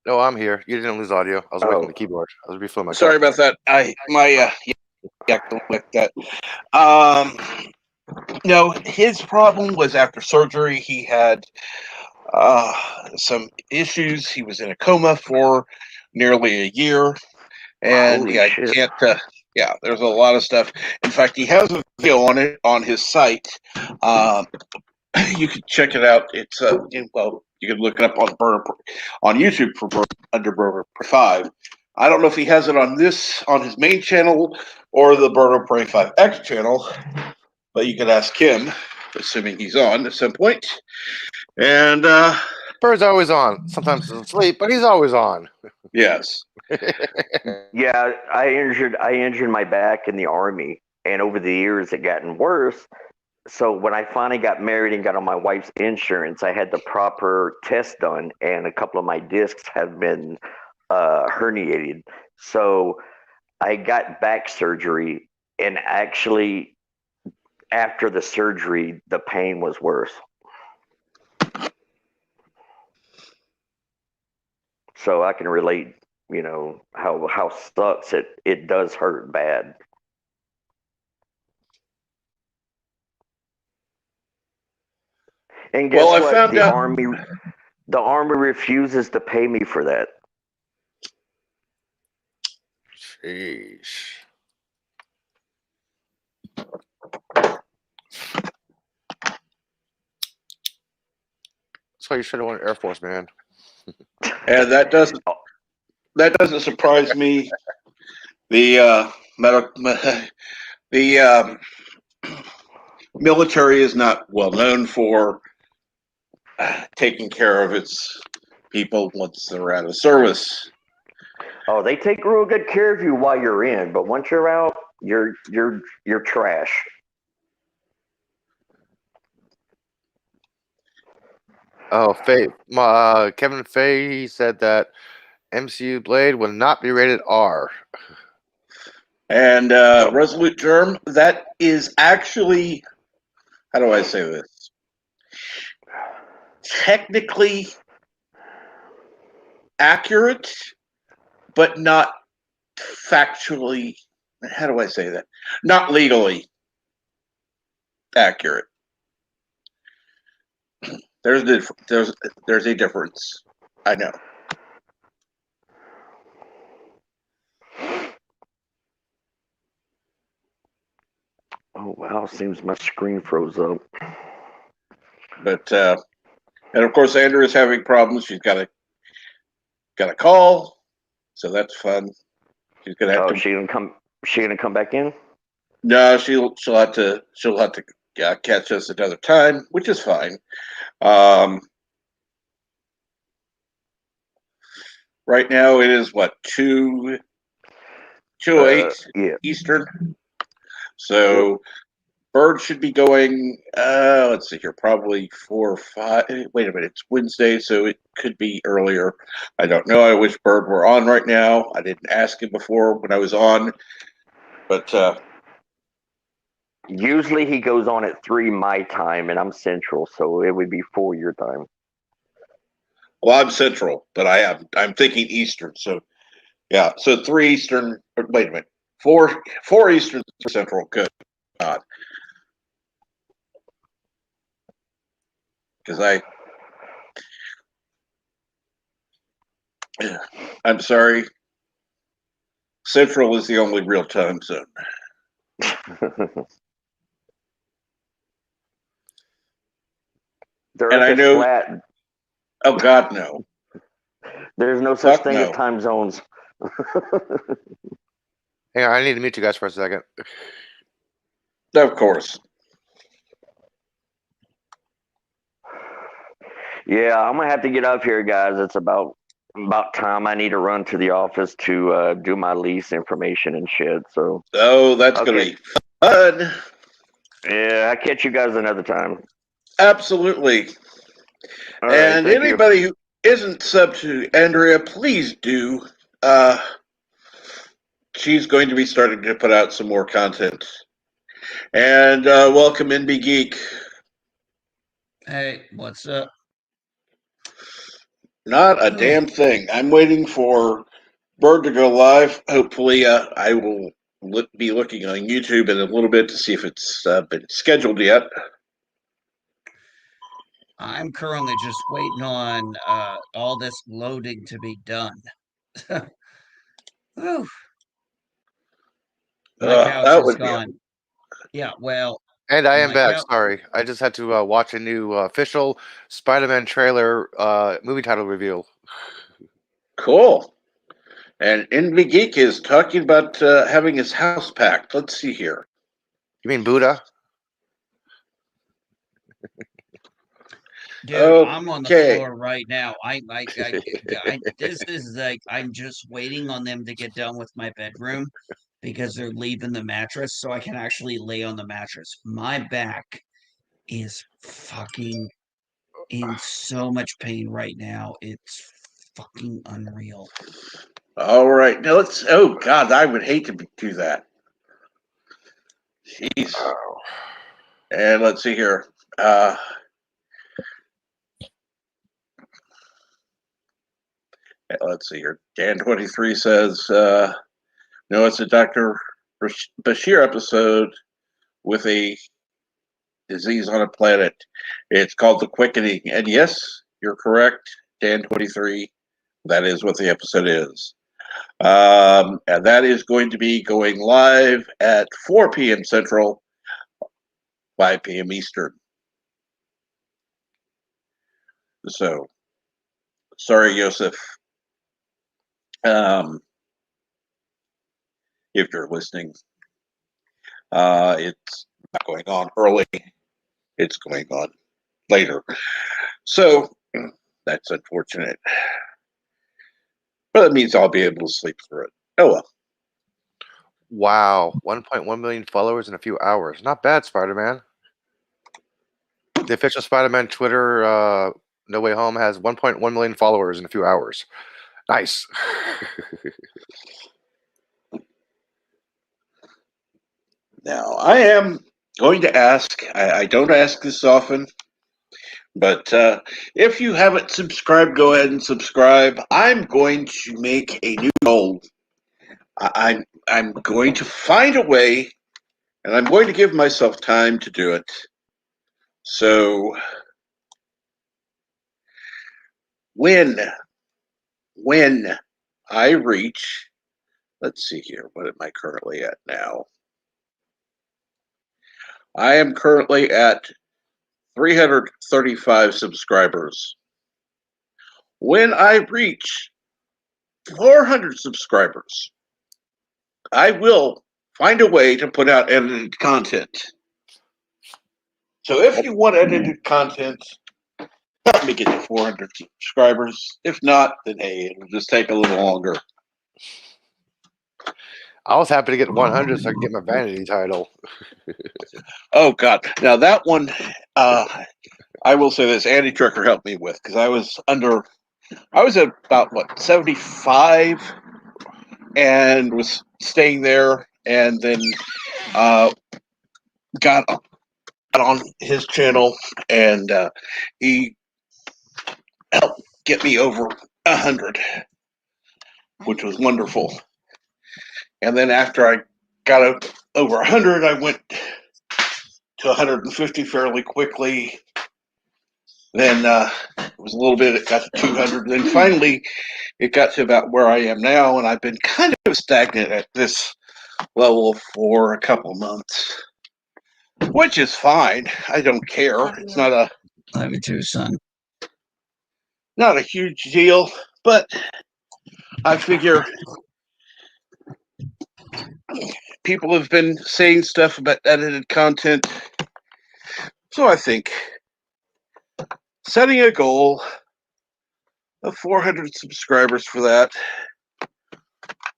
No, I'm here. You didn't lose audio. I was away Oh. from the keyboard. I was refilling my Sorry cup. about that. Yeah, like that. No, his problem was after surgery. He had some issues. He was in a coma for nearly a year, and Holy yeah, shit. I can't. Yeah, there's a lot of stuff. In fact, he has a video on it on his site. You can check it out. It's well, you can look it up on YouTube for under Burner 5. I don't know if he has it on his main channel or the Burner Prey 5X channel, but you could ask him, assuming he's on at some point. And Bird's always on. Sometimes he's asleep, but he's always on. yes, Yeah, I injured my back in the Army, and over the years it gotten worse. So when I finally got married and got on my wife's insurance, I had the proper test done, and a couple of my discs have been herniated. So I got back surgery, and actually after the surgery, the pain was worse. So I can relate, how sucks it does hurt bad. And guess well, I what? found out. The Army refuses to pay me for that. Jeez. That's why you should have went Air Force, man. And that doesn't surprise me. The the military is not well known for taking care of its people once they're out of service. Oh, they take real good care of you while you're in, but once you're out, you're trash. Oh, Kevin Feige said that MCU Blade will not be rated R. And Resolute Germ, that is actually, how do I say this? Technically accurate, but not factually, how do I say that? Not legally accurate. There's a difference. I know. Oh wow, seems my screen froze up. But and of course Andrea's having problems. She's got a call, so that's fun. She's gonna have to. She gonna come back in? No, she'll have to catch us another time, which is fine. Right now it is what 2:08 Yeah. Eastern. So Bird should be going. Let's see here, probably 4 or 5. Wait a minute, it's Wednesday, so it could be earlier. I don't know. I wish Bird were on right now. I didn't ask him before when I was on, but Usually he goes on at 3 my time, and I'm Central, so it would be 4 your time. well, I'm Central, but I'm thinking Eastern. So yeah, so 3 Eastern. Wait a minute, 4 Eastern, Central. Good God. Because I'm sorry, Central is the only real time zone. And I know. Flat. Oh God, no. There's no such Fuck thing no. as time zones. Hang on, I need to mute you guys for a second. Of course. Yeah, I'm gonna have to get up here, guys. It's about time. I need to run to the office to do my lease information and shit. So. Oh, that's Okay. gonna be fun. Yeah, I'll catch you guys another time. Absolutely. All right, And thank you. anybody who isn't sub to Andrea, please do. She's going to be starting to put out some more content. And welcome NB Geek. Hey, what's up? Not a damn thing. I'm waiting for Bird to go live. Hopefully, I will be looking on YouTube in a little bit to see if it's been scheduled yet. I'm currently just waiting on all this loading to be done. Whew, my couch That is would be gone. Yeah, well, And I am my back. couch. Sorry, I just had to watch a new official Spider-Man trailer movie title reveal. cool. And Envy Geek is talking about having his house packed. Let's see here. You mean Buddha? Dude, I'm on the Okay. floor right now. This is like I'm just waiting on them to get done with my bedroom because they're leaving the mattress so I can actually lay on the mattress. My back is fucking in so much pain right now. It's fucking unreal. All right. Now let's. Oh God, I would hate to do that. Jeez. And let's see here. Let's see here. Dan23 says, no, it's a Dr. Bashir episode with a disease on a planet. It's called The Quickening. And yes, you're correct, Dan23. That is what the episode is. And that is going to be going live at 4 p.m. Central, 5 p.m. Eastern. So, sorry, Yosef. If you're listening, it's not going on early. It's going on later. So, that's unfortunate. But that means I'll be able to sleep through it. Oh well. Wow, 1.1 million followers in a few hours. Not bad, Spider-Man. The official Spider-Man Twitter, No Way Home, has 1.1 million followers in a few hours. Nice. Now, I am going to ask, I don't ask this often, but if you haven't subscribed, go ahead and subscribe. I'm going to make a new goal. I'm going to find a way, and I'm going to give myself time to do it. So, when I reach, let's see here, what am I currently at now? I am currently at 335 subscribers. When I reach 400 subscribers, I will find a way to put out edited content. So if you want edited content, help me get to 400 subscribers. If not, then hey, it'll just take a little longer. I was happy to get 100 so I can get my vanity title. Oh God! Now that one, I will say this: Andy Trucker helped me with because I was at about what 75, and was staying there, and then got on his channel, and he helped get me over 100, which was wonderful. And then after I got over 100, I went to 150 fairly quickly. Then it was a little bit, it got to 200. Then finally, it got to about where I am now, and I've been kind of stagnant at this level for a couple months, which is fine. I don't care. It's not a Love you too, son. not a huge deal, but I figure people have been saying stuff about edited content, so I think setting a goal of 400 subscribers for that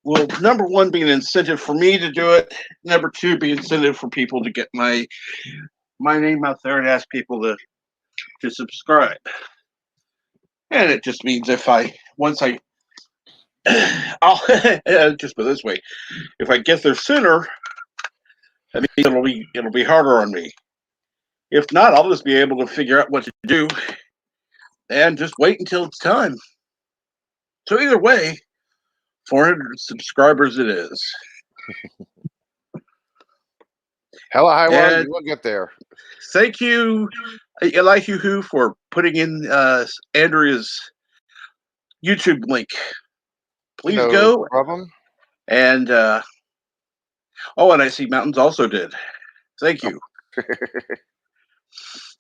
will, number one, be an incentive for me to do it. Number two, be incentive for people to get my name out there and ask people to subscribe. And it just means I'll just put it this way, if I get there sooner, I mean it'll be harder on me. If not, I'll just be able to figure out what to do and just wait until it's time. So either way, 400 subscribers it is. Hella high water, And you will get there. thank you, Elihu, for putting in Andrea's YouTube link. Please No go. problem. And and I see Mountains also did. Thank you.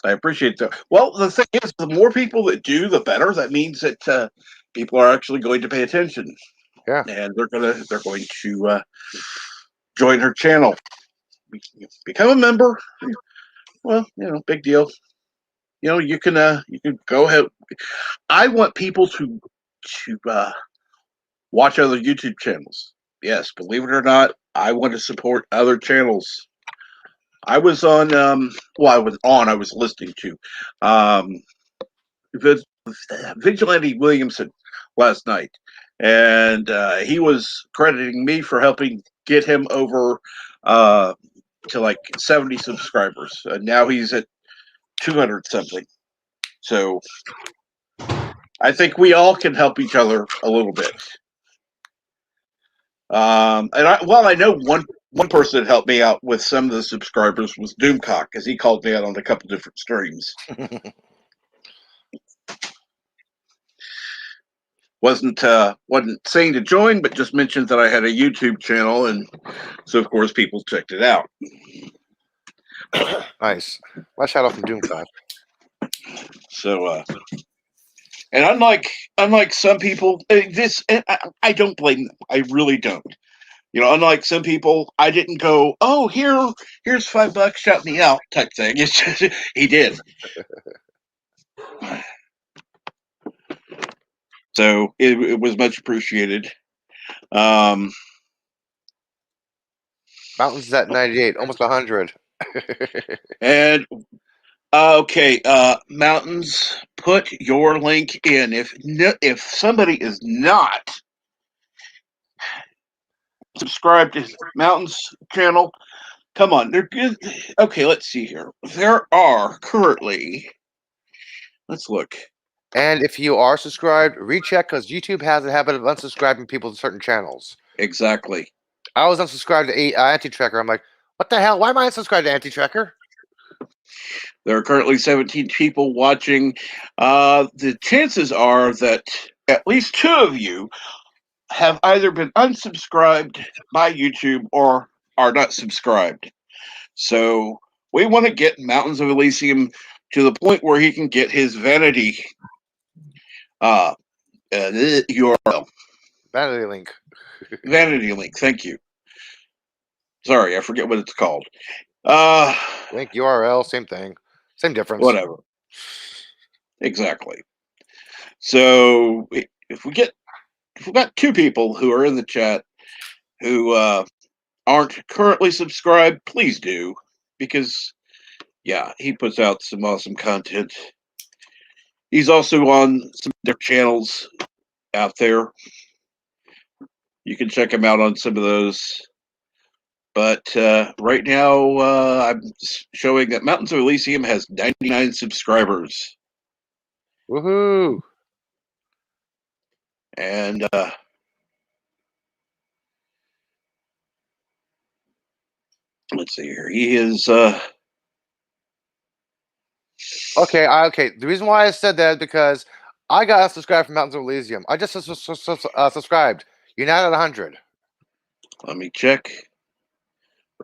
I appreciate that. Well, the thing is, the more people that do, the better. That means that people are actually going to pay attention. Yeah. And they're going to join her channel, become a member. Well, big deal. You can go ahead. I want people to watch other YouTube channels. Yes, believe it or not, I want to support other channels. I was on, I was listening to Vigilante Williamson last night, and he was crediting me for helping get him over to like 70 subscribers. And now he's at 200 something. So I think we all can help each other a little bit. And I know one person that helped me out with some of the subscribers was Doomcock, because he called me out on a couple different streams. Wasn't saying to join, but just mentioned that I had a YouTube channel, and so of course people checked it out. Nice. My shout out from Doomcock. So, and unlike some people, I don't blame them. I really don't. Unlike some people, I didn't go, oh, here's $5, shout me out type thing. It's just, he did. So it was much appreciated. Mountains is at 98, almost 100. And okay, Mountains, put your link in. If somebody is not subscribed to Mountains channel, come on. They're good. Okay, let's see here. There are currently. Let's look. And if you are subscribed, recheck, because YouTube has a habit of unsubscribing people to certain channels. Exactly. I was unsubscribed to Anti-Tracker. I'm like, what the hell? Why am I unsubscribed to Anti-Tracker? There are currently 17 people watching. The chances are that at least 2 of you have either been unsubscribed by YouTube or are not subscribed. So we want to get Mountains of Elysium to the point where he can get his vanity URL. Vanity link. Vanity link. Thank you. Sorry, I forget what it's called. Link URL, same thing, same difference. Whatever. Exactly. So if we got 2 people who are in the chat who aren't currently subscribed, please do, because he puts out some awesome content. He's also on some other channels out there. You can check him out on some of those. But right now, I'm showing that Mountains of Elysium has 99 subscribers. Woohoo! And let's see here. He is. Okay. The reason why I said that is because I got unsubscribed from Mountains of Elysium. I just subscribed. You're not at 100. Let me check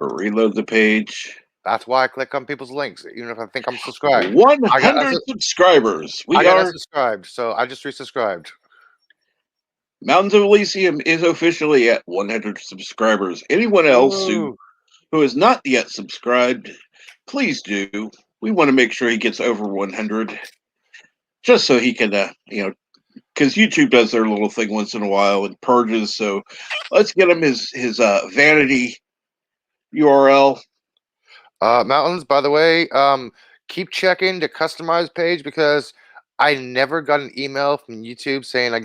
or reload the page. That's why I click on people's links, even if I think I'm subscribed. 100 subscribers. I got unsubscribed, so I just resubscribed. Mountains of Elysium is officially at 100 subscribers. Anyone else who is not yet subscribed, please do. We want to make sure he gets over 100, just so he can, because YouTube does their little thing once in a while and purges. So let's get him his vanity URL. Mountains, by the way, keep checking the customized page, because I never got an email from YouTube saying I'm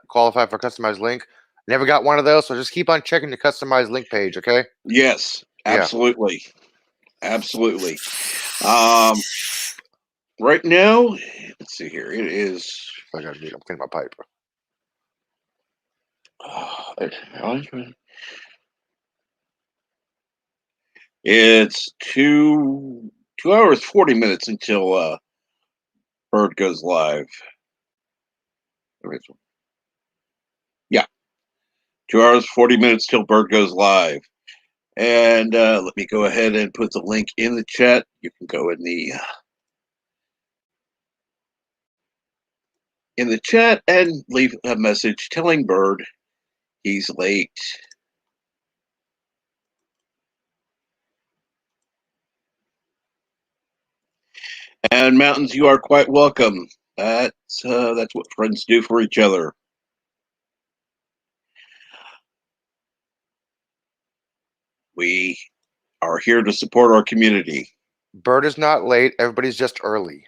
qualified for a customized link. Never got one of those, so just keep on checking the customized link page, okay? Yes, absolutely. Absolutely. Right now, let's see here. It is. I gotta I'm cleaning my pipe. It's 2 hours 40 minutes until Bird goes live. Yeah, 2 hours 40 minutes till Bird goes live. And let me go ahead and put the link in the chat. You can go in the chat and leave a message telling Bird he's late. And Mountains, you are quite welcome. That's what friends do for each other. We are here to support our community. Bird is not late. Everybody's just early.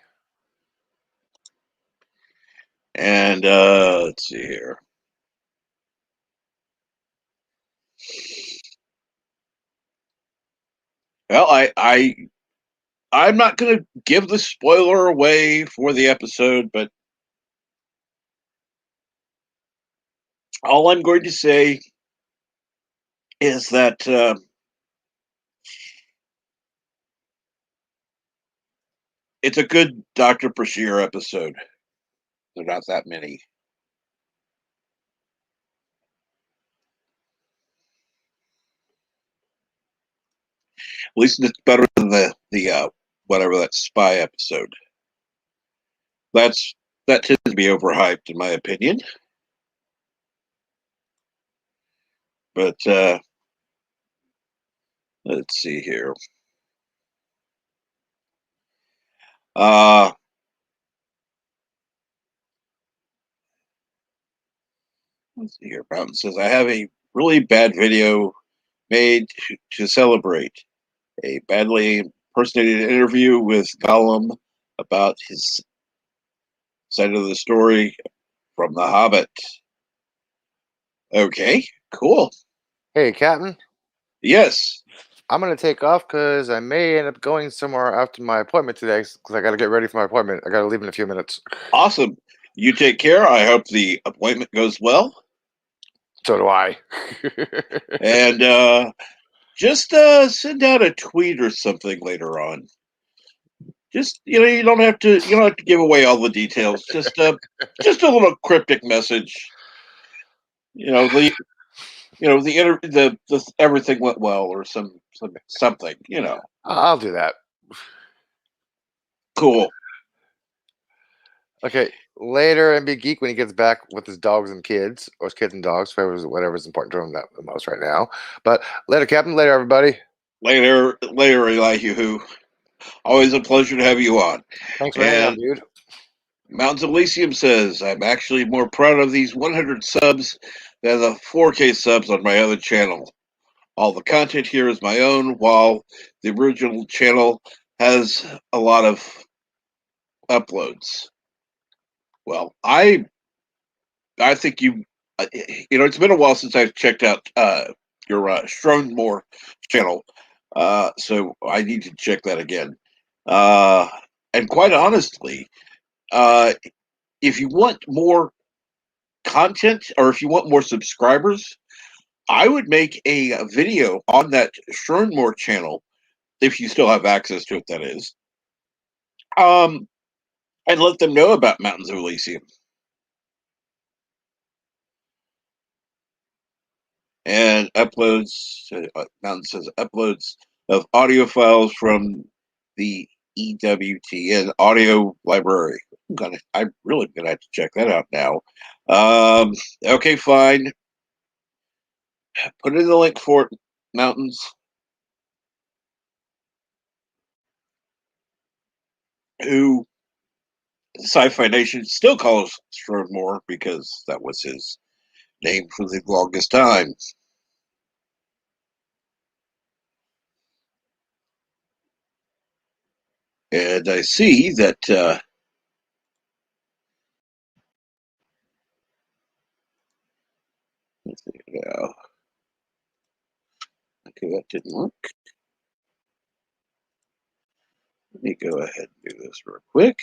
And let's see here. Well, I'm not going to give the spoiler away for the episode, but all I'm going to say is that it's a good Dr. Brashear episode. There are not that many. At least it's better than the whatever that spy episode. That tends to be overhyped in my opinion. But let's see here. Let's see here. Mountain says, I have a really bad video made to celebrate a badly impersonated interview with Gollum about his side of the story from The Hobbit. Okay, cool. Hey, Captain. Yes. I'm going to take off because I may end up going somewhere after my appointment today because I got to get ready for my appointment. I got to leave in a few minutes. Awesome. You take care. I hope the appointment goes well. So do I. And just send out a tweet or something later on. Just you don't have to give away all the details. Just a little cryptic message. The everything went well or something. I'll do that. Cool. Okay, later and be geek when he gets back with his dogs and kids, or his kids and dogs, whatever's important to him the most right now. But later, Captain. Later, everybody. Later, Elihu. Always a pleasure to have you on. Thanks for hanging on, dude. Mountains Elysium says, I'm actually more proud of these 100 subs than the 4K subs on my other channel. All the content here is my own, while the original channel has a lot of uploads. Well, I think it's been a while since I've checked out your Stronmore channel, so I need to check that again. And quite honestly, if you want more content or if you want more subscribers, I would make a video on that Stronmore channel if you still have access to it, that is. And let them know about Mountains of Elysium. And Mountain says uploads of audio files from the EWTN audio library. I'm really gonna have to check that out now. Okay, fine. Put in the link for it, Mountains. Who Sci-Fi Nation still calls Stronmore because that was his name for the longest time. And I see that let's see now. Okay, that didn't work. Let me go ahead and do this real quick.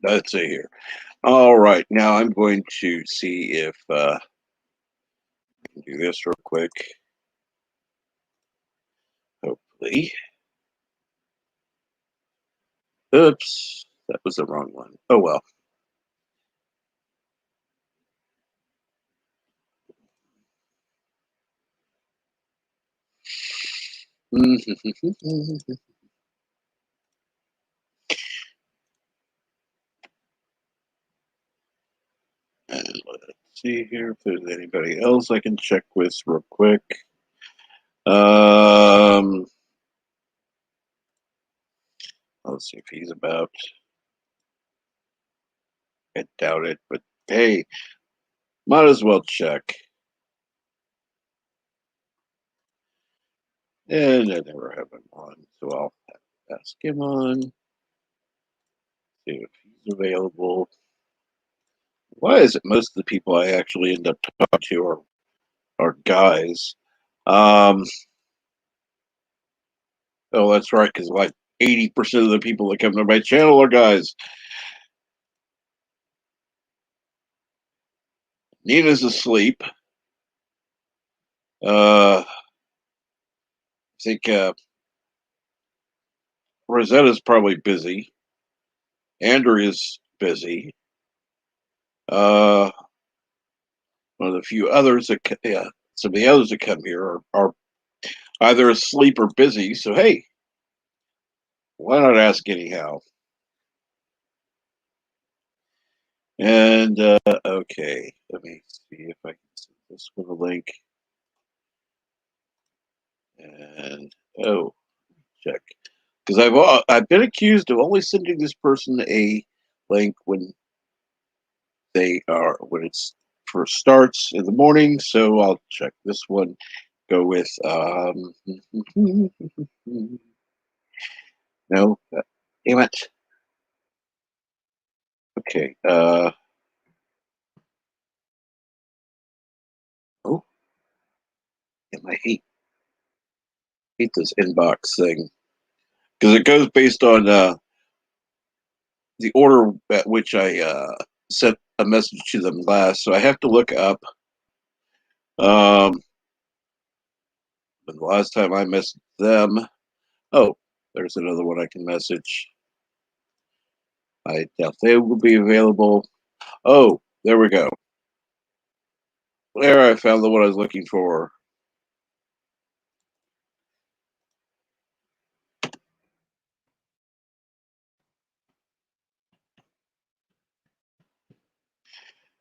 Let's see here. All right, now I'm going to see if I can do this real quick. Hopefully. Oops, that was the wrong one. Oh well. And let's see here if there's anybody else I can check with real quick. Let's see if he's about. I doubt it, but hey, might as well check. And I never have him on, so I'll ask him on. See if he's available. Why is it most of the people I actually end up talking to are guys? Oh, that's right, because like 80% of the people that come to my channel are guys. Nina's asleep. I think Rosetta's probably busy. Andrea's busy. One of the few others that some of the others that come here are either asleep or busy. So hey, why not ask anyhow? And okay, let me see if I can send this one a link. And oh, check, because I've been accused of only sending this person a link when it's first starts in the morning. So I'll check this one. Go with no, damn it. Okay. Oh, and I hate this inbox thing because it goes based on the order at which I sent a message to them last. So I have to look up but the last time I messaged them. Oh, there's another one I can message. I doubt they will be available. Oh, there we go. There, I found the one I was looking for.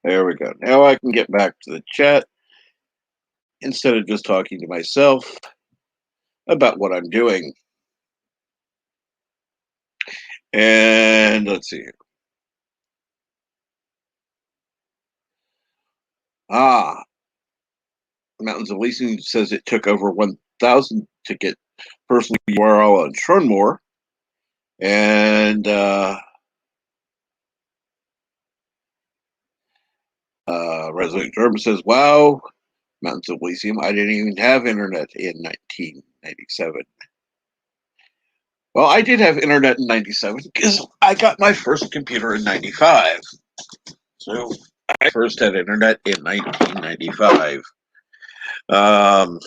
There we go. Now I can get back to the chat instead of just talking to myself about what I'm doing. And let's see here. Mountains of Leasing says it took over 1,000 to get personal URL on Shornmore. And Resolute German says, wow, Mountains of Elysium, I didn't even have internet in 1997. Well, I did have internet in 97 because I got my first computer in 95. So I first had internet in 1995. Um,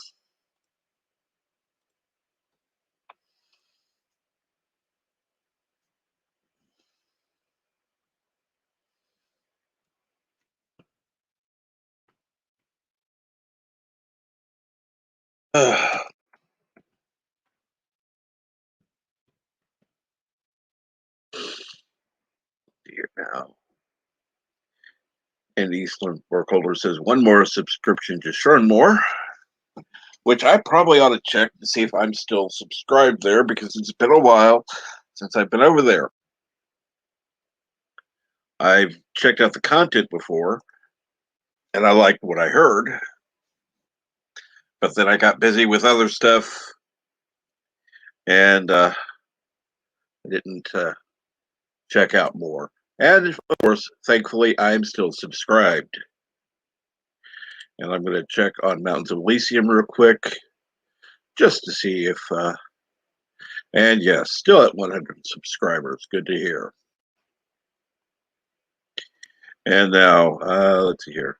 here now. And Eastland Workholder says one more subscription to Shern More, which I probably ought to check to see if I'm still subscribed there because it's been a while since I've been over there. I've checked out the content before and I liked what I heard, but then I got busy with other stuff and I didn't check out more. And of course, thankfully, I'm still subscribed. And I'm going to check on Mountains of Elysium real quick just to see if, and yes, still at 100 subscribers. Good to hear. And now, let's see here.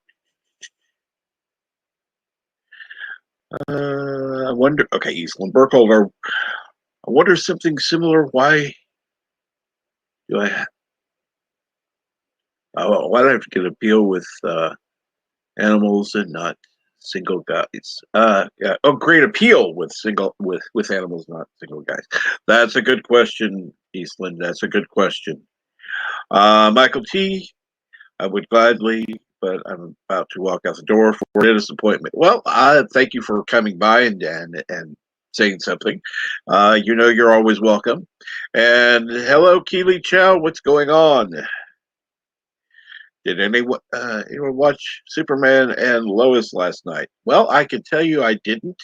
I wonder, okay, Eastland Burkholder, I wonder something similar. Why do I, why do I have to get a deal with animals and not single guys? Yeah. Oh, great appeal with with animals, not single guys. That's a good question, Eastland. That's a good question. Michael T, I would gladly, but I'm about to walk out the door for a disappointment. Well, thank you for coming by and saying something. You know you're always welcome. And hello, Keely Chow. What's going on? Did anyone watch Superman and Lois last night? Well, I can tell you I didn't.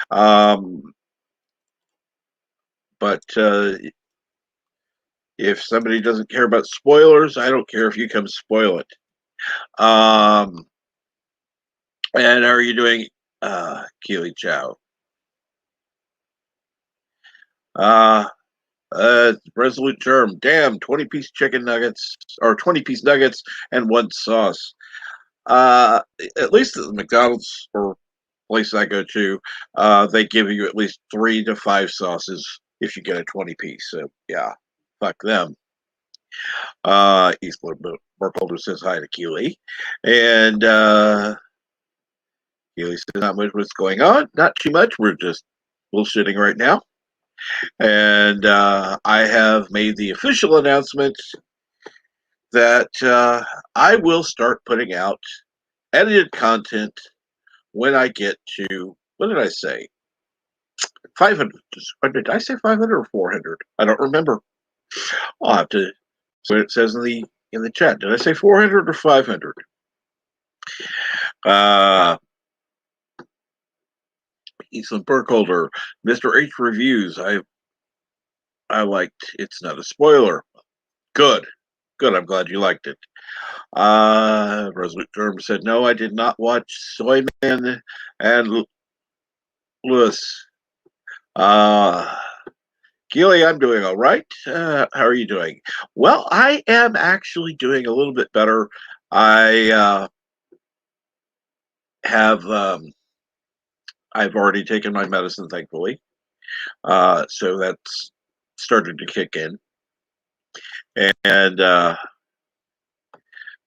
But if somebody doesn't care about spoilers, I don't care if you come spoil it. And how are you doing, Keely Chow? Resolute Germ. Damn, 20-piece chicken nuggets or 20-piece nuggets and one sauce. At least at the McDonald's or place I go to, they give you at least 3 to 5 sauces if you get a 20-piece. So yeah, fuck them. Eastwood Burkholder says hi to Keely, and Keely says not much what's going on. Not too much. We're just bullshitting right now. And I have made the official announcement that I will start putting out edited content when I get to, what did I say? 500. Did I say 500 or 400? I don't remember. I'll have to see what it says in the chat. Did I say 400 or 500? Eastland Burkholder, Mr. H reviews. I liked. It's not a spoiler. Good. I'm glad you liked it. Resolute Germ said, no, I did not watch Soyman and Lewis. Keely, I'm doing all right. How are you doing? Well, I am actually doing a little bit better. I have I've already taken my medicine, thankfully. So that's started to kick in. And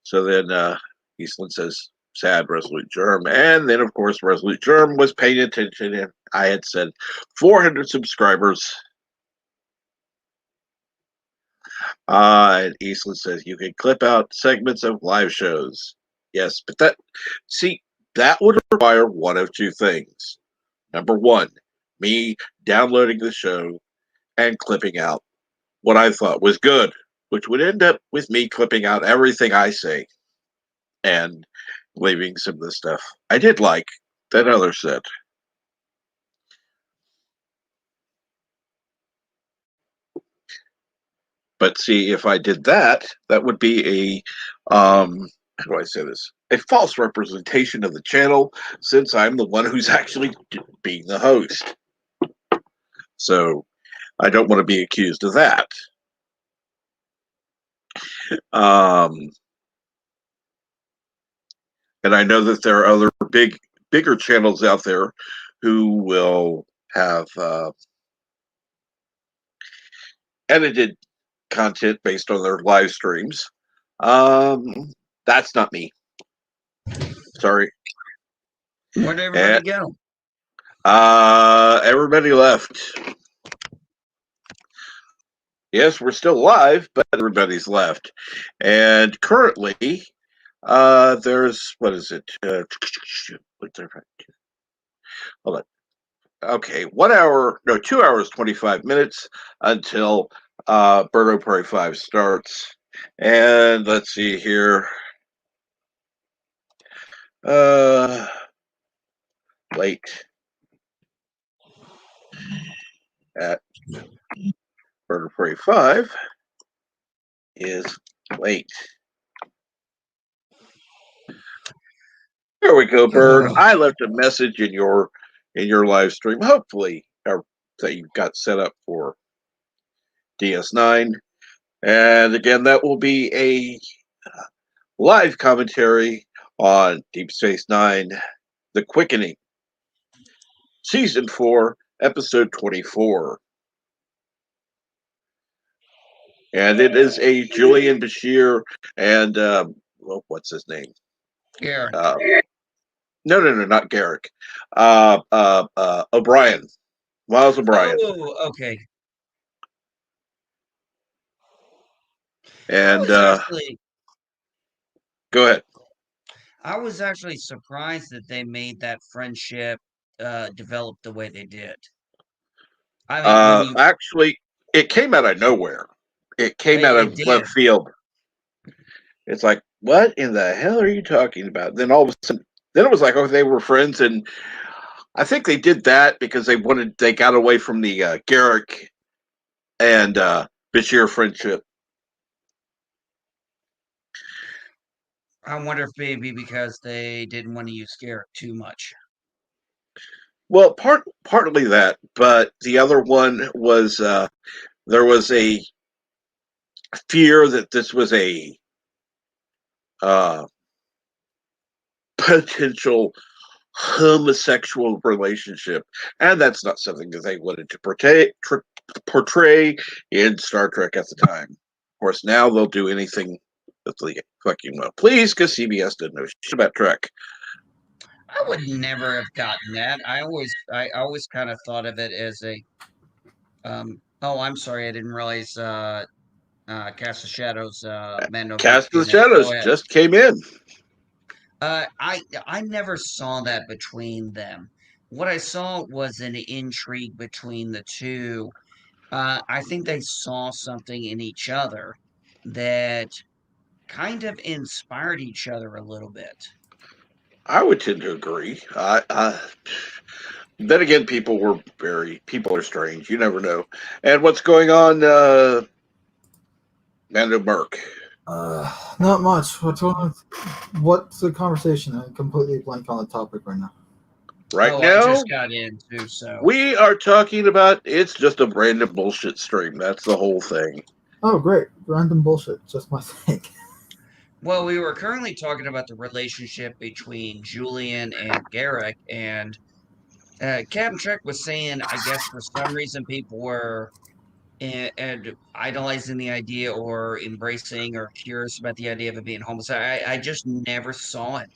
so then Eastland says, sad Resolute Germ. And then, of course, Resolute Germ was paying attention. And I had said 400 subscribers. And Eastland says, you can clip out segments of live shows. Yes, but that would require one of two things. Number one, me downloading the show and clipping out what I thought was good, which would end up with me clipping out everything I say and leaving some of the stuff I did like that others said. But see, if I did that, that would be how do I say this? A false representation of the channel, since I'm the one who's actually being the host. So I don't want to be accused of that. And I know that there are other bigger channels out there who will have edited content based on their live streams. That's not me. Sorry. Where'd everybody go? Everybody left. Yes, we're still live, but everybody's left. And currently, there's, what is it? Hold on. Okay, 2 hours, 25 minutes until Birdo Prairie 5 starts. And let's see here. Late at Birdo Prairie 5 is late. There we go, Bird. I left a message in your live stream. Hopefully, that you've got set up for DS9. And again, that will be a live commentary on Deep Space Nine, The Quickening, Season 4, Episode 24. And it is a Julian Bashir and, what's his name? Garrick. No, not Garrick. O'Brien. Miles O'Brien. Oh, okay. And go ahead. I was actually surprised that they made that friendship develop the way they did. I mean, actually, it came out of nowhere. It came out of left field. It's like, what in the hell are you talking about? Then all of a sudden, it was like, oh, they were friends, and I think they did that because they got away from the Garrick and Bashir friendship. I wonder if maybe because they didn't want to use Garrick too much. Well, partly that, but the other one was there was a fear that this was a potential homosexual relationship, and that's not something that they wanted to portray in Star Trek at the time. Of course, now they'll do anything that they fucking well please, because CBS didn't know shit about Trek. I would never have gotten that. I always kind of thought of it as a oh, I'm sorry, I didn't realize Cast of Shadows Mando. Cast of the Shadows just came in. I never saw that between them. What I saw was an intrigue between the two. I think they saw something in each other that kind of inspired each other a little bit. I would tend to agree. Then again, people are strange. You never know. And what's going on, Mando Merc? Not much. What's the conversation? I'm completely blank on the topic right now. Now, I just got in too, so we are talking about it's just a random bullshit stream. That's the whole thing. Oh, great. Random bullshit. Just my thing. Well, we were currently talking about the relationship between Julian and Garrick, and Captain Trek was saying, I guess for some reason people were idolizing the idea or embracing or curious about the idea of it being homosexual. I just never saw it.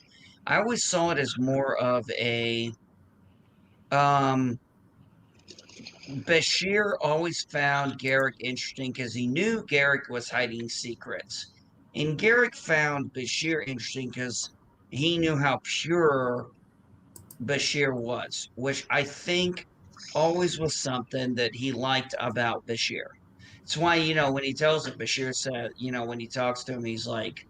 I always saw it as more of a Bashir always found Garrick interesting because he knew Garrick was hiding secrets. And Garrick found Bashir interesting because he knew how pure Bashir was, which I think always was something that he liked about Bashir. It's why, when he tells him, Bashir said, when he talks to him, he's like,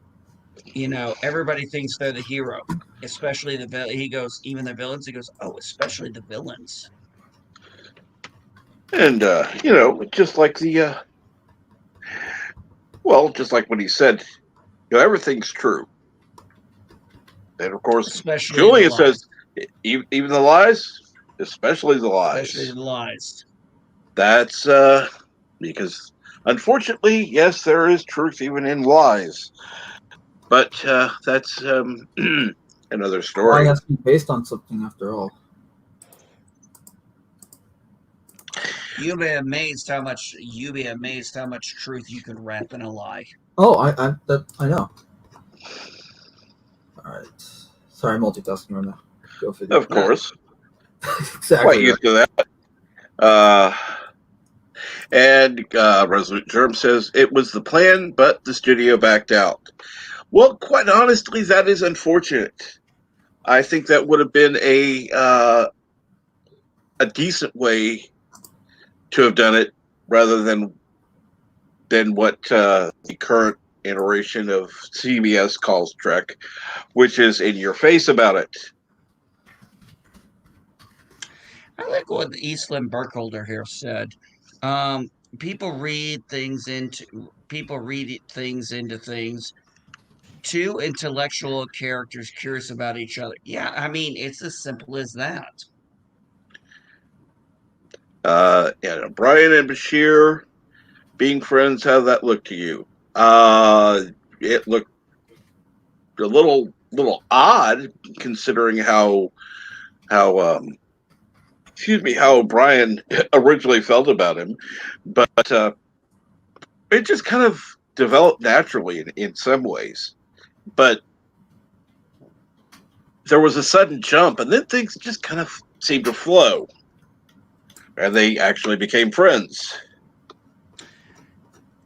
everybody thinks they're the hero, especially the villain. He goes, even the villains? He goes, oh, especially the villains. And, just like just like what he said, everything's true. And, of course, especially Julia says, even the lies, especially the lies. Especially the lies. That's, because, unfortunately, yes, there is truth even in lies. But that's, another Why story. has to be based on something after all? You'll be amazed how much truth you could wrap in a lie. Oh, I know. All right. Sorry, multitasking right now. Go figure. Of course. Exactly. Quite used to that. And Resolute Germ says it was the plan, but the studio backed out. Well, quite honestly, that is unfortunate. I think that would have been a decent way to have done it, rather than what the current iteration of CBS calls Trek, which is in your face about it. I like what Eastland Burkholder here said. People read things into things. Two intellectual characters curious about each other. Yeah, I mean, it's as simple as that. Brian and Bashir being friends, how did that look to you? It looked a little odd, considering how Brian originally felt about him, but it just kind of developed naturally in some ways. But there was a sudden jump, and then things just kind of seemed to flow, and they actually became friends.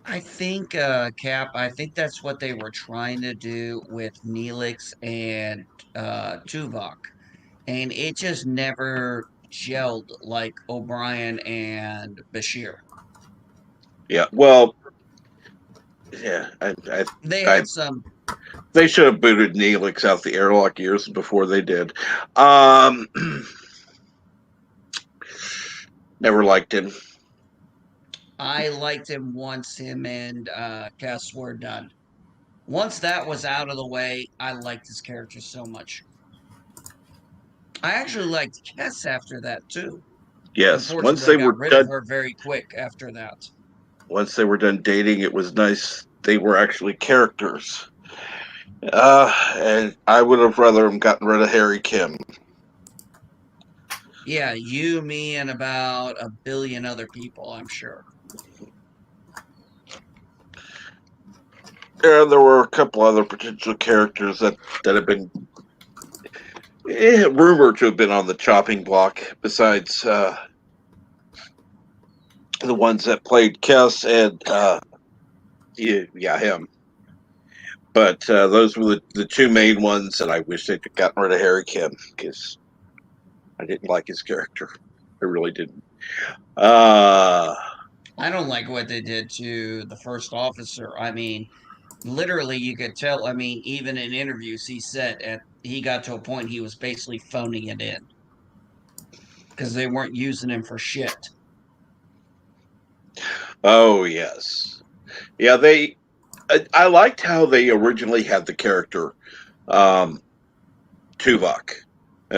I think, Cap, I think that's what they were trying to do with Neelix and Tuvok. And it just never gelled like O'Brien and Bashir. Yeah, well, yeah, They had some. They should have booted Neelix out the airlock years before they did. Never liked him. I liked him once him and Cass were done. Once that was out of the way, I liked his character so much. I actually liked Cass after that too. Yes, once they were rid done, of her very quick after that. Once they were done dating, it was nice. They were actually characters. And I would have rather him gotten rid of Harry Kim. Yeah, you, me, and about a billion other people, I'm sure. Yeah, there were a couple other potential characters that have been rumored to have been on the chopping block, besides the ones that played Kes and him. But those were the two main ones, and I wish they'd gotten rid of Harry Kim, because I didn't like his character. I really didn't. I don't like what they did to the first officer. I mean, literally, you could tell. I mean, even in interviews, he said he got to a point he was basically phoning it in because they weren't using him for shit. Oh yes, yeah. I liked how they originally had the character Tuvok.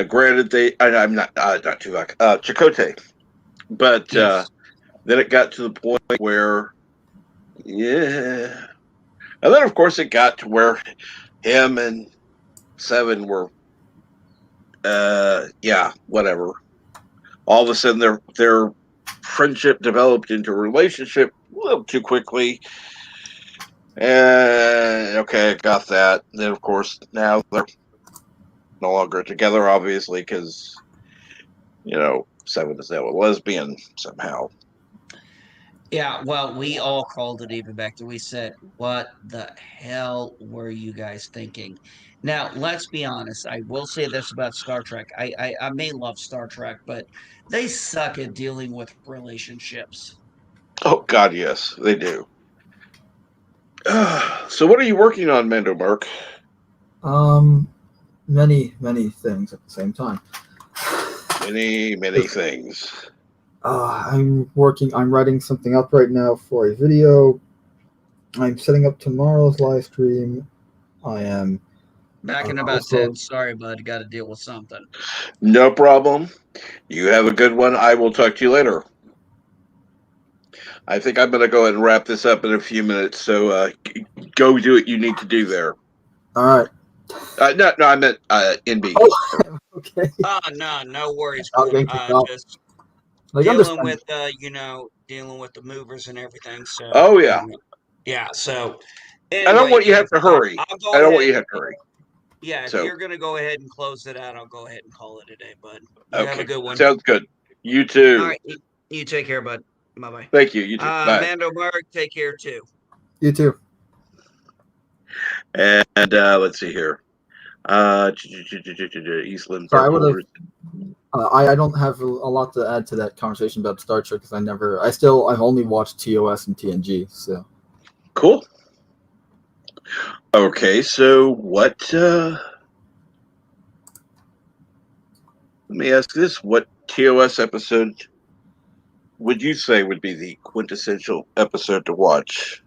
Granted, I'm not Tuvok, Chakotay, but Yes. then it got to the point where, yeah, and then of course it got to where him and Seven were, whatever. All of a sudden, their friendship developed into a relationship a little too quickly. And okay, got that. And then, of course, now they're no longer together, obviously, because Seven is now a lesbian somehow. Yeah, well, we all called it even back then. We said, what the hell were you guys thinking? Now, let's be honest. I will say this about Star Trek. I may love Star Trek, but they suck at dealing with relationships. Oh, God, yes, they do. So what are you working on, Mando Mark? Many things at the same time. Many things. I'm writing something up right now for a video. I'm setting up tomorrow's live stream. I am back in about 10. Sorry, bud. Got to deal with something. No problem. You have a good one. I will talk to you later. I think I'm going to go ahead and wrap this up in a few minutes. So go do what you need to do there. All right. No, I meant NB. Oh, okay. No worries, I'll Cooler. get kicked out. Just Like, dealing understand. with dealing with the movers and everything. So Oh yeah. Yeah. So I don't want you to have to hurry. I'll go I don't ahead. want you to have to hurry. Yeah, if So- you're gonna go ahead and close it out, I'll go ahead and call it a day, bud. You have a good one. Sounds good. You too. All right, you take care, bud. Bye bye. Thank you. You too. Bye. Mando Mark, take care too. You too. And let's see here. Eastland. Sorry, I would have. I don't have a lot to add to that conversation about Star Trek because I've only watched TOS and TNG. So Cool. Okay, so what? Let me ask this: what TOS episode would you say would be the quintessential episode to watch?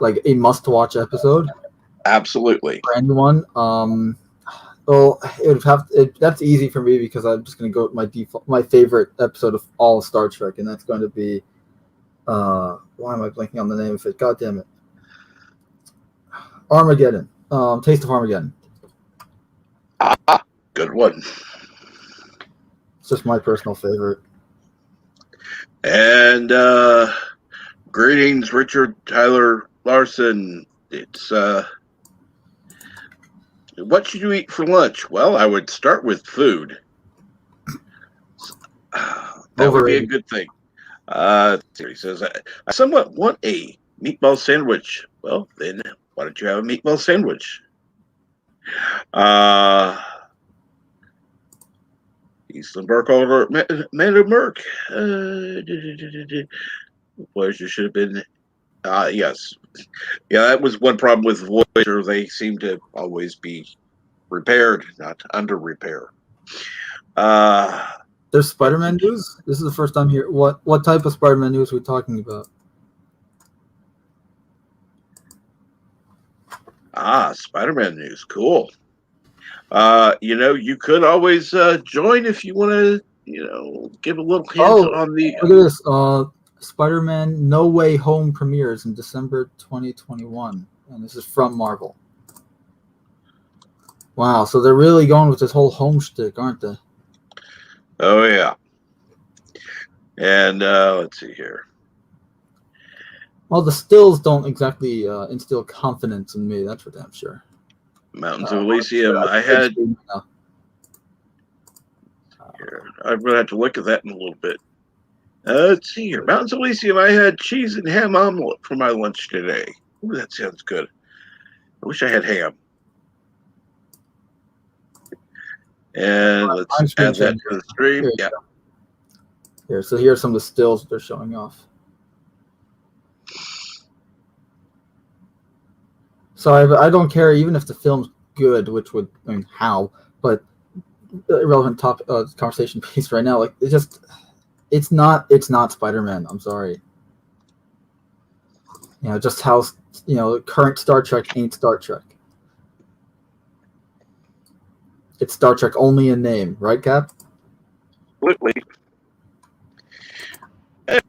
like a must-watch episode. Absolutely. For anyone. Well, it would have. That's easy for me because I'm just going to go with my favorite episode of all of Star Trek, and that's going to be. Why am I blanking on the name of it? God damn it. Armageddon. Taste of Armageddon. Ah, good one. It's just my personal favorite. And greetings, Richard Tyler Larson. It's what should you eat for lunch? Well, I would start with food. That would be a good thing. He says, I somewhat want a meatball sandwich. Well, then why don't you have a meatball sandwich? Eastland Burkholder, Mando Merck. Voyager should have been. Yes. Yeah, that was one problem with Voyager. They seem to always be repaired, not under repair. There's Spider-Man news? This is the first time here. What type of Spider-Man news are we talking about? Spider-Man news. Cool. You could always join if you want to, give a little hint on the. Look at this. Spider-Man No Way Home premieres in December 2021, and this is from Marvel. Wow, so they're really going with this whole home shtick, aren't they? Oh yeah. And let's see here. Well, the stills don't exactly instill confidence in me. That's for damn sure. Mountains of Elysium. I'm gonna have to look at that in a little bit. Let's see here. Mountains of Elysium. I had cheese and ham omelet for my lunch today. Ooh, that sounds good. I wish I had ham. And let's add that to the stream. Yeah. Here, so here are some of the stills they're showing off. So I don't care even if the film's good, which would, I mean, how, but irrelevant conversation piece right now. Like, it's not Spider-Man. I'm sorry. Just how, current Star Trek ain't Star Trek. It's Star Trek only in name, right, Cap? Absolutely. And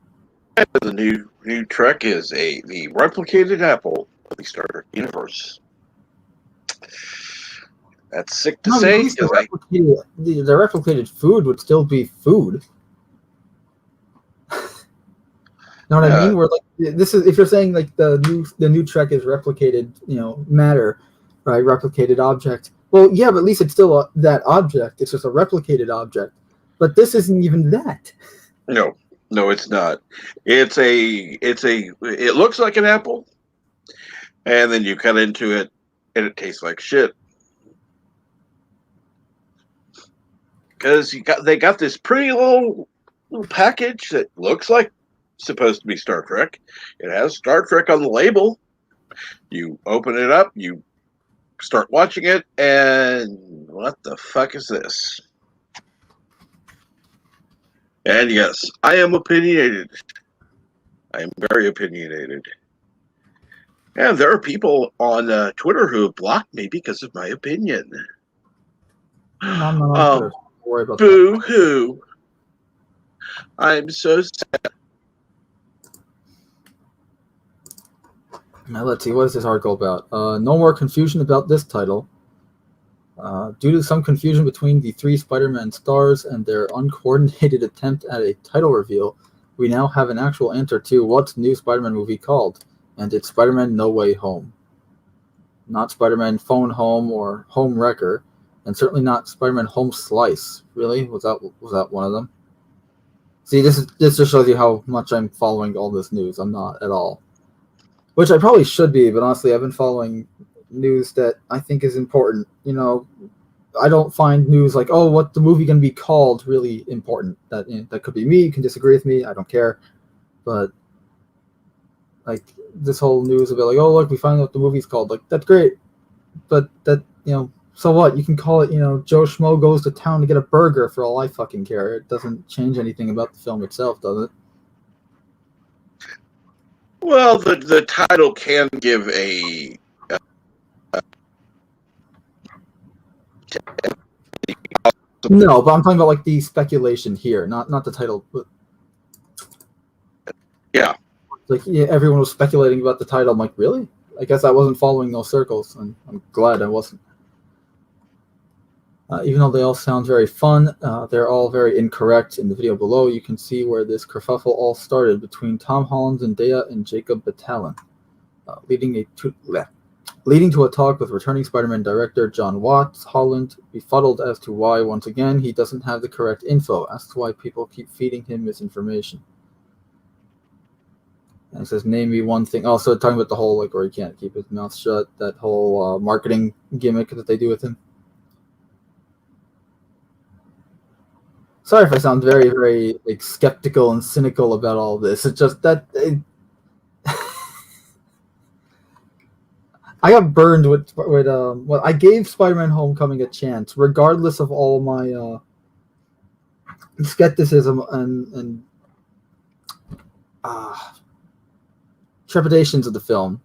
the new Trek is the replicated apple of the Star Trek universe. That's sick to say. The replicated food would still be food. Know what I mean? We're like, this is, if you're saying like the new Trek is replicated, matter, right? Replicated object. Well, yeah, but at least it's still that object. It's just a replicated object. But this isn't even that. No, it's not. It looks like an apple, and then you cut into it, and it tastes like shit. Because they got this pretty little package that looks like supposed to be Star Trek. It has Star Trek on the label. You open it up, you start watching it, and what the fuck is this? And yes, I am opinionated. I am very opinionated. And there are people on Twitter who have blocked me because of my opinion. I'm not on Twitter. Don't worry about Boo hoo. I'm so sad. Now let's see, what is this article about? No more confusion about this title. Due to some confusion between the 3 Spider-Man stars and their uncoordinated attempt at a title reveal, we now have an actual answer to what's the new Spider-Man movie called, and it's Spider-Man No Way Home. Not Spider-Man Phone Home or Home Wrecker, and certainly not Spider-Man Home Slice. Really? Was that one of them? See, this just shows you how much I'm following all this news. I'm not at all. Which I probably should be, but honestly, I've been following news that I think is important. You know, I don't find news like, oh, what the movie going to be called really important. That could be me. You can disagree with me. I don't care. But like this whole news about like, oh, look, we find out what the movie's called. Like, that's great. But that, so what? You can call it, Joe Schmo goes to town to get a burger for all I fucking care. It doesn't change anything about the film itself, does it? Well, the title can give a no, but I'm talking about like the speculation here, not the title. But yeah, like everyone was speculating about the title. I'm like, really? I guess I wasn't following those circles, and I'm glad I wasn't. Even though they all sound very fun, they're all very incorrect. In the video below, you can see where this kerfuffle all started between Tom Holland, Zendaya, and Jacob Batalon, leading to a talk with returning Spider-Man director John Watts. Holland befuddled as to why, once again, he doesn't have the correct info, as to why people keep feeding him misinformation. And it says, name me one thing. Also, talking about the whole, like, where he can't keep his mouth shut, that whole marketing gimmick that they do with him. Sorry if I sound very, very like skeptical and cynical about all this. It's just that I got burned with well, I gave Spider-Man: Homecoming a chance, regardless of all my skepticism and trepidations of the film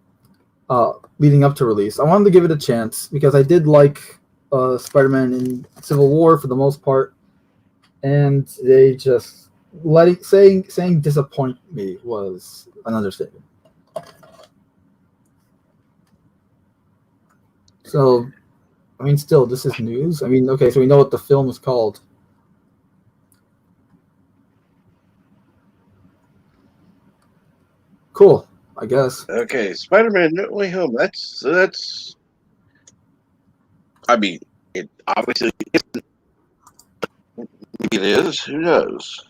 leading up to release. I wanted to give it a chance because I did like Spider-Man in Civil War for the most part. And they just saying disappoint me was an understatement. So, I mean, still, this is news. I mean, okay, so we know what the film is called. Cool, I guess. Okay, Spider-Man No Way Home. That's. I mean, it obviously isn't. Maybe it is. Who knows?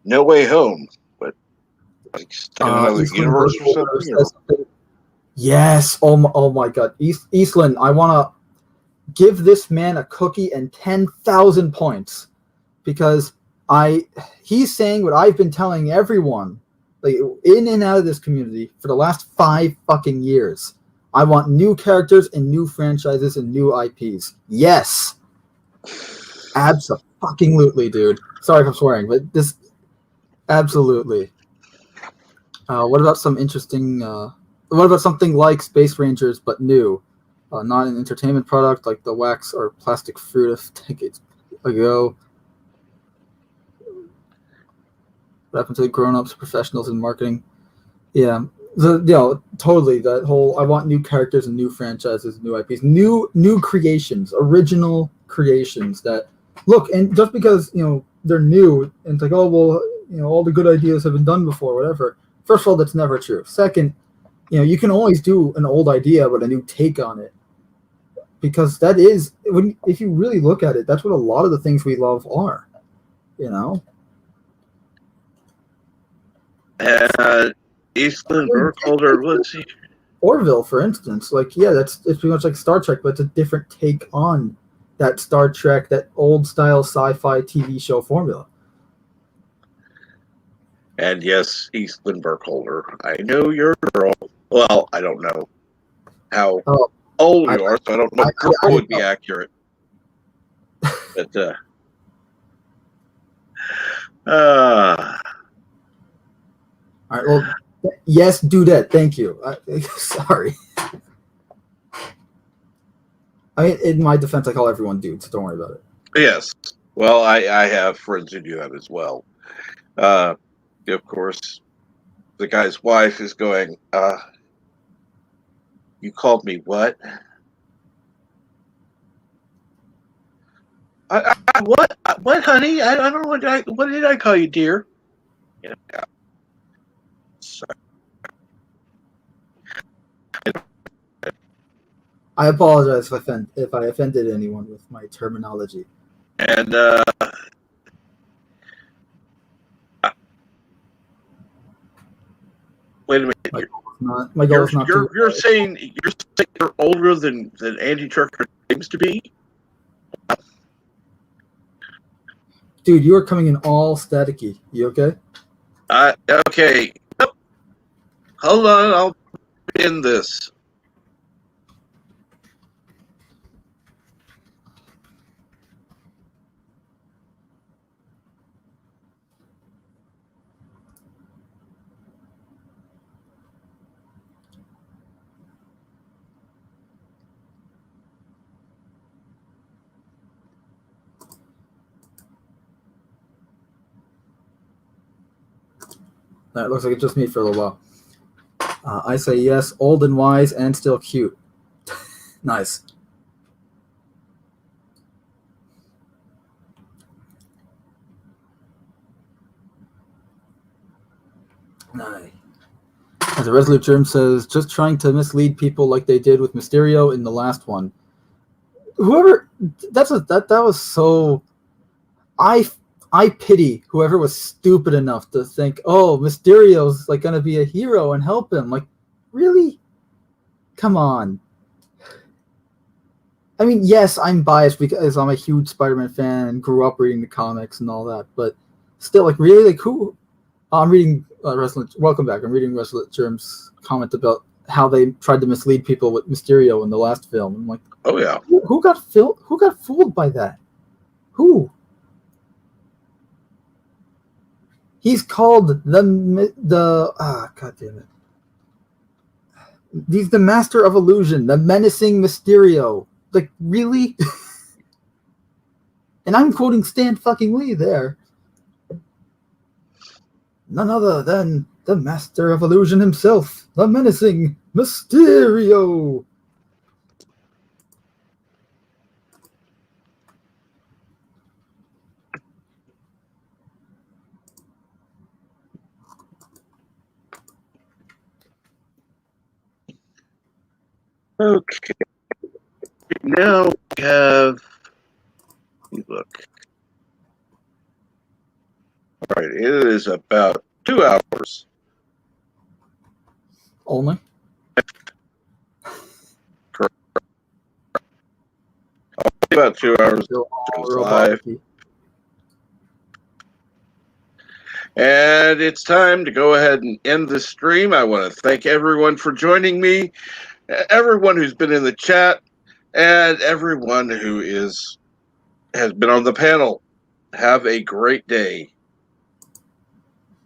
No Way Home, but like another universe or something. Or? Yes. Oh my God, Eastland. I want to give this man a cookie and 10,000 points because he's saying what I've been telling everyone, like in and out of this community for the last 5 fucking years. I want new characters and new franchises and new IPs. Yes. Absolutely, dude. Sorry if I'm swearing, but this absolutely. What about some interesting? What about something like Space Rangers but new, not an entertainment product like the wax or plastic fruit of decades ago? What happened to the grown-ups, professionals in marketing? Yeah, totally. That whole I want new characters and new franchises, new IPs, new creations, original creations that. Look, and just because they're new, and it's like, oh well, all the good ideas have been done before, whatever. First of all, that's never true. Second, you can always do an old idea but a new take on it, because that is if you really look at it, that's what a lot of the things we love are. Eastland Burkholder, let's see. Orville, for instance, like it's pretty much like Star Trek, but it's a different take on that Star Trek, that old style sci-fi TV show formula. And yes, Eastland Burkholder, I know your girl. Well, I don't know how old you are, so I don't know if girl would be accurate. But all right, well, yes, Dudette, thank you. Sorry. I mean, in my defense, I call everyone dude, so don't worry about it. Yes. Well, I have friends who do that as well. Of course, the guy's wife is going, you called me what? What, honey? I don't know what did I call you, dear? Yeah. Sorry. I apologize if I offended anyone with my terminology. And wait a minute. My goal is not to. You're saying you're older than Andy Trucker seems to be? Dude, you are coming in all staticky. You okay? Okay. Yep. Hold on, I'll end this. That looks like it's just me for a little while. I say yes, old and wise and still cute. Nice. Nice. As a Resolute Germ says, just trying to mislead people like they did with Mysterio in the last one. Whoever that was so. I pity whoever was stupid enough to think, oh, Mysterio's like gonna be a hero and help him. Like, really? Come on. I mean, yes, I'm biased because I'm a huge Spider-Man fan and grew up reading the comics and all that, but still, like, really, like, who? I'm reading Welcome back. I'm reading Resolute Germ's comment about how they tried to mislead people with Mysterio in the last film. I'm like, oh yeah, who got fooled by that? Who? He's called God damn it. He's the master of illusion, the menacing Mysterio. Like, really? And I'm quoting Stan fucking Lee there. None other than the master of illusion himself, the menacing Mysterio. Okay. Now we have. Look. All right, it is about 2 hours. Only? Correct. About 2 hours. Live. And it's time to go ahead and end the stream. I want to thank everyone for joining me, everyone who's been in the chat, and everyone who has been on the panel. Have a great day.